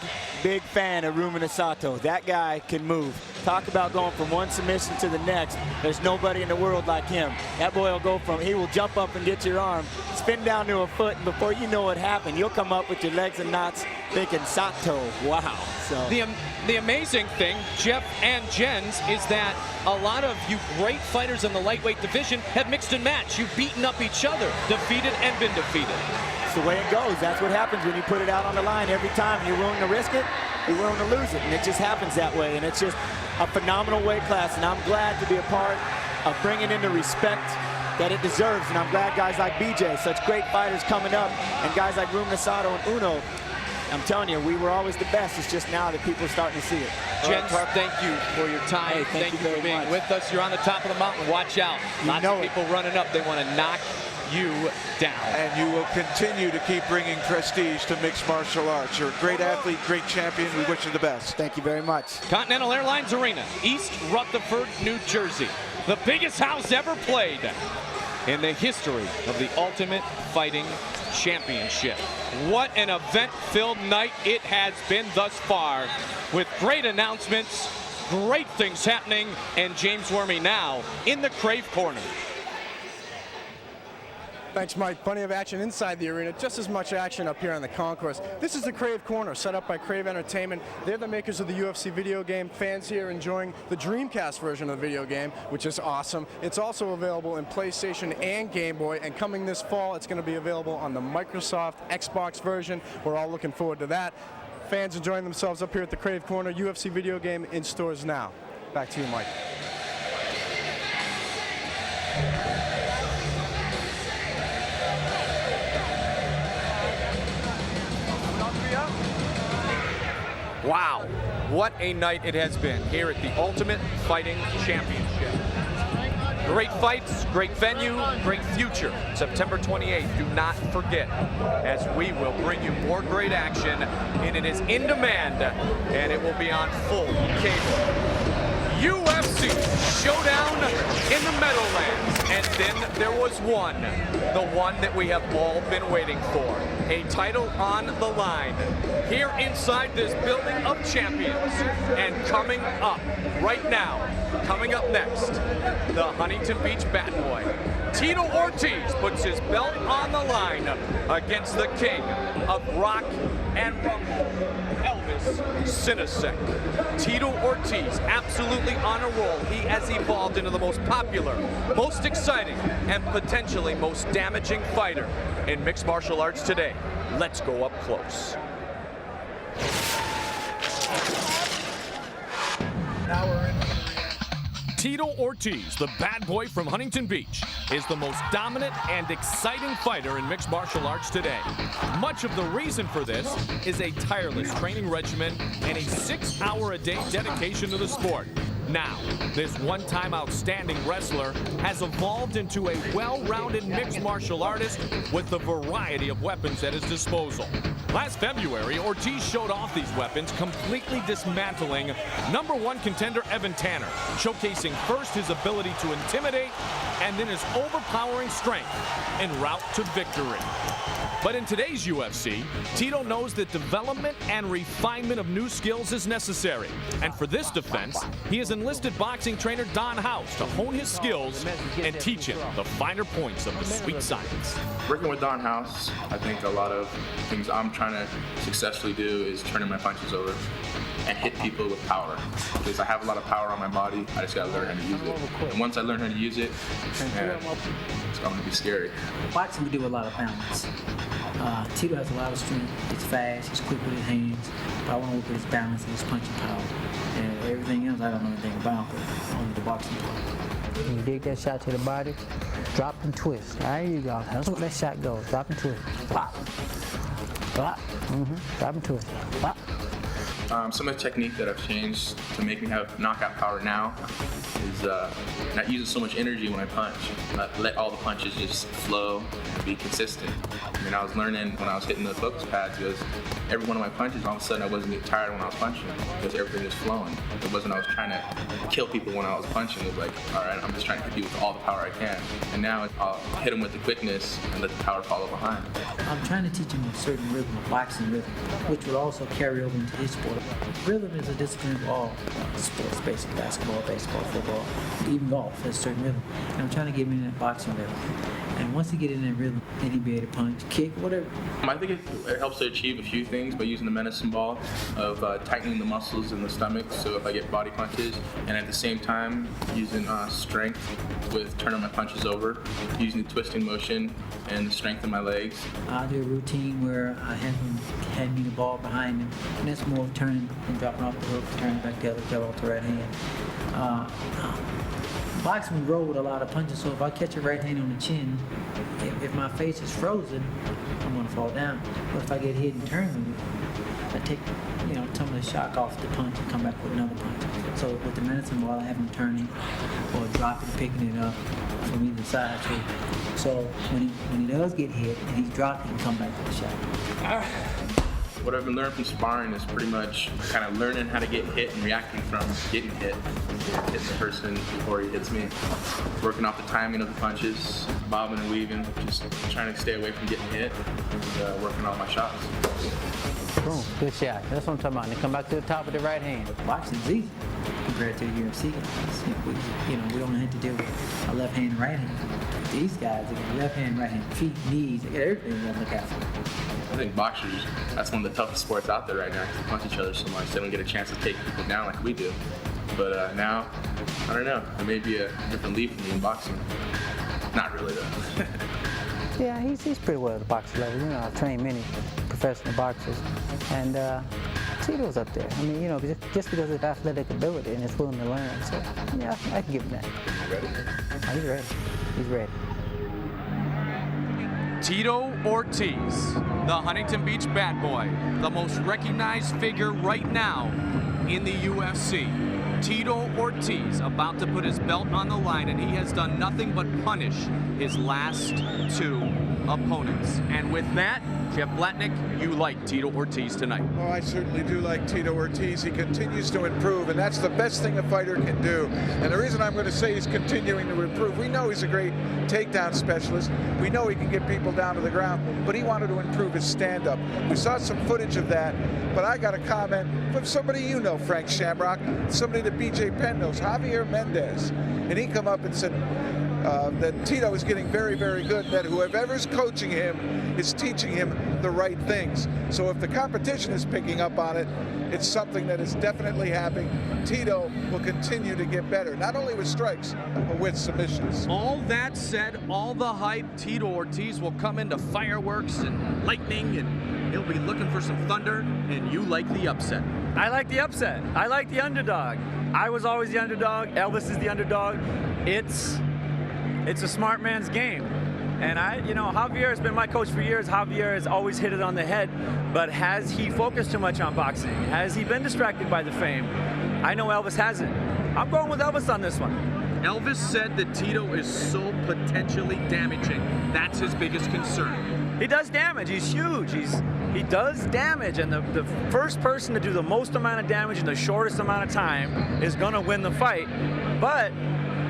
S9: fan of Rumina Sato. That guy can move. Talk about going from one submission to the next. There's nobody in the world like him. That boy will go from, he will jump up and get your arm, spin down to a foot, and before you know what happened, you'll come up with your legs and knots thinking, Sato, wow. So
S1: the amazing thing, Jeff and Jens, is that a lot of you great fighters in the lightweight division have mixed and matched. You've beaten up each other, defeated and been defeated.
S9: It's the way it goes. That's what happens when you put it out on the line every time. You're willing to risk it, you're willing to lose it, and it just happens that way. And it's just a phenomenal weight class, and I'm glad to be a part of bringing in the respect that it deserves. And I'm glad guys like BJ, such great fighters coming up, and guys like Rumina Sato and Uno, I'm telling you, we were always the best. It's just now that people are starting to see it.
S1: Jens, thank you for your time.
S9: Hey, thank you
S1: for being with us. You're on the top of the mountain. Watch out. Lots of people running up. They want to knock you down.
S17: And you will continue to keep bringing prestige to mixed martial arts. You're a great athlete, great champion. We wish you the best.
S9: Thank you very much.
S1: Continental Airlines Arena, East Rutherford, New Jersey. The biggest house ever played in the history of the Ultimate Fighting Championship. What an event-filled night it has been thus far, with great announcements, great things happening, and James Wormy now in the Crave Corner.
S5: Thanks, Mike. Plenty of action inside the arena, just as much action up here on the concourse. This is the Crave Corner, set up by Crave Entertainment. They're the makers of the UFC video game. Fans here enjoying the Dreamcast version of the video game, which is awesome. It's also available in PlayStation and Game Boy, and coming this fall, it's going to be available on the Microsoft Xbox version. We're all looking forward to that. Fans enjoying themselves up here at the Crave Corner. UFC video game in stores now. Back to you, Mike.
S1: Wow, what a night it has been here at the Ultimate Fighting Championship. Great fights, great venue, great future. September 28th, do not forget, as we will bring you more great action, and it is in demand, and it will be on full cable. UFC Showdown in the Meadowlands. And then there was one, the one that we have all been waiting for. A title on the line here inside this building of champions. And coming up right now, coming up next, the Huntington Beach Bad Boy. Tito Ortiz puts his belt on the line against the king of rock and rumble, Elvis Sinosic. Tito Ortiz, absolutely on a roll. He has evolved into the most popular, most exciting, and potentially most damaging fighter in mixed martial arts today. Let's go up close.
S13: Now we're in. Tito Ortiz, the bad boy from Huntington Beach, is the most dominant and exciting fighter in mixed martial arts today. Much of the reason for this is a tireless training regimen and a 6-hour-a-day dedication to the sport. Now, this one-time outstanding wrestler has evolved into a well-rounded mixed martial artist with a variety of weapons at his disposal. Last February, Ortiz showed off these weapons, completely dismantling #1 contender Evan Tanner, showcasing first his ability to intimidate and then his overpowering strength en route to victory. But in today's UFC, Tito knows that development and refinement of new skills is necessary. And for this defense, he has enlisted boxing trainer Don House to hone his skills and teach him the finer points of the sweet science.
S15: Working with Don House, I think a lot of things I'm trying to successfully do is turning my punches over and hit people with power. Because I have a lot of power on my body, I just gotta learn how to use it. And once I learn how to use it, man, it's gonna be scary.
S18: Boxing, we do a lot of balance. Tito has a lot of strength. He's fast, he's quick with his hands. But I want to work with his balance and his punching power. And everything else I don't know anything about, but only the boxing part.
S24: You dig that shot to the body, drop and twist. There you go. That's what that shot goes. Drop and twist. Pop. Pop. Drop and twist. Pop.
S15: Some of the technique that I've changed to make me have knockout power now is is not using so much energy when I punch. Let all the punches just flow and be consistent. I mean, I was learning when I was hitting the focus pads because every one of my punches, all of a sudden I wasn't getting tired when I was punching because everything was flowing. It wasn't I was trying to kill people when I was punching. It was like, all right, I'm just trying to hit you with all the power I can. And now I'll hit them with the quickness and let the power follow behind.
S18: I'm trying to teach him a certain rhythm, a boxing rhythm, which would also carry over into his sport. Rhythm is a discipline of all sports, basically basketball, baseball, football, even golf has a certain rhythm. And I'm trying to get him in that boxing rhythm. And once he get in that rhythm, then he'll be able to punch, kick, whatever.
S15: I think it helps to achieve a few things by using the medicine ball of tightening the muscles in the stomach so if I get body punches, and at the same time using strength with turning my punches over, using the twisting motion and the strength in my legs.
S18: I do a routine where I have him hand me the ball behind him, and that's more turning and dropping off the hook, turning back the other tail off the right hand. Boxing, we roll with a lot of punches, so if I catch a right hand on the chin, if my face is frozen, I'm going to fall down. But if I get hit and turn with it, I take some of the shock off the punch and come back with another punch. So with the medicine ball, I have him turning or dropping, picking it up from either side too. So when he does get hit and he's dropped, he can come back with a shot.
S15: What I've been learning from sparring is pretty much kind of learning how to get hit and reacting from getting hit, hitting the person before he hits me. Working off the timing of the punches, bobbing and weaving, just trying to stay away from getting hit, and working on my shots.
S24: Boom, good shot. That's what I'm talking about. And they come back to the top with the right hand.
S18: Boxing's easy compared to the UFC guys. We don't have to deal with a left hand and right hand. These guys, they got left hand, right hand, feet, knees, they got everything to look out for.
S15: I think boxers, that's one of the toughest sports out there right now. They punch each other so much, they don't get a chance to take people down like we do. But now, I don't know, there may be a different leap for me in boxing. Not really though.
S24: Yeah, he's pretty well at the boxing level. I've trained many professional boxers, and Tito's up there. I mean, just because of athletic ability and is willing to learn. So, yeah, I can give him that.
S15: You ready?
S24: Oh, he's ready. He's ready.
S1: Tito Ortiz, the Huntington Beach bad boy, the most recognized figure right now in the UFC. Tito Ortiz about to put his belt on the line, and he has done nothing but punish his last two opponents. And with that, Jeff Blatnick, you like Tito Ortiz tonight.
S3: Oh, I certainly do like Tito Ortiz. He continues to improve, and that's the best thing a fighter can do. And the reason I'm going to say he's continuing to improve, we know he's a great takedown specialist. We know he can get people down to the ground, but he wanted to improve his stand-up. We saw some footage of that, but I got a comment from somebody you know, Frank Shamrock, somebody that BJ Penn knows, Javier Mendez. And he come up and said, that Tito is getting very, very good, that whoever's coaching him is teaching him the right things. So if the competition is picking up on it, it's something that is definitely happening. Tito will continue to get better, not only with strikes, but with submissions.
S1: All that said, all the hype, Tito Ortiz will come into fireworks and lightning, and he'll be looking for some thunder, and you like the upset.
S4: I like the upset. I like the underdog. I was always the underdog. Elvis is the underdog. It's a smart man's game. And Javier has been my coach for years. Javier has always hit it on the head, but has he focused too much on boxing? Has he been distracted by the fame? I know Elvis hasn't. I'm going with Elvis on this one.
S1: Elvis said that Tito is so potentially damaging. That's his biggest concern.
S4: He does damage. He's huge. He does damage, and the first person to do the most amount of damage in the shortest amount of time is going to win the fight. But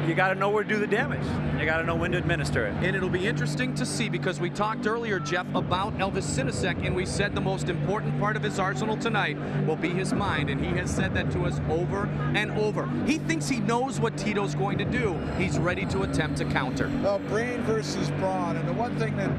S4: you got to know where to do the damage. You got to know when to administer it.
S1: And it'll be interesting to see, because we talked earlier, Jeff, about Elvis Sinosic, and we said the most important part of his arsenal tonight will be his mind, and he has said that to us over and over. He thinks he knows what Tito's going to do. He's ready to attempt to counter.
S3: Well, brain versus brawn, and the one thing that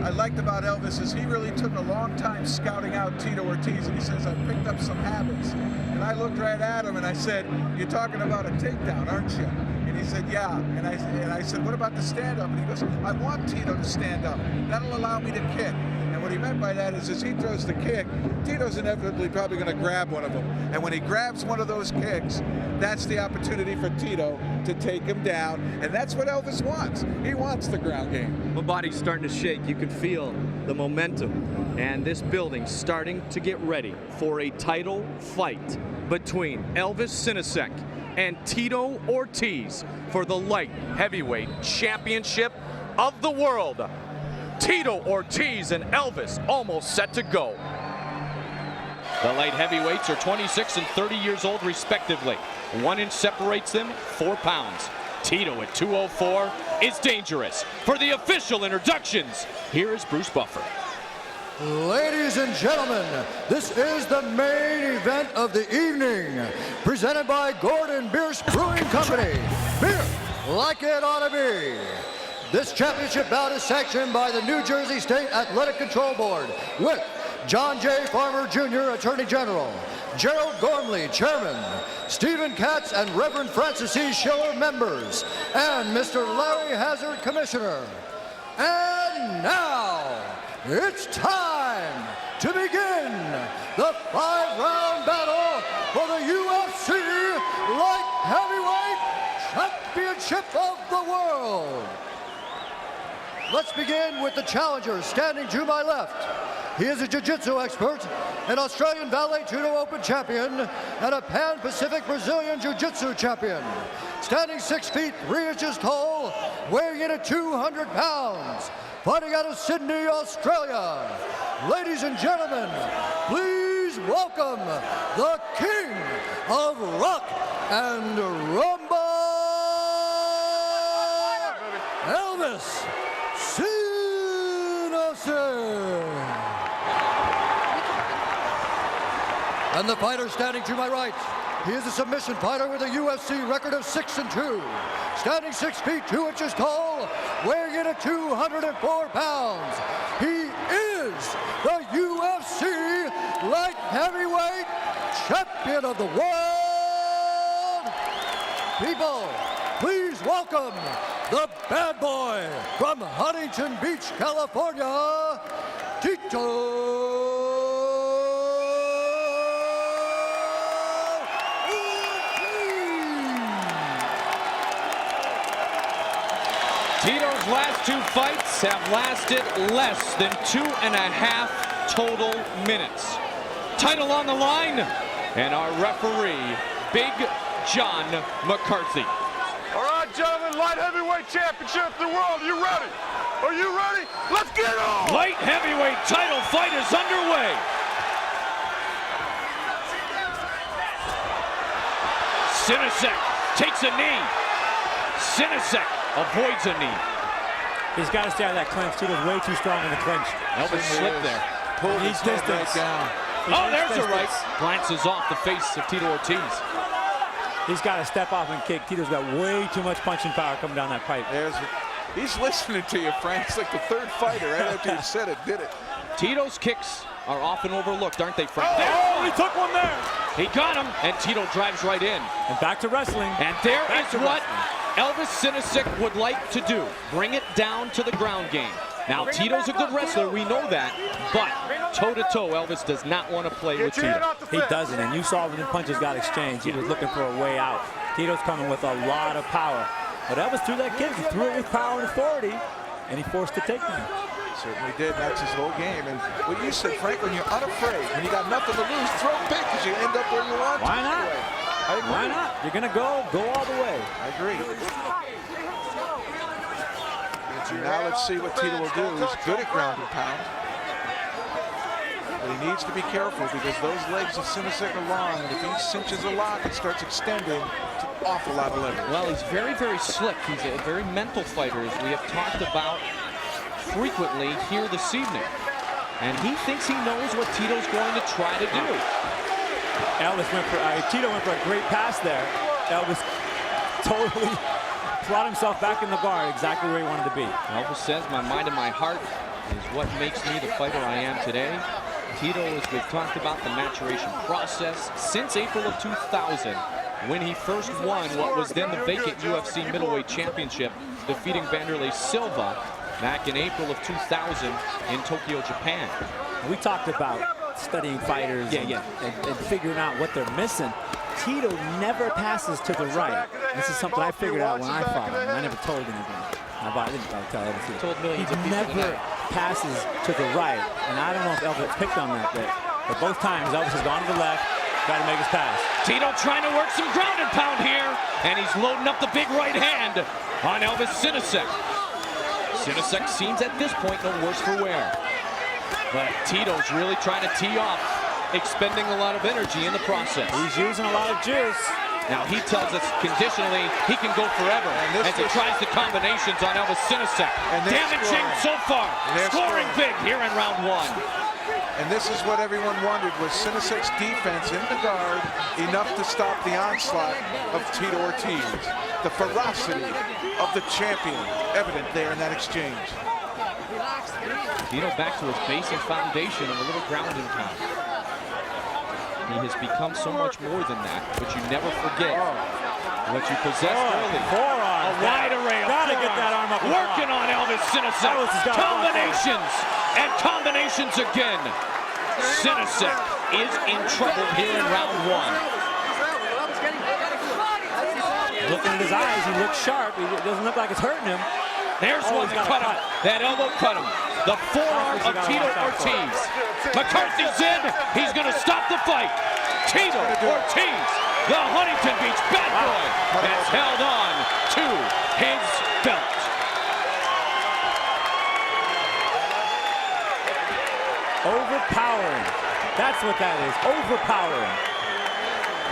S3: I liked about Elvis is he really took a long time scouting out Tito Ortiz, and he says, I picked up some habits. And I looked right at him and I said, you're talking about a takedown, aren't you? And he said, yeah. And I said, what about the stand-up? And he goes, I want Tito to stand up. That'll allow me to kick. And what he meant by that is, as he throws the kick, Tito's inevitably probably going to grab one of them. And when he grabs one of those kicks, that's the opportunity for Tito to take him down. And that's what Elvis wants. He wants the ground game.
S1: My body's starting to shake. You can feel the momentum. And this building starting to get ready for a title fight between Elvis Sinosic and Tito Ortiz for the light heavyweight championship of the world. Tito Ortiz and Elvis almost set to go. The light heavyweights are 26 and 30 years old respectively. 1 inch separates them, 4 pounds. Tito at 204 is dangerous. For the official introductions, here is Bruce Buffer.
S6: Ladies and gentlemen, this is the main event of the evening, presented by Gordon Bierce Brewing Company. Beer like it ought to be. This championship bout is sanctioned by the New Jersey State Athletic Control Board with John J. Farmer Jr., Attorney General, Gerald Gormley, Chairman, Stephen Katz and Reverend Francis E. Schiller, members, and Mr. Larry Hazard, Commissioner. And now, it's time to begin the 5-round battle for the UFC Light Heavyweight Championship of the World. Let's begin with the challenger standing to my left. He is a jiu-jitsu expert, an Australian Vale Tudo Open champion, and a Pan-Pacific Brazilian Jiu-Jitsu champion. Standing 6 feet 3 inches tall, weighing in at 200 pounds. Fighting out of Sydney, Australia. Ladies and gentlemen, please welcome the King of Rock and Rumble, Elvis Sinosic. And the fighter standing to my right, he is a submission fighter with a UFC record of 6-2. Standing 6 feet 2 inches tall, weighing in at 204 pounds. He is the UFC Light Heavyweight Champion of the World. People, please welcome the bad boy from Huntington Beach, California, Tito.
S1: Tito's last 2 fights have lasted less than 2.5 total minutes. Title on the line, and our referee, Big John McCarthy.
S12: All right, gentlemen, light heavyweight championship of the world. Are you ready? Are you ready? Let's get on!
S1: Light heavyweight title fight is underway. Sinosic takes a knee. Sinosic avoids a knee.
S10: He's got to stay out of that clinch. Tito's way too strong in the clinch.
S1: Elvis slipped there.
S10: Pulled his distance.
S1: Down. Oh, there's a right. Glances off the face of Tito Ortiz.
S10: He's got to step off and kick. Tito's got way too much punching power coming down that pipe.
S17: He's listening to you, Frank. It's like the third fighter right after you said it, did it.
S1: Tito's kicks are often overlooked, aren't they, Frank?
S10: Oh, he took one there.
S1: He got him, and Tito drives right in.
S10: And back to wrestling.
S1: And there is what Elvis Sinosic would like to do. Bring it down to the ground game. Now, Tito's a good wrestler, we know that, but toe-to-toe, Elvis does not want to play with Tito.
S10: He doesn't, and you saw when the punches got exchanged, he was looking for a way out. Tito's coming with a lot of power. But Elvis threw that kick, he threw it with power and authority, and he forced the takedown.
S17: Certainly did. That's his whole game. And what you said, Frank, when you're unafraid, when you got nothing to lose, throw big because you end up where you want.
S10: Why not? Why not? You're going to go all the way.
S17: I agree. Now let's see what Tito will do. He's good at ground and pound. But he needs to be careful because those legs of Sinosic are long, and if he cinches a lot, it starts extending to an awful lot of leverage.
S1: Well, he's very, very slick. He's a very mental fighter, as we have talked about frequently here this evening. And he thinks he knows what Tito's going to try to do.
S10: Tito went for a great pass there. Elvis totally brought himself back in the guard, exactly where he wanted to be.
S1: Elvis says, my mind and my heart is what makes me the fighter I am today. Tito, as we've talked about the maturation process, since April of 2000, when he first won what was then the vacant UFC middleweight championship, defeating Vanderlei Silva back in April of 2000 in Tokyo, Japan.
S10: We talked about studying fighters and figuring out what they're missing. Tito never passes to the right. This is something I figured out when I fought him. I never told anyone. I didn't tell everything. He never passes to the right. And I don't know if Elvis picked on that bit. But both times, Elvis has gone to the left, Got to make his pass.
S1: Tito trying to work some ground and pound here, and he's loading up the big right hand on Elvis Sinosic. Sinosic seems at this point no worse for wear. But Tito's really trying to tee off, expending a lot of energy in the process.
S10: He's using a lot of juice.
S1: Now he tells us conditionally he can go forever as he tries the combinations on Elvis Sinosic. Damaging so far, scoring big here in round one.
S17: And this is what everyone wondered, was Sinosic's defense in the guard enough to stop the onslaught of Tito Ortiz? The ferocity of the champion evident there in that exchange.
S1: Tito back to his basic foundation of a little ground and pound. He has become so much more than that, but you never forget what you possessed early.
S10: Forearm.
S1: A wide array of
S10: Gotta get that arm up.
S1: Working on Elvis Sinosic. Combinations and combinations again. Sinosic is in trouble here in round one.
S10: Looking at his eyes, he looks sharp. It doesn't look like it's hurting him.
S1: There's one that cut him. That elbow cut him. The forearm of Tito Ortiz. McCarthy's in. He's going to stop the fight. Tito Ortiz, the Huntington Beach bad boy, has held on to his belt.
S10: Overpowering. That's what that is. Overpowering.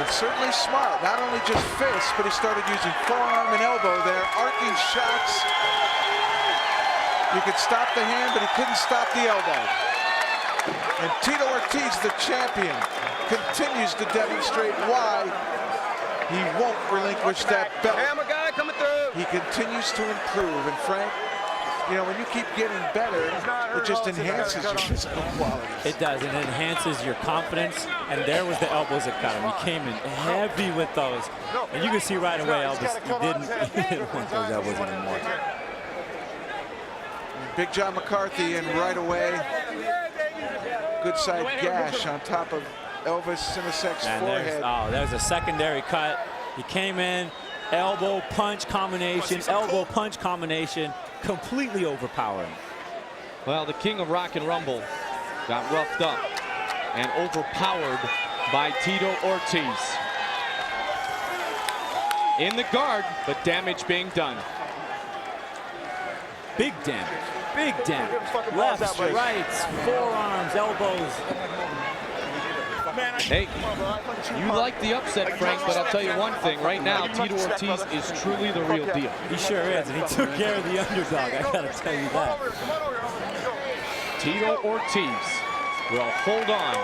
S17: And certainly smart. Not only just fists, but he started using forearm and elbow there. Arcing shots. You could stop the hand, but he couldn't stop the elbow. And Tito Ortiz, the champion, continues to demonstrate why he won't relinquish that belt. He continues to improve. And Frank, you know, when you keep getting better, it just enhances your physical quality.
S10: It does. It enhances your confidence. And there was the elbows that cut him. He came in heavy with those. And you can see right away, Elvis, he didn't want those elbows anymore.
S17: Big John McCarthy in right away. Good side gash on top of Elvis Sinosic's forehead.
S10: There's a secondary cut. He came in, elbow punch combination, completely overpowering.
S1: Well, the king of rock and rumble got roughed up and overpowered by Tito Ortiz. In the guard, but damage being done.
S10: Big damage. Big damage. Lefts, rights, forearms, elbows.
S1: Hey, you like the upset, Frank, but I'll tell you one thing. Right now, Tito Ortiz is truly the real deal.
S10: He sure is, and he took care of the underdog, I gotta tell you that.
S1: Tito Ortiz will hold on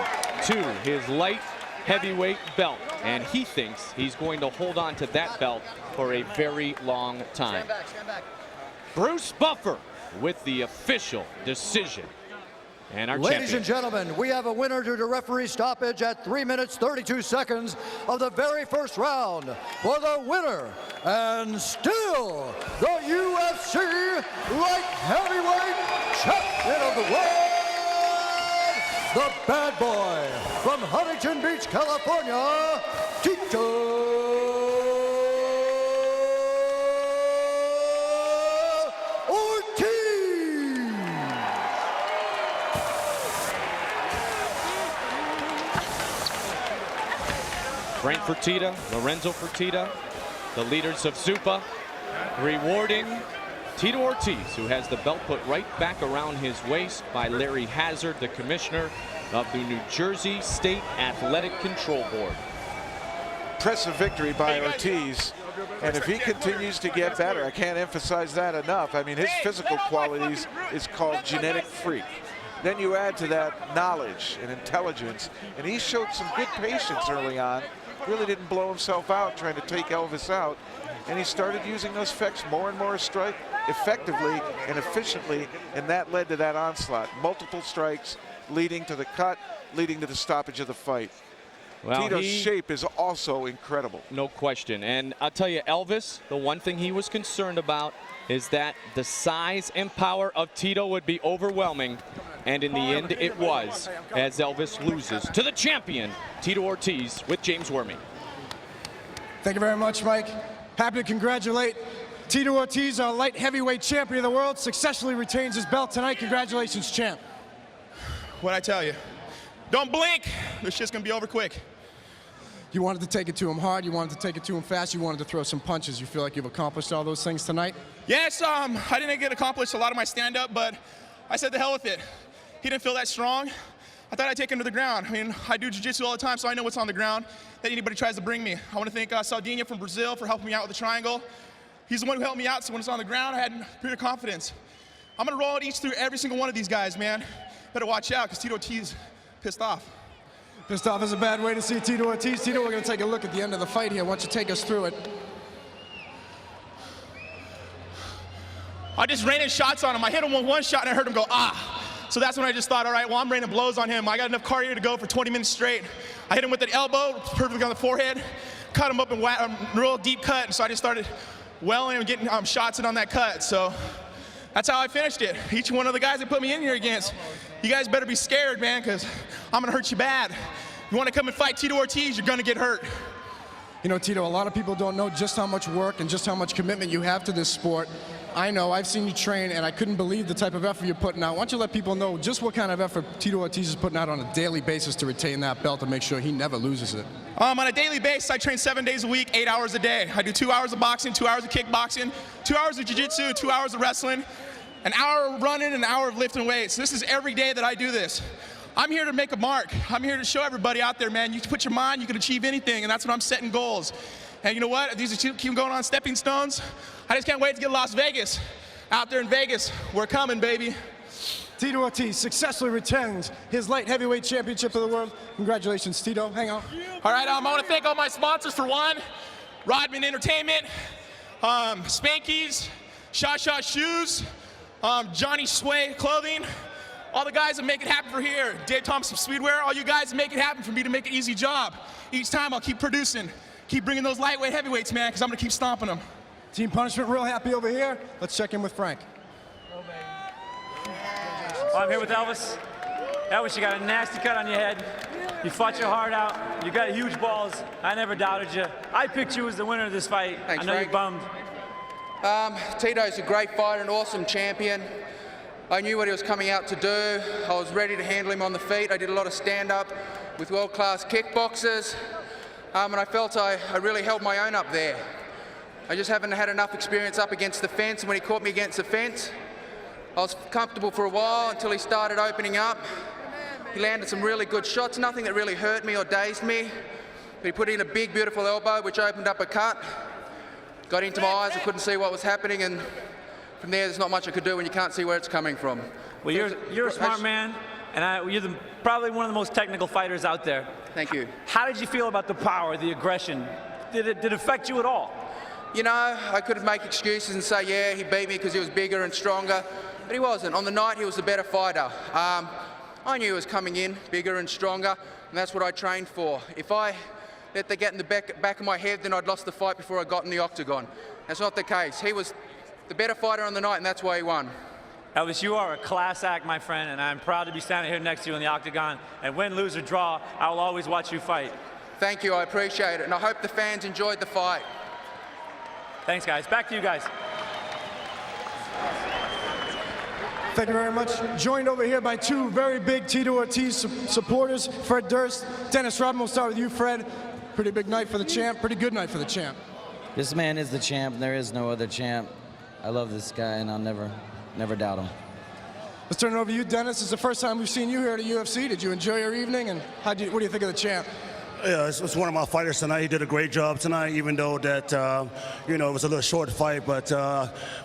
S1: to his light heavyweight belt, and he thinks he's going to hold on to that belt for a very long time. Bruce Buffer with the official decision. And our
S6: Ladies
S1: champion.
S6: and gentlemen, we have a winner due to referee stoppage at 3 minutes 32 seconds of the very first round. For the winner, and still the UFC light heavyweight champion of the world, the bad boy from Huntington Beach, California, Tito
S1: Frank Fertitta, Lorenzo Fertitta, the leaders of Zupa, rewarding Tito Ortiz, who has the belt put right back around his waist by Larry Hazard, the commissioner of the New Jersey State Athletic Control Board.
S17: Impressive victory by Ortiz. And if he continues to get better, I can't emphasize that enough. I mean, his physical qualities is called genetic freak. Then you add to that knowledge and intelligence, and he showed some good patience early on. Really didn't blow himself out trying to take Elvis out, and he started using those effects more and more effectively and efficiently, and that led to that onslaught. Multiple strikes leading to the cut, leading to the stoppage of the fight. Well, Tito's shape is also incredible.
S1: No question. And I'll tell you, Elvis, the one thing he was concerned about is that the size and power of Tito would be overwhelming. And in the end, it was, as Elvis loses to the champion, Tito Ortiz, with James Wormy.
S5: Thank you very much, Mike. Happy to congratulate Tito Ortiz, our light heavyweight champion of the world, successfully retains his belt tonight. Congratulations, champ.
S2: What'd I tell you? Don't blink. This shit's gonna be over quick.
S5: You wanted to take it to him hard, you wanted to take it to him fast, you wanted to throw some punches. You feel like you've accomplished all those things tonight?
S2: Yes, I didn't get accomplished a lot of my stand-up, but I said the hell with it. He didn't feel that strong. I thought I'd take him to the ground. I mean, I do jiu-jitsu all the time, so I know what's on the ground that anybody tries to bring me. I want to thank Saldinha from Brazil for helping me out with the triangle. He's the one who helped me out, so when it's on the ground, I had pure confidence. I'm going to roll it each through every single one of these guys, man. Better watch out, because Tito Ortiz pissed off.
S5: Pissed off is a bad way to see Tito Ortiz. Tito, we're going to take a look at the end of the fight here. Why don't you take us through it?
S2: I just raining shots on him. I hit him with one shot, and I heard him go, ah. So that's when I just thought, all right, well, I'm raining blows on him. I got enough cardio to go for 20 minutes straight. I hit him with an elbow, perfectly on the forehead, cut him up in a real deep cut, and so I just started welling and getting shots in on that cut. So that's how I finished it. Each one of the guys that put me in here against, you guys better be scared, man, because I'm going to hurt you bad. You want to come and fight Tito Ortiz, you're going to get hurt.
S5: You know, Tito, a lot of people don't know just how much work and just how much commitment you have to this sport. I know, I've seen you train, and I couldn't believe the type of effort you're putting out. Why don't you let people know just what kind of effort Tito Ortiz is putting out on a daily basis to retain that belt and make sure he never loses it?
S2: On a daily basis, I train 7 days a week, 8 hours a day. I do 2 hours of boxing, 2 hours of kickboxing, 2 hours of jiu-jitsu, 2 hours of wrestling, an hour of running, an hour of lifting weights. This is every day that I do this. I'm here to make a mark. I'm here to show everybody out there, man, you put your mind, you can achieve anything, and that's what I'm setting goals. And you know what? These are keep going on stepping stones. I just can't wait to get Las Vegas. Out there in Vegas, we're coming, baby.
S5: Tito Ortiz successfully retains his light heavyweight championship of the world. Congratulations, Tito. Hang on.
S2: All right, I want to thank all my sponsors for one, Rodman Entertainment, Spankies, Shot Shoes, Johnny Sway Clothing, all the guys that make it happen for here, Dave Thompson Speedwear, all you guys that make it happen for me to make an easy job. Each time I'll keep producing, keep bringing those lightweight heavyweights, man, because I'm going to keep stomping them.
S5: Team Punishment real happy over here. Let's check in with Frank.
S4: I'm here with Elvis. Elvis, you got a nasty cut on your head. You fought your heart out. You got huge balls. I never doubted you. I picked you as the winner of this fight.
S16: Thanks,
S4: I know
S16: Frank.
S4: you're bummed.
S16: Tito's a great fighter, an awesome champion. I knew what he was coming out to do. I was ready to handle him on the feet. I did a lot of stand-up with world-class kickboxers, and I felt I really held my own up there. I just haven't had enough experience up against the fence, and when he caught me against the fence, I was comfortable for a while until he started opening up. He landed some really good shots, nothing that really hurt me or dazed me, but he put in a big, beautiful elbow, which opened up a cut. Got into my eyes, I couldn't see what was happening, and from there, there's not much I could do when you can't see where it's coming from.
S4: Well, you're a smart man, and you're probably one of the most technical fighters out there.
S16: Thank you.
S4: How did you feel about the power, the aggression? Did it affect you at all?
S16: You know, I could make excuses and say, yeah, he beat me because he was bigger and stronger, but he wasn't. On the night, he was the better fighter. I knew he was coming in bigger and stronger, and that's what I trained for. If I let that get in the back of my head, then I'd lost the fight before I got in the octagon. That's not the case. He was the better fighter on the night, and that's why he won.
S4: Elvis, you are a class act, my friend, and I'm proud to be standing here next to you in the octagon. And win, lose, or draw, I will always watch you fight.
S16: Thank you, I appreciate it, and I hope the fans enjoyed the fight.
S4: Thanks, guys. Back to you guys.
S5: Thank you very much. Joined over here by two very big Tito Ortiz supporters, Fred Durst, Dennis Rodman. We'll start with you, Fred. Pretty big night for the champ, pretty good night for the champ.
S19: This man is the champ. There is no other champ. I love this guy, and I'll never doubt him.
S5: Let's turn it over to you, Dennis. It's the first time we've seen you here at the UFC. Did you enjoy your evening, and what do you think of the champ?
S20: Yeah, it's one of my fighters tonight. He did a great job tonight, even though that, it was a little short fight. But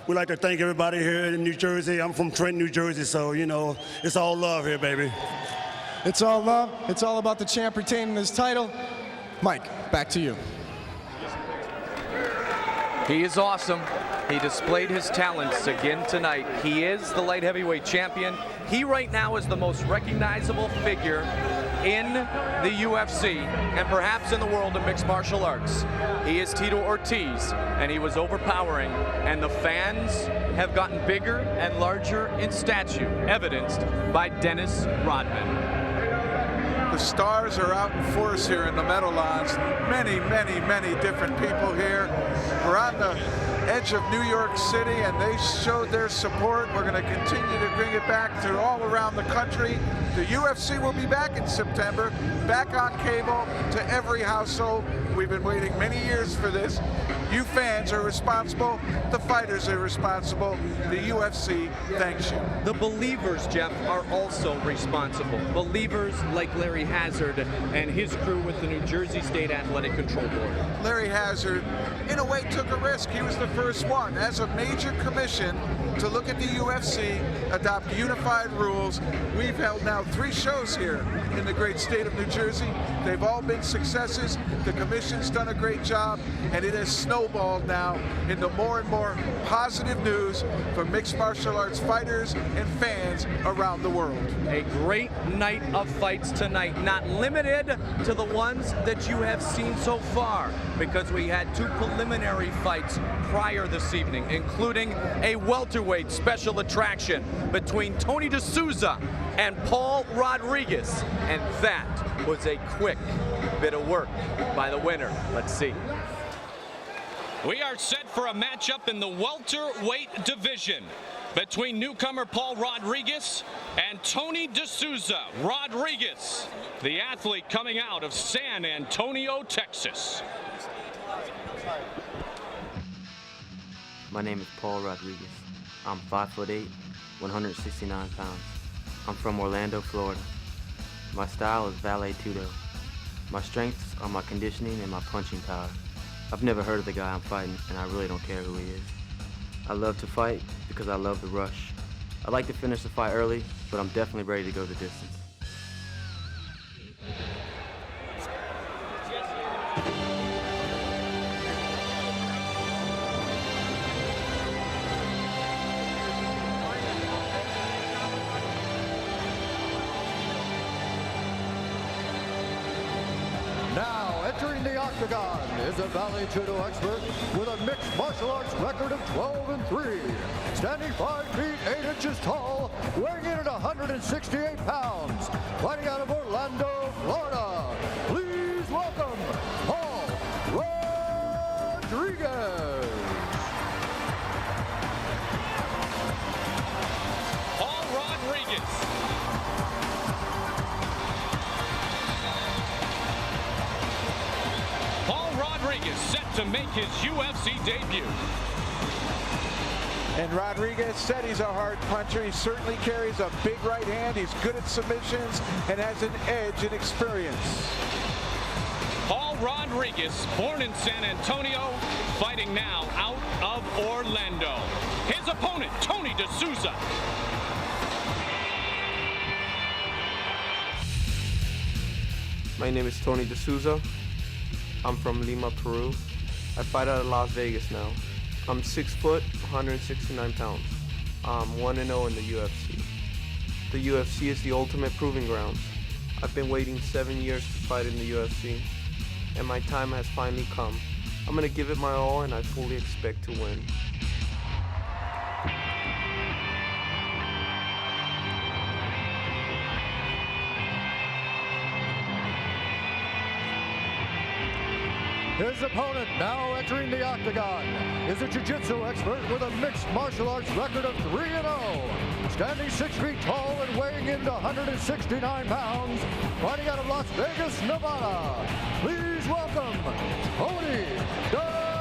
S20: we'd like to thank everybody here in New Jersey. I'm from Trenton, New Jersey, so, it's all love here, baby.
S5: It's all love. It's all about the champ retaining his title. Mike, back to you.
S1: He is awesome. He displayed his talents again tonight. He is the light heavyweight champion. He right now is the most recognizable figure in the UFC and perhaps in the world of mixed martial arts. He is Tito Ortiz, and he was overpowering, and the fans have gotten bigger and larger in stature, evidenced by Dennis Rodman.
S3: The stars are out in force here in the Meadowlands. Many, many, many different people here. We're on the edge of New York City, and they showed their support. We're going to continue to bring it back to all around the country. The UFC will be back in September, back on cable to every household. We've been waiting many years for this. You fans are responsible. The fighters are responsible. The UFC thanks you.
S1: The believers, Jeff, are also responsible. Believers like Larry Hazard and his crew with the New Jersey State Athletic Control Board.
S3: Larry Hazard, in a way, took a risk. He was the first one, as a major commission, to look at the UFC, adopt unified rules. We've held now 3 shows here in the great state of New Jersey. They've all been successes. The commission's done a great job, and it has snowballed now into more and more positive news for mixed martial arts fighters and fans around the world.
S1: A great night of fights tonight, not limited to the ones that you have seen so far, because we had 2 preliminary fights prior this evening, including a welterweight special attraction between Tony D'Souza and Paul Rodriguez, and that was a quick bit of work by the winner. Let's see. We are set for a matchup in the welterweight division between newcomer Paul Rodriguez and Tony D'Souza. Rodriguez, the athlete coming out of San Antonio, Texas.
S11: My name is Paul Rodriguez. I'm 5'8", 169 pounds. I'm from Orlando, Florida. My style is valet tudo. My strengths are my conditioning and my punching power. I've never heard of the guy I'm fighting, and I really don't care who he is. I love to fight because I love the rush. I like to finish the fight early, but I'm definitely ready to go the distance.
S6: Entering the octagon is a Valley Judo expert with a mixed martial arts record of 12-3. Standing 5 feet 8 inches tall, weighing in at 168 pounds. Fighting out of Orlando, Florida. Please welcome Paul Rodriguez.
S1: Paul Rodriguez. Rodriguez set to make his UFC debut.
S17: And Rodriguez said he's a hard puncher. He certainly carries a big right hand. He's good at submissions and has an edge in experience.
S1: Paul Rodriguez, born in San Antonio, fighting now out of Orlando. His opponent, Tony D'Souza.
S11: My name is Tony D'Souza. I'm from Lima, Peru. I fight out of Las Vegas now. I'm 6 foot, 169 pounds. I'm 1-0 in the UFC. The UFC is the ultimate proving ground. I've been waiting 7 years to fight in the UFC, and my time has finally come. I'm gonna give it my all, and I fully expect to win.
S6: His opponent, now entering the octagon, is a jiu-jitsu expert with a mixed martial arts record of 3-0. Standing 6 feet tall and weighing in at 169 pounds, fighting out of Las Vegas, Nevada. Please welcome Tony D'Souza.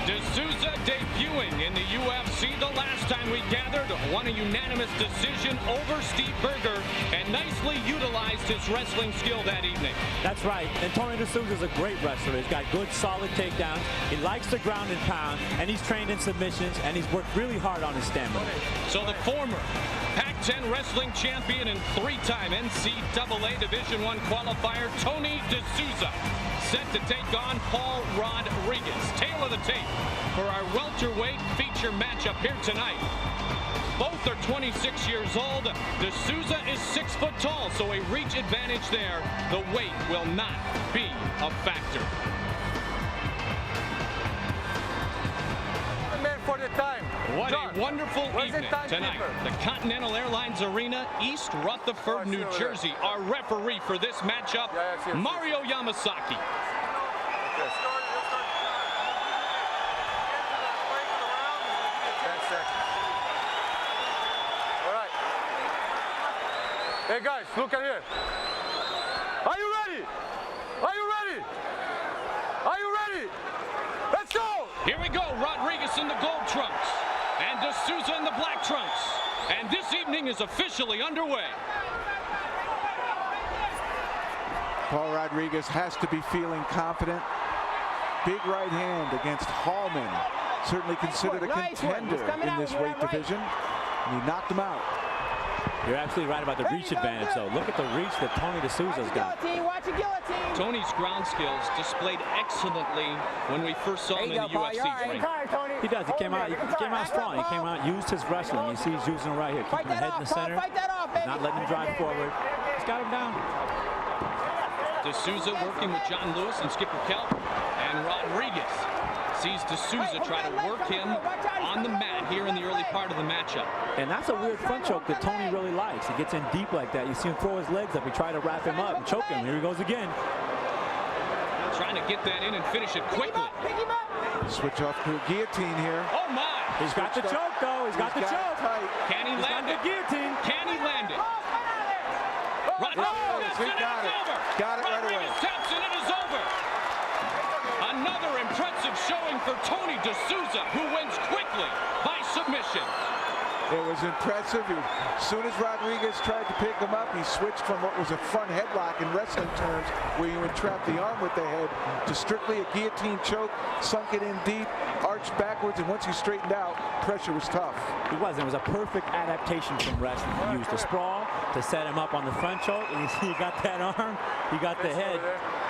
S1: D'Souza debuting in the UFC the last time we gathered, won a unanimous decision over Steve Berger, and nicely utilized his wrestling skill that evening.
S4: That's right, and Tony D'Souza is a great wrestler. He's got good, solid takedowns. He likes to ground and pound, and he's trained in submissions, and he's worked really hard on his stamina.
S1: So the former Pac-10 wrestling champion and 3-time NCAA Division I qualifier, Tony D'Souza, set to take on Paul Rodriguez. Tail of the tape for our welterweight feature matchup here tonight. Both are 26 years old. D'Souza is 6 foot tall, so a reach advantage there. The weight will not be a factor.
S14: For the time.
S1: What
S14: John,
S1: a wonderful evening tonight.
S14: keeper?
S1: The Continental Airlines Arena, East Rutherford, New Jersey. Our referee for this matchup, Mario Yamasaki.
S12: Hey guys, look at here. Are you ready? Are you ready? Are you ready? Let's go!
S1: Here we go, Rodriguez in the gold trunks and D'Souza in the black trunks. And this evening is officially underway.
S17: Paul Rodriguez has to be feeling confident. Big right hand against Hallman. Certainly considered a contender in this weight division. And he knocked him out.
S10: You're absolutely right about the reach advantage, though. Look at the reach that Tony D'Souza's got.
S1: Tony's ground skills displayed excellently when we first saw him in the UFC.
S10: He does. He came out strong. He came out, used his wrestling. You see he's using it right here. Keeping the head in the center. He's not letting him drive forward. He's got him down.
S1: D'Souza working with John Lewis and Skipper Kelp. And Rodriguez sees D'Souza try to work him on the mat here in the early part of the matchup.
S10: And that's a weird front choke that Tony really likes. He gets in deep like that. You see him throw his legs up. He tried to wrap him up and choke him. Here he goes again.
S1: Trying to get that in and finish it quickly.
S17: Switch off to a guillotine here.
S1: Oh my!
S10: He's got the choke though. He's got the choke.
S1: Can he land it?
S10: Guillotine.
S1: Can he land it?
S17: Rodriguez, he got it. Got it right away.
S1: Taps and it is over. Another impressive showing for Tony D'Souza, who wins quickly by submission.
S17: It was impressive. As soon as Rodriguez tried to pick him up, he switched from what was a front headlock in wrestling terms, where you entrap the arm with the head, to strictly a guillotine choke, sunk it in deep, arched backwards, and once he straightened out, pressure was tough.
S10: It was a perfect adaptation from wrestling. He used the sprawl to set him up on the front choke, and you see he got that arm, he got the head.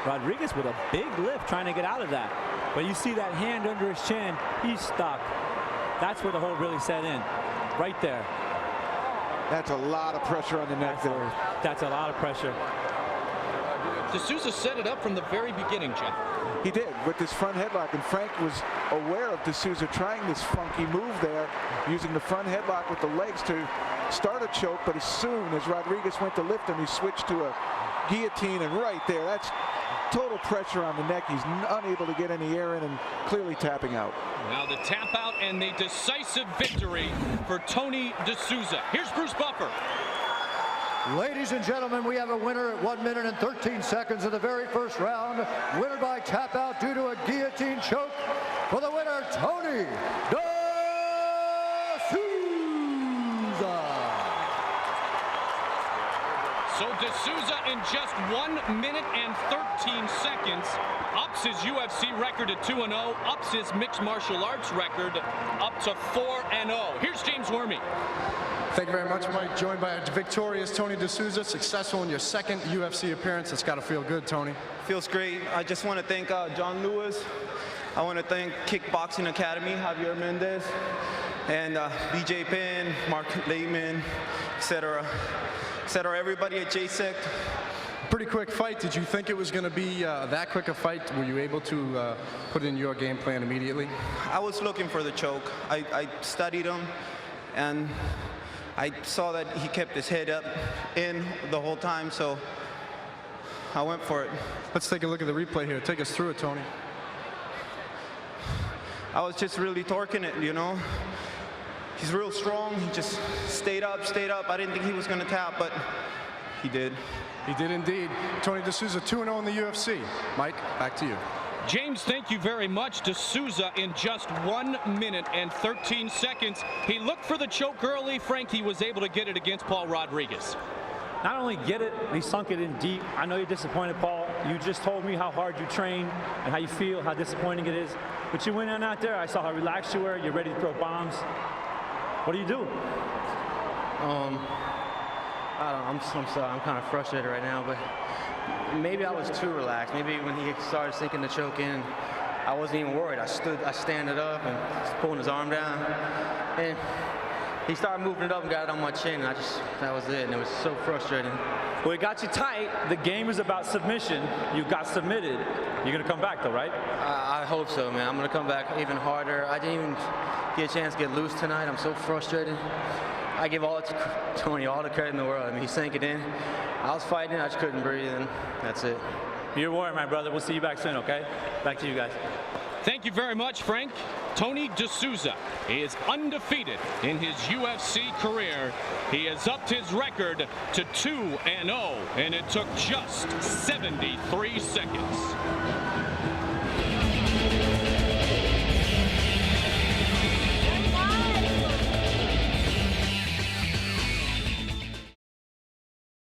S10: Rodriguez with a big lift trying to get out of that. But you see that hand under his chin, he's stuck. That's where the hold really set in. Right there.
S17: That's a lot of pressure on the neck there.
S10: That's a lot of pressure.
S1: D'Souza set it up from the very beginning, Jeff.
S17: He did with this front headlock, and Frank was aware of D'Souza trying this funky move there, using the front headlock with the legs to start a choke, but as soon as Rodriguez went to lift him, he switched to a guillotine, and right there, that's total pressure on the neck. He's unable to get any air in and clearly tapping out.
S1: Now the tap out and the decisive victory for Tony D'Souza. Here's Bruce Buffer.
S6: Ladies and gentlemen, we have a winner at 1 minute and 13 seconds of the very first round. Winner by tap out due to a guillotine choke. For the winner, Tony D'Souza.
S1: So D'Souza in just 1 minute and 13 seconds ups his UFC record at 2-0, ups his mixed martial arts record up to 4-0. Here's James Wormy.
S5: Thank you very much, Mike. Joined by a victorious Tony D'Souza, successful in your second UFC appearance. It's got to feel good, Tony.
S11: Feels great. I just want to thank John Lewis. I want to thank Kickboxing Academy, Javier Mendez, and BJ Penn, Mark Laitman, etc. Everybody at JSEC.
S5: Pretty quick fight. Did you think it was going to be that quick a fight? Were you able to put in your game plan immediately?
S11: I was looking for the choke. I studied him, and I saw that he kept his head up in the whole time, so I went for it.
S5: Let's take a look at the replay here. Take us through it, Tony.
S11: I was just really torquing it, you know. He's real strong. He just stayed up. I didn't think he was going to tap, but he did.
S5: He did indeed. Tony D'Souza 2-0 in the UFC. Mike, back to you.
S1: James, thank you very much. D'Souza in just 1 minute and 13 seconds. He looked for the choke early. Frank, he was able to get it against Paul Rodriguez.
S10: Not only get it, he sunk it in deep. I know you're disappointed, Paul. You just told me how hard you train and how you feel, how disappointing it is. But you went out there. I saw how relaxed you were. You're ready to throw bombs. What do you do?
S14: I'm sorry. I'm kind of frustrated right now, but maybe I was too relaxed. Maybe when he started sinking the choke in, I wasn't even worried. I standed up and pulling his arm down, and he started moving it up and got it on my chin, and that was it, and it was so frustrating.
S10: Well, it got you tight. The game is about submission. You got submitted. You're going to come back, though, right?
S14: I hope so, man. I'm going to come back even harder. I didn't even get a chance to get loose tonight. I'm so frustrated. I give Tony all the credit in the world. I mean, he sank it in. I was fighting. I just couldn't breathe, and that's it.
S10: You're warrior, my brother. We'll see you back soon, okay? Back to you guys.
S1: Thank you very much, Frank. Tony D'Souza is undefeated in his UFC career. He has upped his record to 2-0, and it took just 73 seconds.